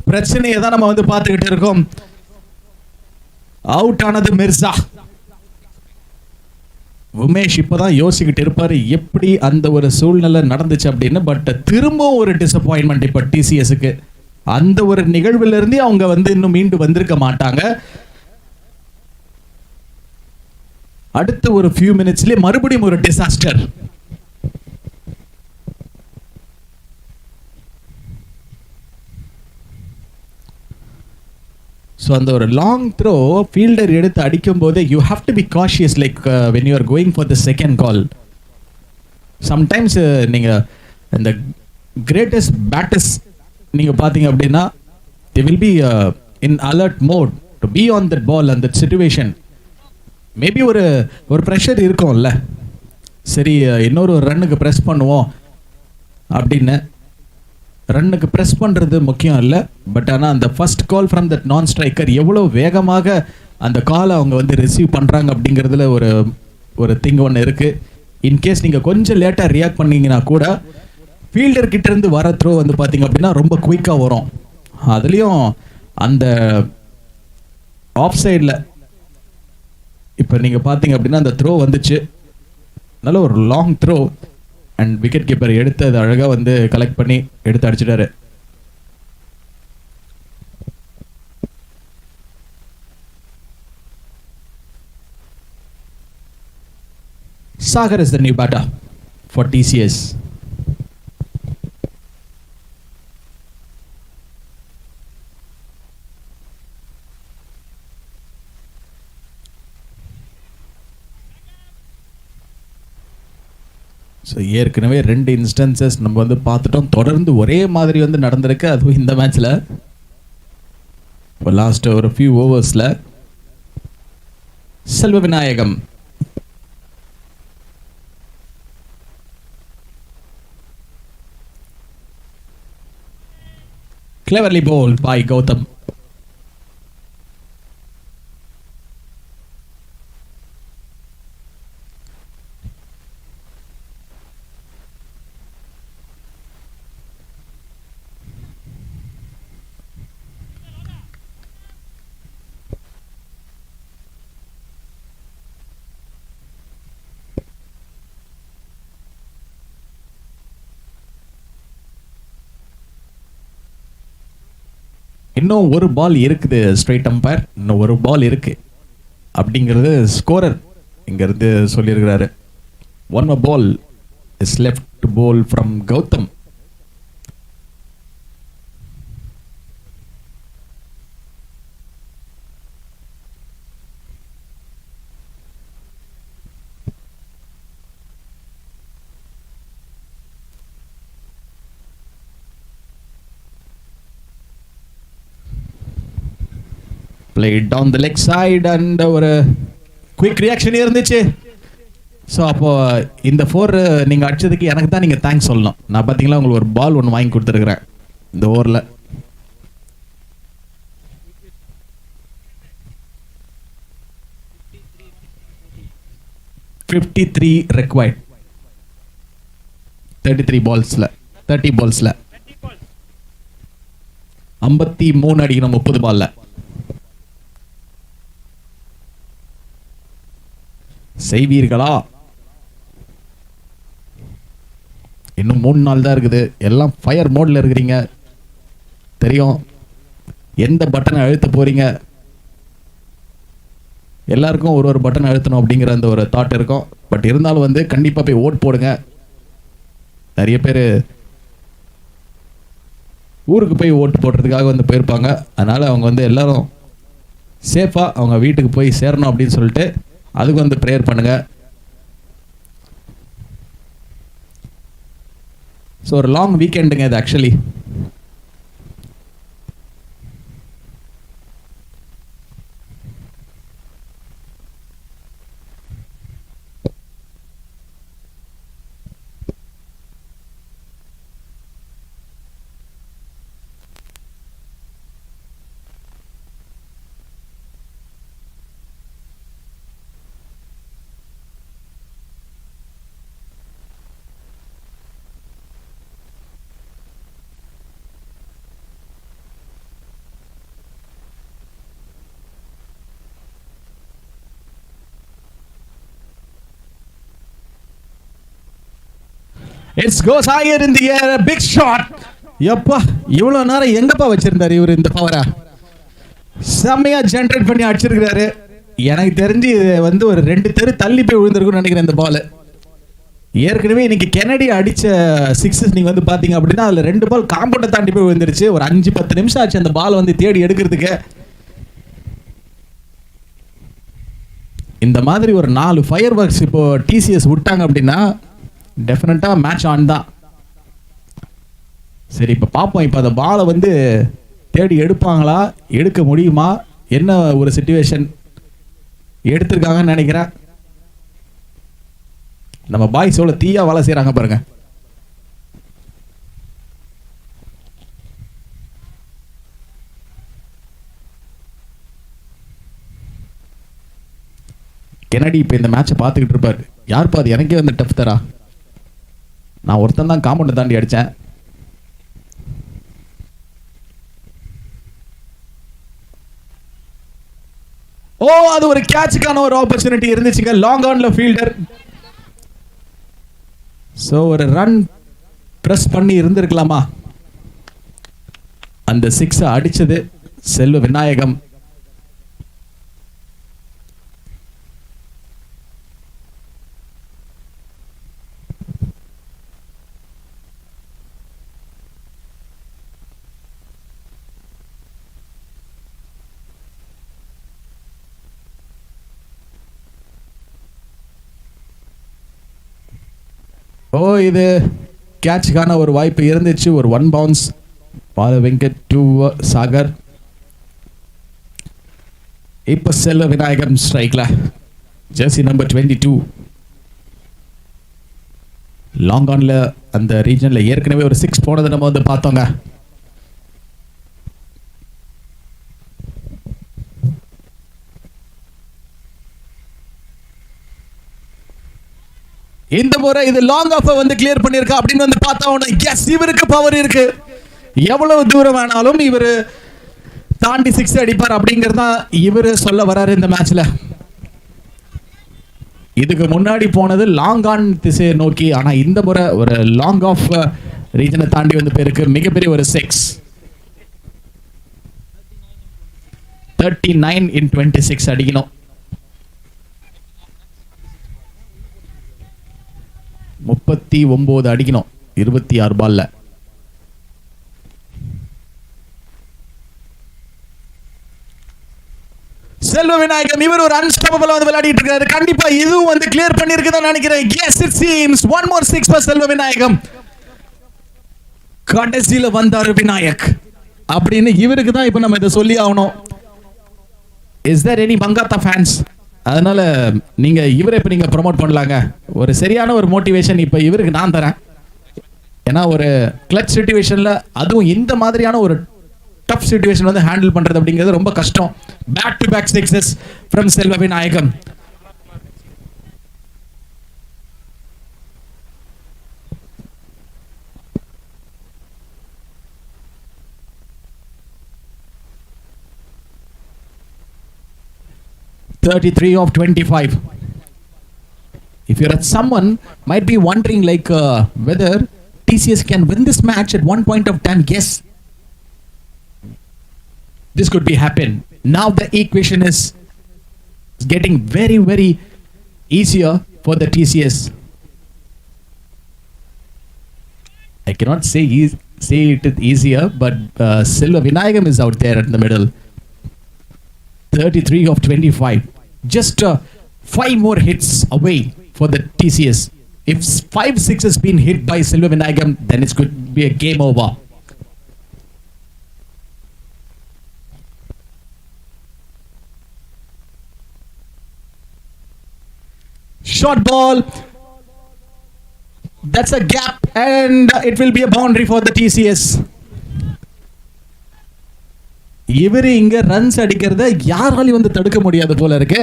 பிரச்சனையை தான் நம்ம வந்து பார்த்துக்கிட்டு இருக்கோம். அவுட் ஆனது மிர்சா. உமேஷ் இப்பதான் யோசிக்கிட்டு இருப்பாரு எப்படி அந்த ஒரு சூழ்நிலை நடந்துச்சு அப்படின்னு. பட் திரும்பவும் ஒரு டிசப்பாயின்மெண்ட் இப்ப டிசிஎஸ்க்கு. அந்த ஒரு நிகழ்வுல இருந்தே அவங்க வந்து இன்னும் மீண்டு வந்திருக்க மாட்டாங்க. அடுத்த ஒரு ஃபியூ மினிட்ஸ்லயே மறுபடியும் ஒரு டிசாஸ்டர். ஸோ அந்த ஒரு லாங் த்ரோ ஃபீல்டர் எடுத்து அடிக்கும் போது you have to be cautious like when you are going for the second call. Sometimes நீங்கள் இந்த கிரேட்டஸ்ட் பேட்டர்ஸ் நீங்கள் பார்த்தீங்க அப்படின்னா they will be in alert mode to be on that ball அந்த situation. Maybe ஒரு ப்ரெஷர் இருக்கும்ல, சரி இன்னொரு ரன்னுக்கு ப்ரெஸ் பண்ணுவோம் அப்படின்னு. ரன்னுக்கு ப்ரெஸ் பண்ணுறது முக்கியம் இல்லை, பட் ஆனால் அந்த ஃபர்ஸ்ட் கால் ஃப்ரம் தட் நான் ஸ்ட்ரைக்கர் எவ்வளோ வேகமாக அந்த காலை அவங்க வந்து ரிசீவ் பண்ணுறாங்க அப்படிங்கிறதுல ஒரு திங் ஒன்று இருக்குது. இன்கேஸ் நீங்கள் கொஞ்சம் லேட்டாக ரியாக்ட் பண்ணீங்கன்னா கூட ஃபீல்டர் கிட்டேருந்து வர த்ரோ வந்து பார்த்தீங்க அப்படின்னா ரொம்ப குயிக்காக வரும். அதுலேயும் அந்த ஆஃப் சைடில் இப்போ நீங்கள் பார்த்தீங்க அப்படின்னா அந்த த்ரோ வந்துச்சு, நல்ல ஒரு long throw. And wicket keeper எடுத்து அதை அழகாக வந்து கலெக்ட் பண்ணி எடுத்து அடிச்சிட்டாரு. Sagar is the new batter for TCS. So ஏற்கனவே 2 இன்ஸ்டன்சஸ் நம்ம வந்து பார்த்துட்டோம். தொடர்ந்து ஒரே மாதிரி வந்து நடந்திருக்கு, அதுவும் இந்த மேட்ச்சில். இப்போ லாஸ்ட் ஒரு ஃபியூ ஓவர்ஸில் செல்வ Vinayagam cleverly bowled by Gautam. இன்னும் ஒரு பால் இருக்குது ஸ்ட்ரைட் அம்பையர், இன்னும் ஒரு பால் இருக்கு அப்படிங்கிறது ஸ்கோரர் இங்கிருந்து சொல்லியிருக்கிறாரு. One ball is left to bowl from Gautam. played down the leg side and ஒரு குயிக் ரியாக்ஷன் இருந்துச்சு. ஸோ அப்போ இந்த 4 நீங்கள் அடிச்சதுக்கு எனக்கு தான் நீங்கள் தேங்க்ஸ் சொல்லணும். நான் பார்த்தீங்களா உங்களுக்கு ஒரு பால் ஒன்று வாங்கி கொடுத்துருக்குறேன் இந்த ஓவரில். $53 required 33 பால்ஸில் 30 பால்ஸில் 53 அடிக்கணும் 30 பால்ல. செய்வீர்களா? இன்னும் 3 நாள் தான் இருக்குது. எல்லாம் ஃபயர் மோட்ல இருக்கிறீங்க தெரியும். எந்த பட்டனை அழுத்த போறீங்க, எல்லாருக்கும் ஒரு பட்டன் அழுத்தணும் அப்படிங்கிற அந்த ஒரு தாட் இருக்கும். பட் இருந்தாலும் வந்து கண்டிப்பாக போய் ஓட் போடுங்க. நிறைய பேர் ஊருக்கு போய் ஓட்டு போடுறதுக்காக வந்து போயிருப்பாங்க. அதனால் அவங்க வந்து எல்லாரும் சேஃபாக அவங்க வீட்டுக்கு போய் சேரணும் அப்படின்னு சொல்லிட்டு அதுக்கு வந்து ப்ரேயர் பண்ணுங்கள். ஸோ ஒரு லாங் வீக்கெண்டுங்க இது actually. It's goes higher in the air, a big shot. எப்பா இவ்வளோ நேரம் எங்கப்பா வச்சிருந்தாரு இவர் இந்த பவரா? செம்மையா ஜென்ரேட் பண்ணி அடிச்சிருக்கிறாரு. எனக்கு தெரிஞ்சு வந்து ஒரு 2 தெரு தள்ளி போய் விழுந்திருக்கும்னு நினைக்கிறேன் இந்த பால். ஏற்கனவே இன்னைக்கு கெனடி அடிச்ச சிக்ஸஸ் நீங்க வந்து பாத்தீங்க அப்படின்னா அதுல 2 பால் காம்பவுண்டை தாண்டி போய் விழுந்துருச்சு. ஒரு 5-10 நிமிஷம் ஆச்சு அந்த பால் வந்து தேடி எடுக்கிறதுக்கு. இந்த மாதிரி ஒரு 4 ஃபயர் ஒர்க்ஸ் இப்போ டிசிஎஸ் விட்டாங்க அப்படின்னா டெஃபினட்டா மேட்ச் ஆன் தான். சரி இப்போ பார்ப்போம். இப்போ அந்த பாலை வந்து தேடி எடுப்பாங்களா, எடுக்க முடியுமா, என்ன ஒரு சிச்சுவேஷன் எடுத்திருக்காங்கன்னு நினைக்கிறேன். நம்ம பாய்ஸ் எவ்வளோ தீயா வேலை செய்கிறாங்க பாருங்க. கெனடி இப்போ இந்த மேட்சை பார்த்துக்கிட்டு இருப்பார். யார் பாது எனக்கே வந்து டஃப் தரா, நான் ஒருத்தன் தான் காம்பவுண்டை தாண்டி அடித்தேன். ஓ அது ஒரு கேட்சுக்கான ஒரு ஆப்பர்ச்சுனிட்டி இருந்துச்சுங்க. லாங் ஆன்ல ஃபீல்டர். சோ ஒரு ரன் பிரஸ் பண்ணி இருந்திருக்கலாமா. அந்த 6 அடிச்சது செல்வ விநாயகம். ஓ இது கேட்சுக்கான ஒரு வாய்ப்பு இருந்துச்சு. ஒரு 1 பவுன்ஸ். பால வெங்கட் டு சாகர். இப்ப செல்வ விநாயகம் ஸ்ட்ரைக்ல. Jersey number 22. லாங் ஆன்ல அந்த ரீஜன்ல ஏற்கனவே ஒரு 6 போனதை நம்ம வந்து பார்த்தோங்க. இந்த முறை இது லாங் ஆஃப் வந்து கிளியர் பண்ணிருக்கா அப்படின்னு வந்து பார்த்தா எஸ் இவருக்கு பவர் இருக்கு. எவ்வளவு தூரம் வேணாலும் இவர் தாண்டி 6 அடிப்பார் அப்படிங்கறத இவர் சொல்ல வராரு இந்த மேட்ச்ல. இதுக்கு முன்னாடி போனது லாங் ஆன் திசையை நோக்கி, ஆனா இந்த முறை ஒரு லாங் ஆஃப் ரீஜனை தாண்டி வந்து போயிருக்கு. மிகப்பெரிய ஒரு 6. 39 in 26 அடிக்கணும். 39 அடிக்கணும் 26 பால்ல. செல்வ விநாயகம் இவர் ஒரு அன்ஸ்டாப்பபிள் வந்து விளையாடிட்டு இருக்காரு. கண்டிப்பா இதுவும் வந்து கிளியர் பண்ணிருக்குதான் நினைக்கிறேன். S it seems one more 6 for செல்வ விநாயகம். கடைசியில வந்தாரு விநாயக் அப்படின்னு இவருக்கு தான் இப்ப நம்ம இதை சொல்லி ஆகணும். Is there any Mankatha fans? அதனால நீங்க இவரை இப்ப நீங்க ப்ரோமோட் பண்ணலாங்க. ஒரு சரியான ஒரு மோட்டிவேஷன் இப்ப இவருக்கு நான் தரேன். ஏன்னா ஒரு கிளட்ச் சிச்சுவேஷன்ல அதுவும் இந்த மாதிரியான ஒரு டஃப் சிச்சுவேஷன் வந்து ஹேண்டில் பண்றது அப்படிங்கிறது ரொம்ப கஷ்டம். Back to back 6s from செல்வ Vinayagam. (33 of 25). If you're at someone might be wondering like whether TCS can win this match at one point of time. Yes, this could be happen. Now the equation is getting very very easier for the TCS. I cannot say it is easier, but Silva Vinayagam is out there in the middle. 33 of 25. Just 5 more hits away for the TCS. If 5-6 has been hit by Silva Vinayagam, then it could be a game over. Short ball. That's a gap and it will be a boundary for the TCS. இவரு இங்க runs அடிக்கிறத யாராலையும் வந்து தடுக்க முடியாது போல இருக்கு.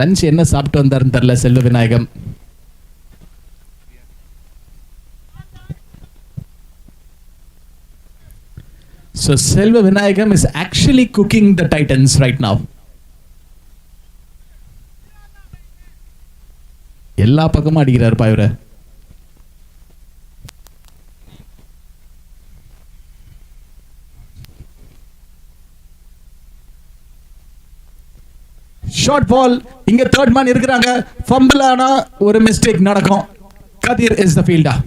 Lunch என்ன சாப்பிட்டு வந்தாருன்னு தெரியல செல்வ Vinayagam. So Selva Vinayagam is actually cooking the Titans right now. எல்லா பக்கமும் அடிக்கிறாருப்பா இவரை. Short ball. இங்க தேர்ட் மேன் இருக்கிறாங்க. ஃபம்பிள் ஆனா ஒரு மிஸ்டேக் நடக்கும். Kathir is the fielder.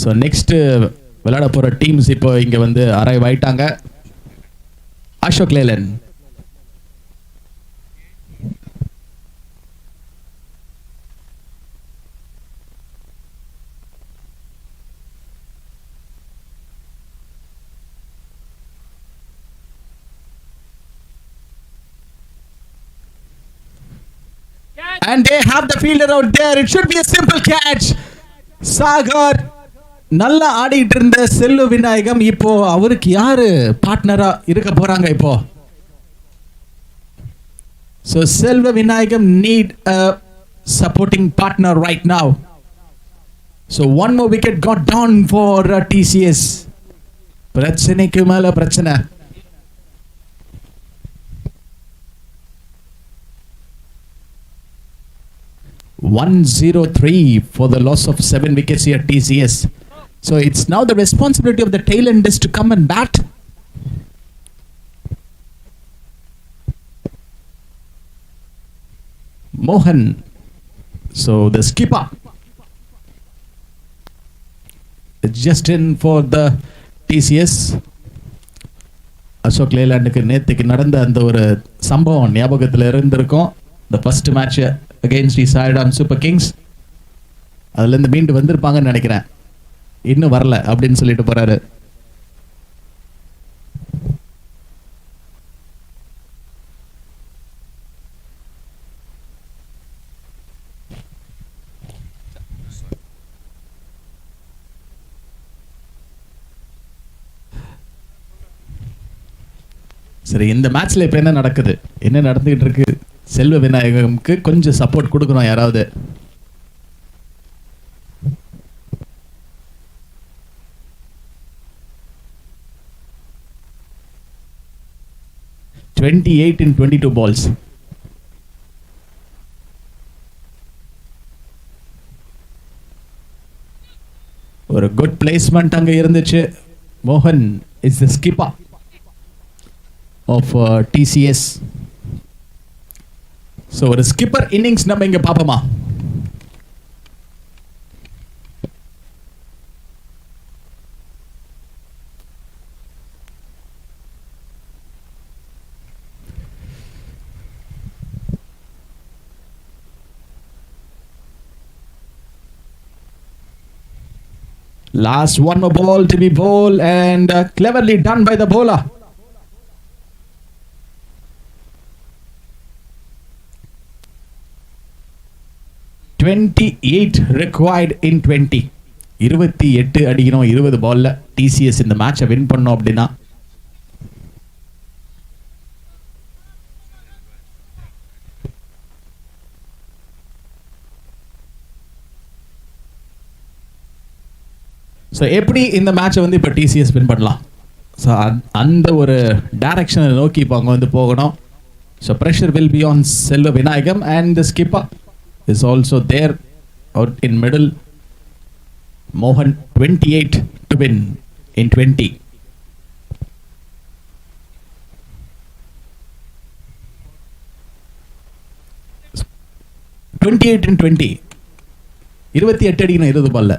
So next விளையாட போற டீம்ஸ் இப்போ இங்க வந்து அரைவ் ஆயிட்டாங்க. Ashok Leyland, and they have the fielder out there. It should be a simple catch. Sagar நல்லா ஆடிட்டு இருந்த செல்வ விநாயகம் இப்போ அவருக்கு யாரு பார்ட்னரா இருக்க போறாங்க இப்போ? So Selva Vinayagam need a supporting partner right now. So one more wicket got down for TCS. பிரச்சனைக்கு மேல பிரச்சனை. $103 for the loss of 7 wickets here TCS. So it's now the responsibility of the tail enders to come and bat. Mohan, so the skipper, it's just in for the TCS. Ashok லேலாண்டுக்கு நேற்றுக்கு நடந்த அந்த ஒரு சம்பவம் ஞாபகத்தில் இருந்திருக்கும். the first match against the Siam Super Kings. அதுலேருந்து மீண்டு வந்திருப்பாங்கன்னு நினைக்கிறேன். இன்னும் வரல அப்படின்னு சொல்லிட்டு போறாரு. சரி, இந்த மேட்ச்ல இப்ப என்ன நடக்குது, என்ன நடந்துகிட்டு இருக்கு? செல்வ விநாயகம்க்கு கொஞ்சம் சப்போர்ட் கொடுக்கணும் யாராவது. $28 in 22 balls. ஒரு குட் பிளேஸ்மெண்ட் அங்க இருந்துச்சு. மோகன் is the skipper of TCS. So ஒரு ஸ்கிப்பர் இன்னிங்ஸ் நம்ம இங்க பார்ப்போமா? Last one more ball to be bowled and cleverly done by the bowler. $28 required in 20. 28 அடிக்கணும் 20 பால்ல. TCS இந்த மேட்சை வின் பண்ணோம் அப்படின்னா. ஸோ எப்படி இந்த மேட்சை வந்து இப்போ TCS வின் பண்ணலாம்? ஸோ அந்த ஒரு டைரக்ஷனை நோக்கி இப்போ அங்கே வந்து போகணும். So pressure will be on Selva Vinayagam and the skipper is also there out in middle. Mohan 28 to win in 20. in 20. 28 அடிக்கணும் 20 பால்ல.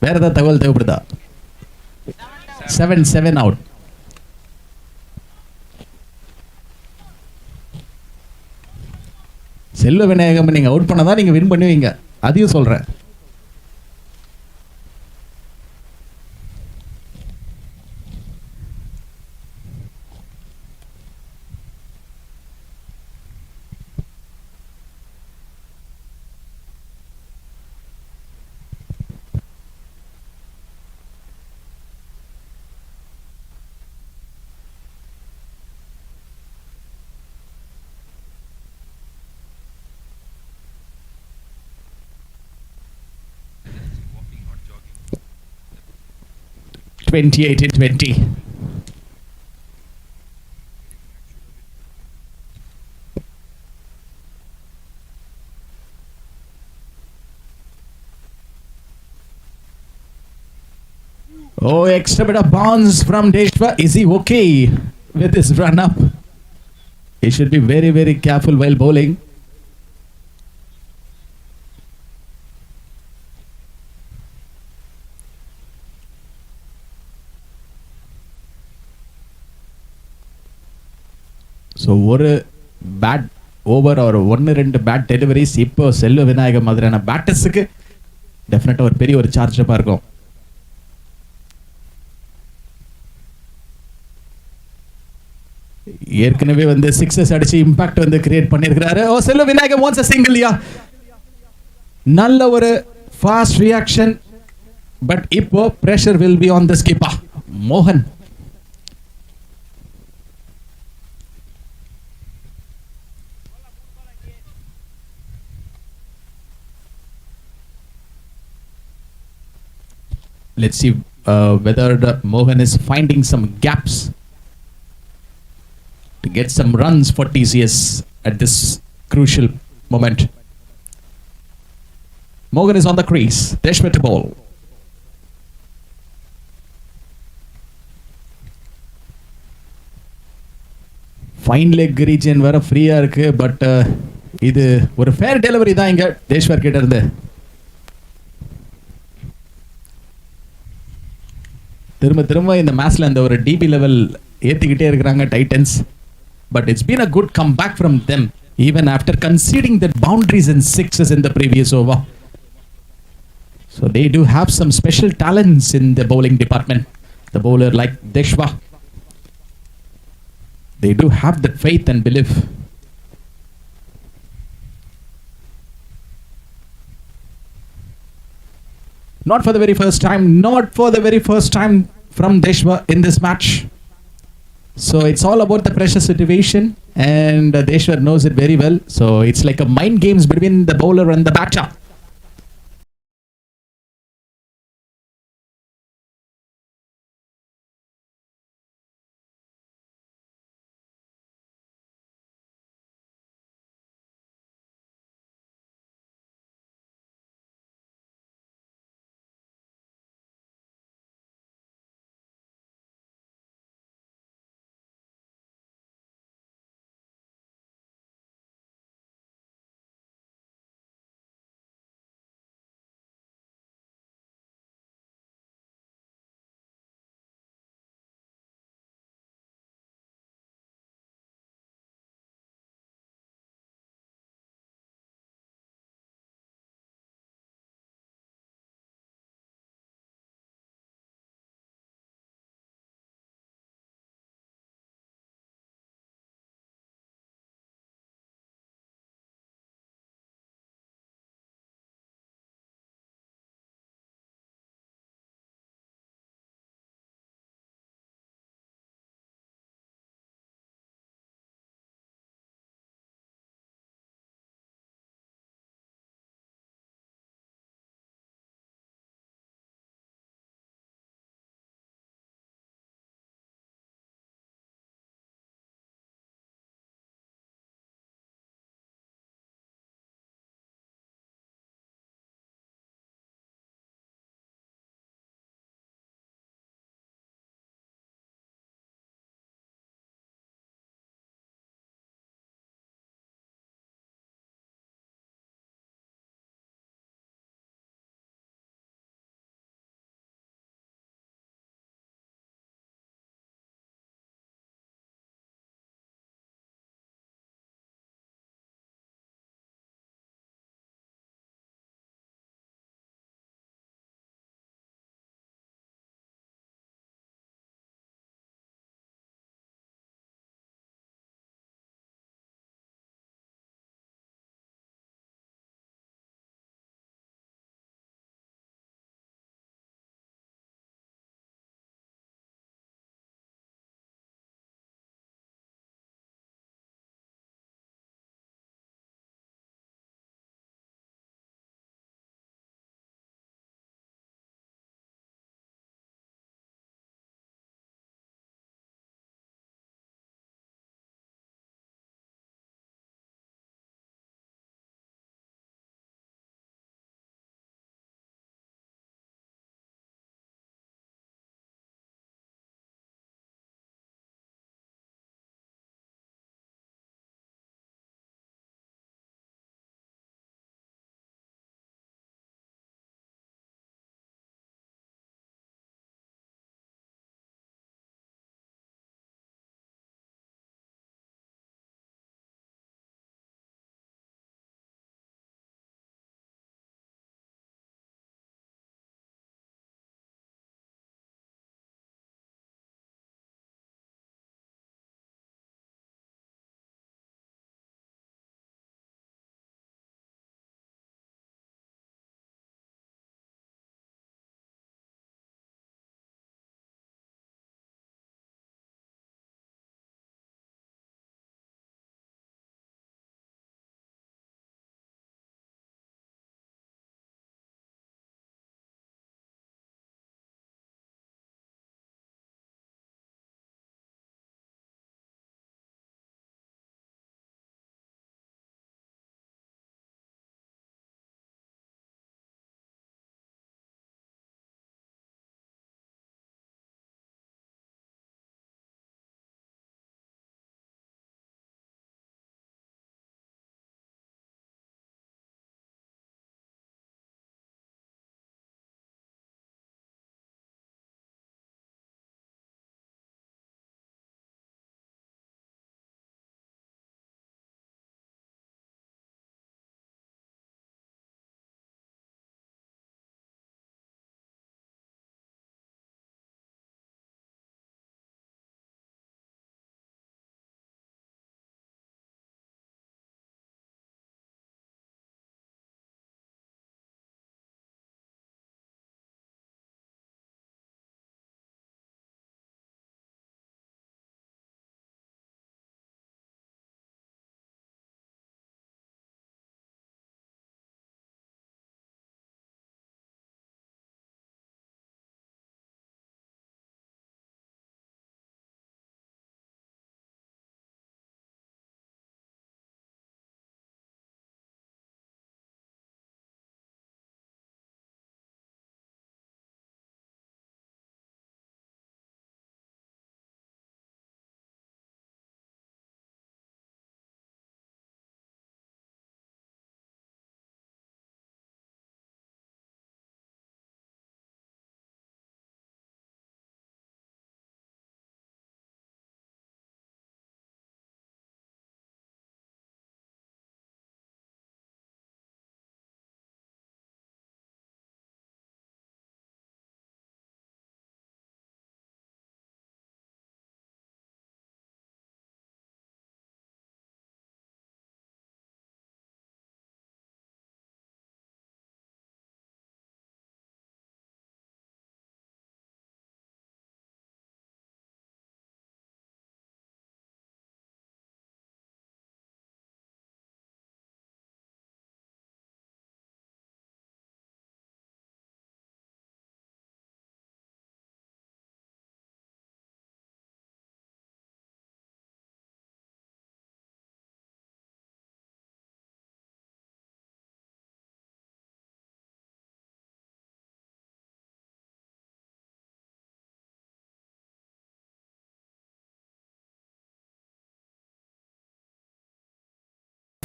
வேற ஏதாவது தகவல் தேவைப்படுதா? 7 out. செல்வ விநாயகம் நீங்க அவுட் பண்ணதான் நீங்க வின் பண்ணுவீங்க, அதையும் சொல்றேன். $28 in 20. Oh, extra bit of bounce from Deshwa. Is he okay with his run up? He should be very, very careful while bowling. So ஒரு பேட் ஓவர் ஒரு ஒன்று ரெண்டு பேட் டெலிவரிஸ் இப்போ செல்வ விநாயகம் மாதிரியான பேட்டர்ஸுக்கு டெஃபினட்டாக ஒரு பெரிய ஒரு சார்ஜப்பாக இருக்கும். ஏற்கனவே வந்து சிக்ஸஸ் அடிச்சு இம்பாக்ட் வந்து கிரியேட் பண்ணியிருக்கிறாரு. ஓ செல்வ விநாயகம் ஒன்ஸ் அ சிங்கிள். யா நல்ல ஒரு ஃபாஸ்ட் ரியாக்ஷன். பட் இப்போ pressure will be on the skipper மோகன். Let's see whether Mohan is finding some gaps to get some runs for TCS at this crucial moment. Mohan is on the crease. Deshwa to bowl. Fine leg region வேற ஃப்ரீயா இருக்கு. But இது ஒரு fair delivery தான் இங்க தேஷ்வர் கிட்ட இருந்து. திரும்ப திரும்ப இந்த மேட்ச்ல அந்த ஒரு டிபி லெவல் ஏத்திக்கிட்டே இருக்கிறாங்க Titans. But it's been a good come back from them even after conceding that boundaries and sixes in the previous over. So they do have some special talents in the bowling department. The bowler like Deshwa, they do have that faith and belief. Not for the very first time from Deshwa in this match. So it's all about the pressure situation, and Deshwa knows it very well. So it's like a mind games between the bowler and the batter.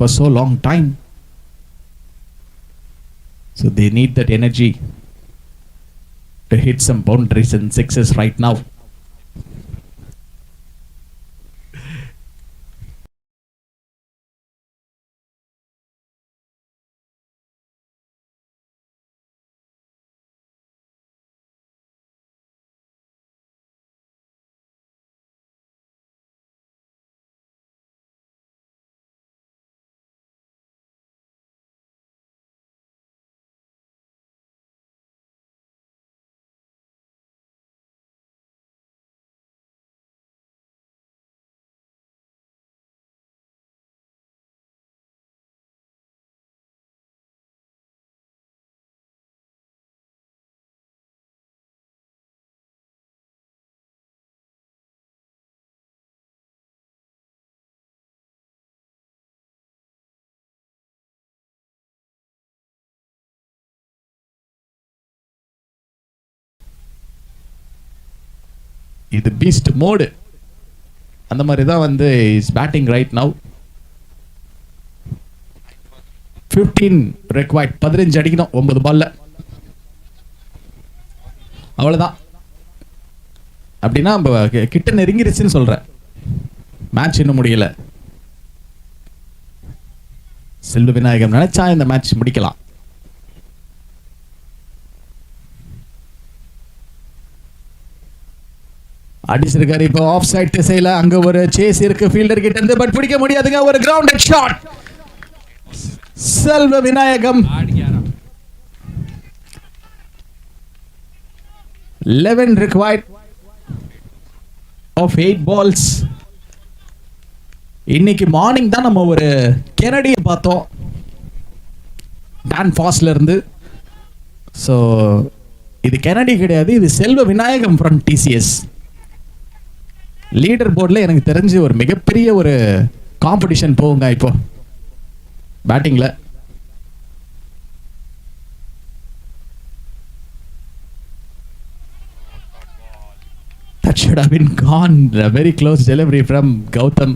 for so long time. So they need that energy to hit some boundaries and sixes right now. இது Beast mode அந்த மாதிரி தான் வந்து is batting right now. 15 required. 15 அடிக்கணும் 9 பால்ல. அவ்வளவுதான். அப்படின்னா கிட்ட நெருங்கிருச்சுன்னு சொல்றேன். மேட்ச் இன்னும் முடியல. செல்வ விநாயகம் நினைச்சா இந்த மேட்ச் முடிக்கலாம். அடிச்சிருக்காரு இப்போ ஆஃப் சைட் திசையில. அங்க ஒரு சேஸ் இருக்கு ஃபீல்டர் கிட்ட இருந்து, பட் பிடிக்க முடியாதுங்க. ஒரு கிரவுண்டட் ஷாட். செல்வ விநாயகம் 11 required of 8 balls. இன்னைக்கு மார்னிங் தான் நம்ம ஒரு கெனடியை பார்த்தோம் டான் ஃபாஸ்ல இருந்து. ஸோ இது கெனடி கிடையாது, இது செல்வ விநாயகம் ஃப்ரம் டிசிஎஸ். லீடர் போர்டில் எனக்கு தெரிஞ்சு ஒரு மிகப்பெரிய ஒரு காம்படிஷன் போகுங்க இப்போ பேட்டிங்ல. That should have been gone. A very close delivery from Gautam.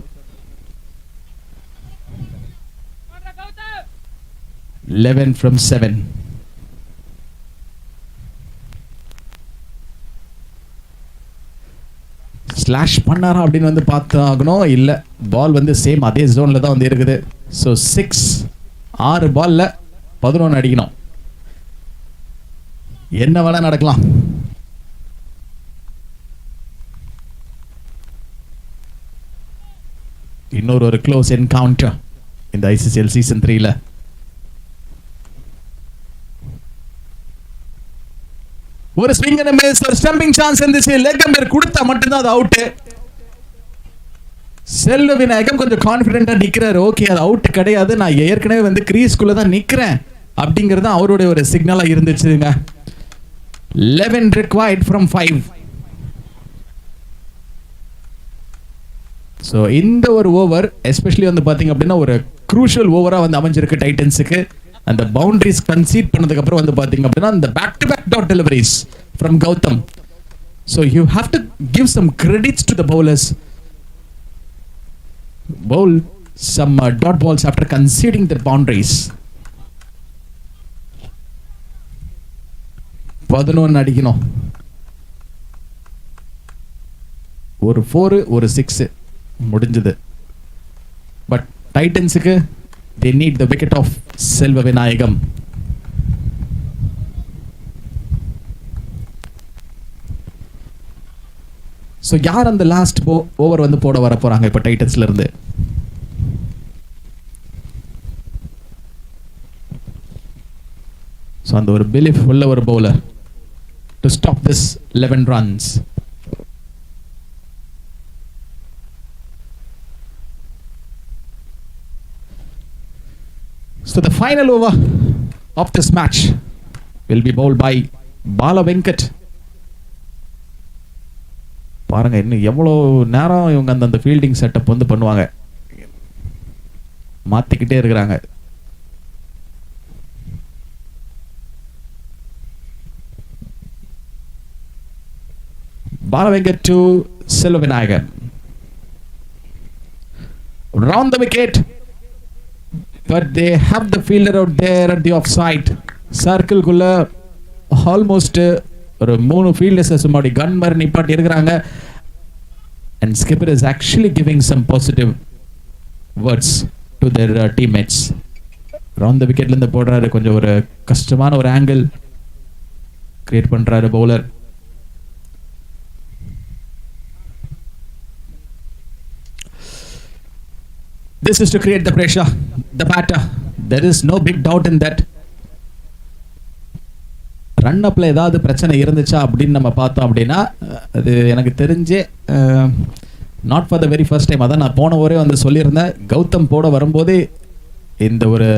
11 from 7. Slash பண்ணாரா அப்படின்னு வந்து பார்த்தாகணும். இல்லை, பால் வந்து சேம் அதே ஜோனில் தான் வந்து இருக்குது. ஸோ 6 6 பால்ல 11 அடிக்கணும். என்ன வேணா நடக்கலாம். இன்னொரு ஒரு க்ளோஸ் என்கவுண்டர் இந்த ஐசிசிஎல் சீசன் 3ல. ஒரு ஸ்விங் அண்ட் மிஸ், ஒரு ஸ்டம்பிங் சான்ஸ் இருந்துச்சு. லெக் அம்பையர் கொடுத்தா மட்டும்தான் அது அவுட். செல்வ விநாயகம் கொஞ்சம் கான்ஃபிடென்ட்டா நிக்கிறாரு. ஓகே, அது அவுட் கிடையாது, நான் ஏற்கனவே வந்து கிரீஸ்குள்ள தான் நிக்கிறேன் அப்படிங்கிறது அவருடைய ஒரு சிக்னலா இருந்துச்சுங்க. 11 required from 5. ஸோ இந்த ஒரு ஓவர் எஸ்பெஷலி வந்து பார்த்தீங்க அப்படின்னா ஒரு க்ரூஷியல் ஓவராக வந்து அமைஞ்சிருக்கு டைட்டன்ஸுக்கு. அந்த பவுண்டரிஸ் கன்சீட் பண்ணதுக்கு அப்புறம் வந்து பார்த்தீங்க அப்படின்னா அந்த back to back dot deliveries from Gautam. So you have to give some credits to the bowlers. bowl some dot balls after conceding the boundaries. 11 அடிக்கணும். ஒரு 4 ஒரு 6 முடிஞ்சது. பட் டைட்டன்ஸுக்கு they need the wicket of செல்வ விநாயகம். ஸோ யார் அந்த last over வந்து போட வர போறாங்க இப்போ டைட்டன்ஸ்ல இருந்து? ஸோ அந்த ஒரு பிலீஃப் உள்ள ஒரு bowler to stop this 11 runs. So the final over of this match will be bowled by Bala Venkat. பாருங்க இன்னும் எவ்வளோ நேரம் இவங்க அந்த ஃபீல்டிங் செட்டப் வந்து பண்ணுவாங்க, மாத்திக்கிட்டே இருக்கிறாங்க. Bala Venkat to Selva Vinayagan. Round the wicket. but they have the fielder out there at the offside. Circle குள்ள almost ஒரு மூணு ஃபீல்டர்ஸ் சும்மாடி கன் மாதிரி நிப்பாட்டி இருக்கிறாங்க. And skipper is actually giving some positive words to their teammates. Around the wicketல இருந்து போடுறாரு, கொஞ்சம் ஒரு கஷ்டமான ஒரு ஆங்கிள் கிரியேட் பண்றாரு bowler. This is to create the pressure, the batter. There is no big doubt in that. Run அப்ல ஏதாவது பிரச்சனை இருந்துச்சா அப்படின்னு நம்ம பார்த்தோம் அப்படின்னா, அது எனக்கு தெரிஞ்சே not for the very first time. அதான் நான் போன ஒரே வந்து சொல்லியிருந்தேன், கௌதம் போட வரும்போதே இந்த ஒரு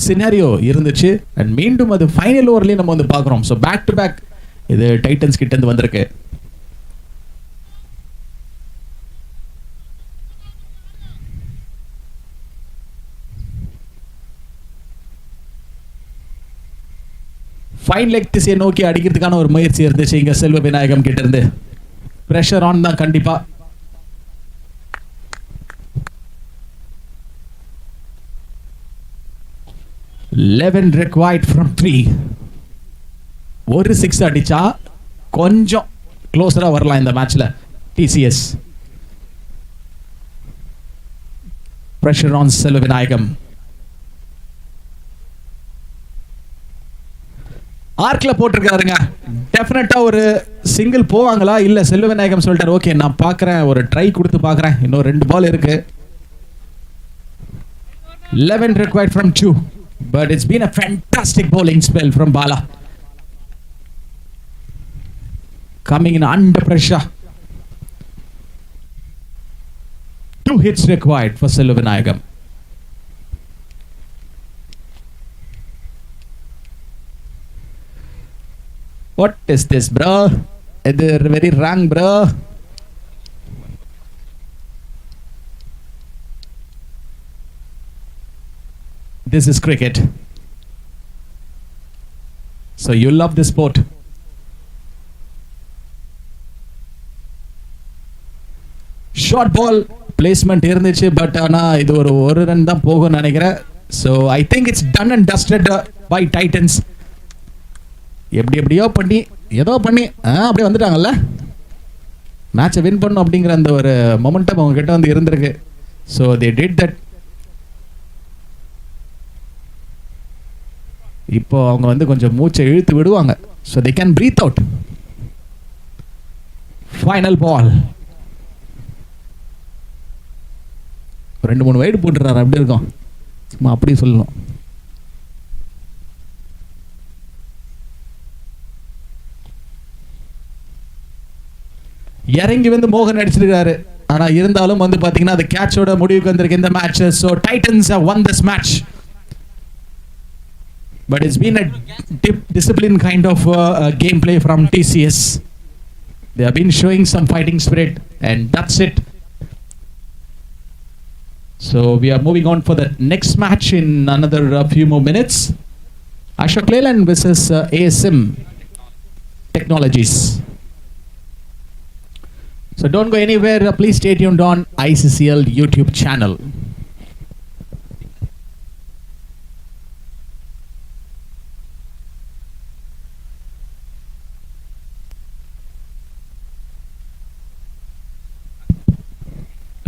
சினாரியோ இருந்துச்சு. அண்ட் மீண்டும் அது ஃபைனல் ஓவர்லேயும் நம்ம வந்து பார்க்குறோம். ஸோ பேக் டு பேக் இது டைட்டன்ஸ் கிட்ட இருந்து வந்திருக்கு. ஃபைன் லெக் திசையை நோக்கி அடிக்கிறதுக்கான ஒரு முயற்சி இருந்துச்சு இங்க செல்வ விநாயகம் கிட்ட இருந்து. பிரஷர் ஆன் தான் கண்டிப்பா. Eleven required from 3. ஒரு 6 அடிச்சா கொஞ்சம் க்ளோஸரா வரலாம் இந்த மேட்ச்ல TCS. Pressure on செல்வ விநாயகம். ஆர்க்ல போட்டிருக்காருங்க. டெஃபினட்டா ஒரு சிங்கிள் போவாங்களா இல்ல செல்வ விநாயகம் சொல்லிட்டாரு, ஓகே நான் பார்க்கறேன், ஒரு ட்ரை கொடுத்து பார்க்கறேன், இன்னும் 2 பால் இருக்கு. 11 required from 2, but it's been a fantastic bowling spell from Bala, coming in under pressure. 2 hits required for Selva Vinayagam. What is this, bro? It's very wrong, bro. This is cricket. So you love this sport. Short ball placement இருந்துச்சு, but ஆனா இது ஒரு run தான் போகும் நினைக்கிறேன். So I think it's done and dusted by Titans. எப்படியோ பண்ணி ஏதோ பண்ணி அப்படியே வந்துட்டாங்கல்ல, மேட்சை வின் பண்ணும் அப்படிங்கிற அந்த ஒரு மொமெண்டம் அவங்க கிட்ட வந்து இருந்திருக்கு. So they did that. இப்போ அவங்க வந்து கொஞ்சம் மூச்சை இழுத்து விடுவாங்க. So they can breathe out. Final ball. 2-3 wide போட்டுறாரு, அப்படி இருக்கும், சும்மா அப்படி சொல்லணும். இறங்கி வந்து மோகன் அடிச்சிருக்காரு. ஆனா இருந்தாலும் வந்து பாத்தீங்கன்னா அது கேட்சோட முடிவுக்கு வந்திருக்கு இந்த match. So Titans have won this match, but it's been a disciplined kind of gameplay from TCS. They have been showing some fighting spirit, and that's it. So we are moving on for the next match in another few more minutes. Ashok Leyland versus ASM Technologies. So don't go anywhere. Please stay tuned on ICCL YouTube channel.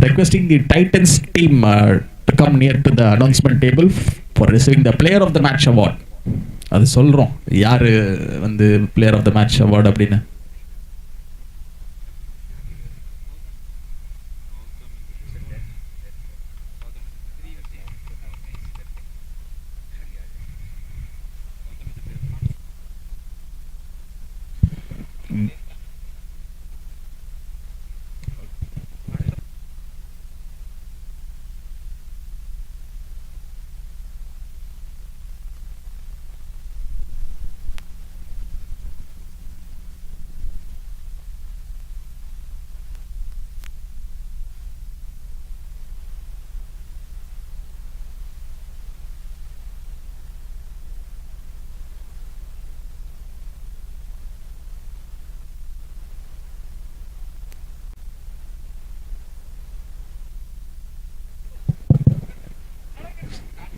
Requesting the Titans team to come near to the announcement table for receiving the Player of the Match award. அது சொல்றோம் யாரு வந்து Player of the Match award அப்படின்னு.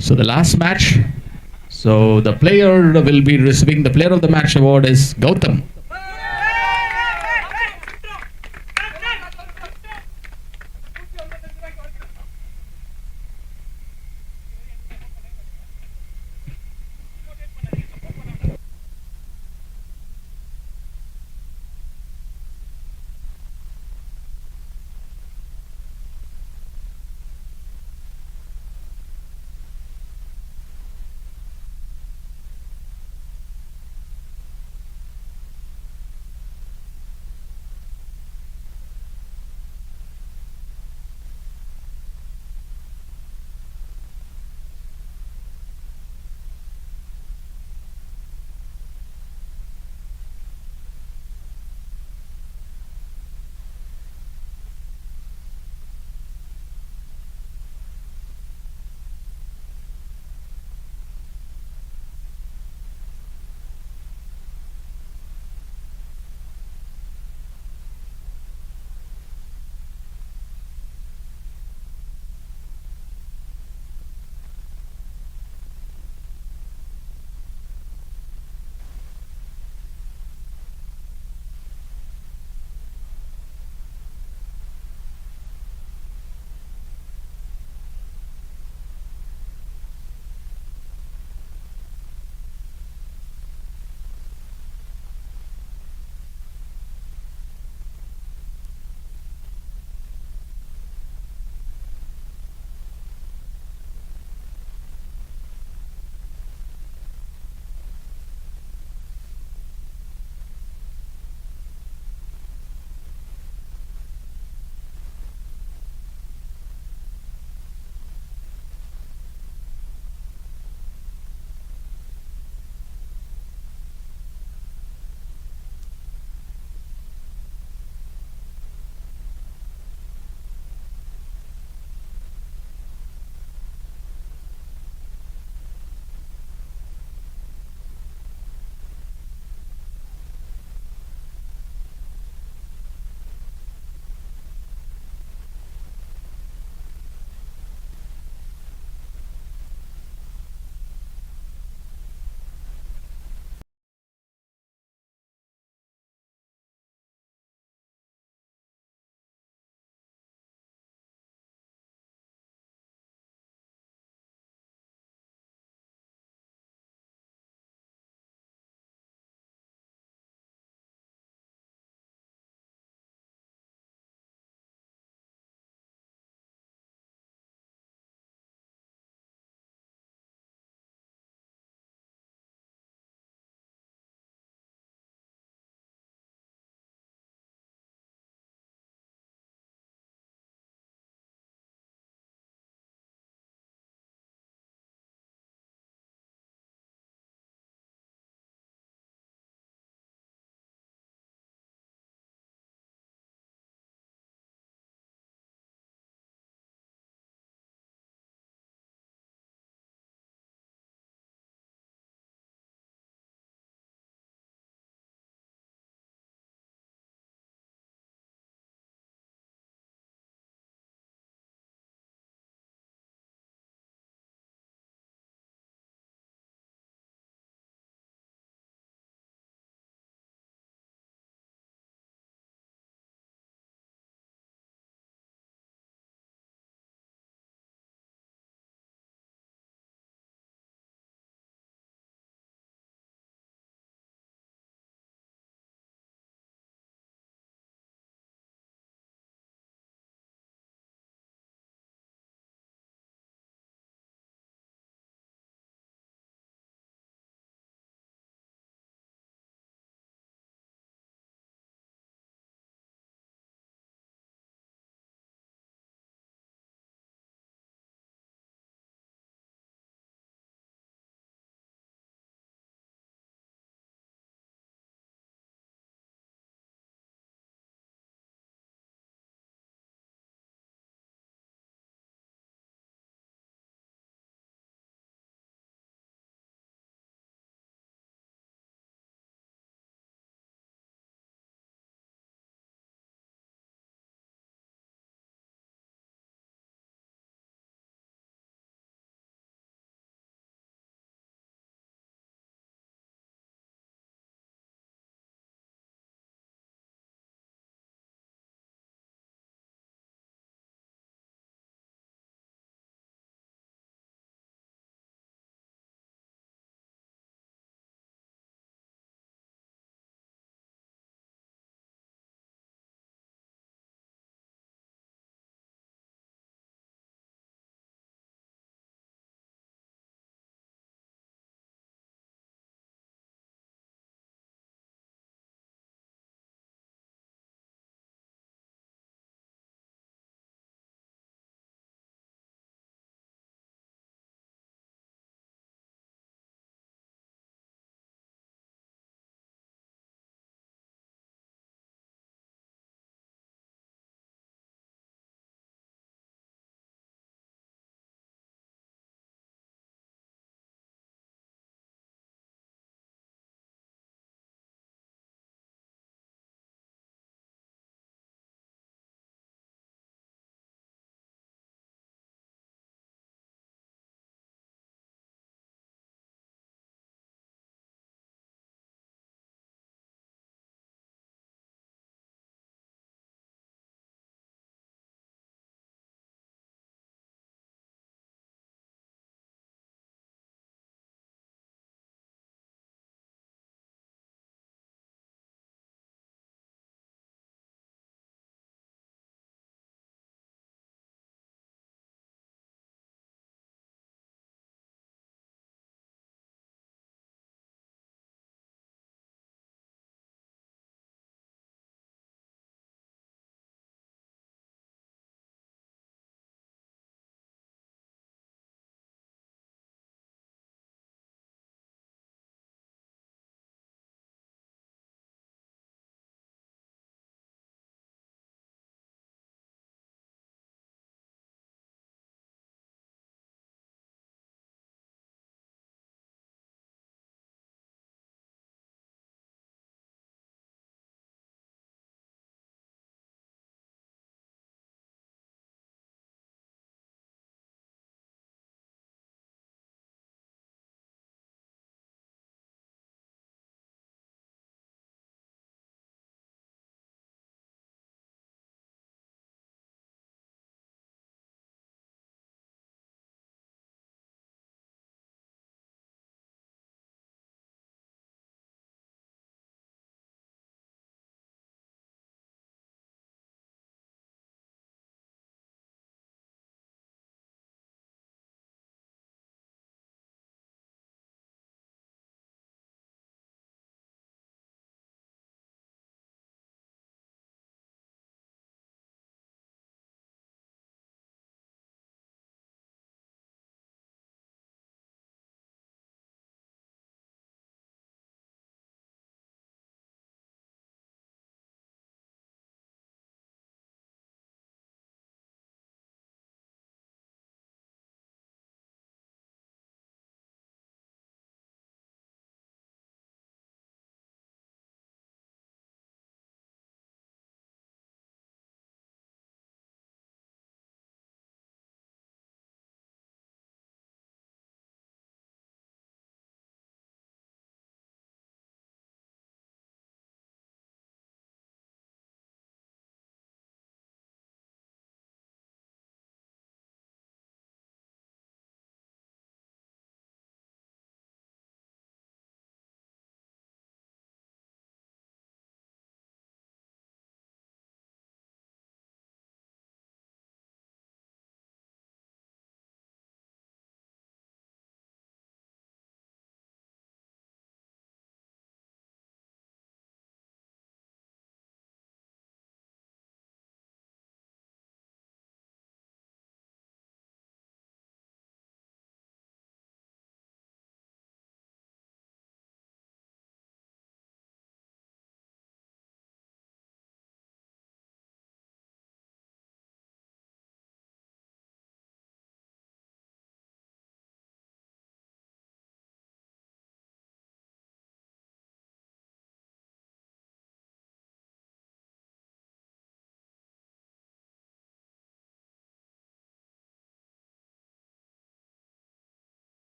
So the last match. So the player will be receiving the player of the match award is Gautam.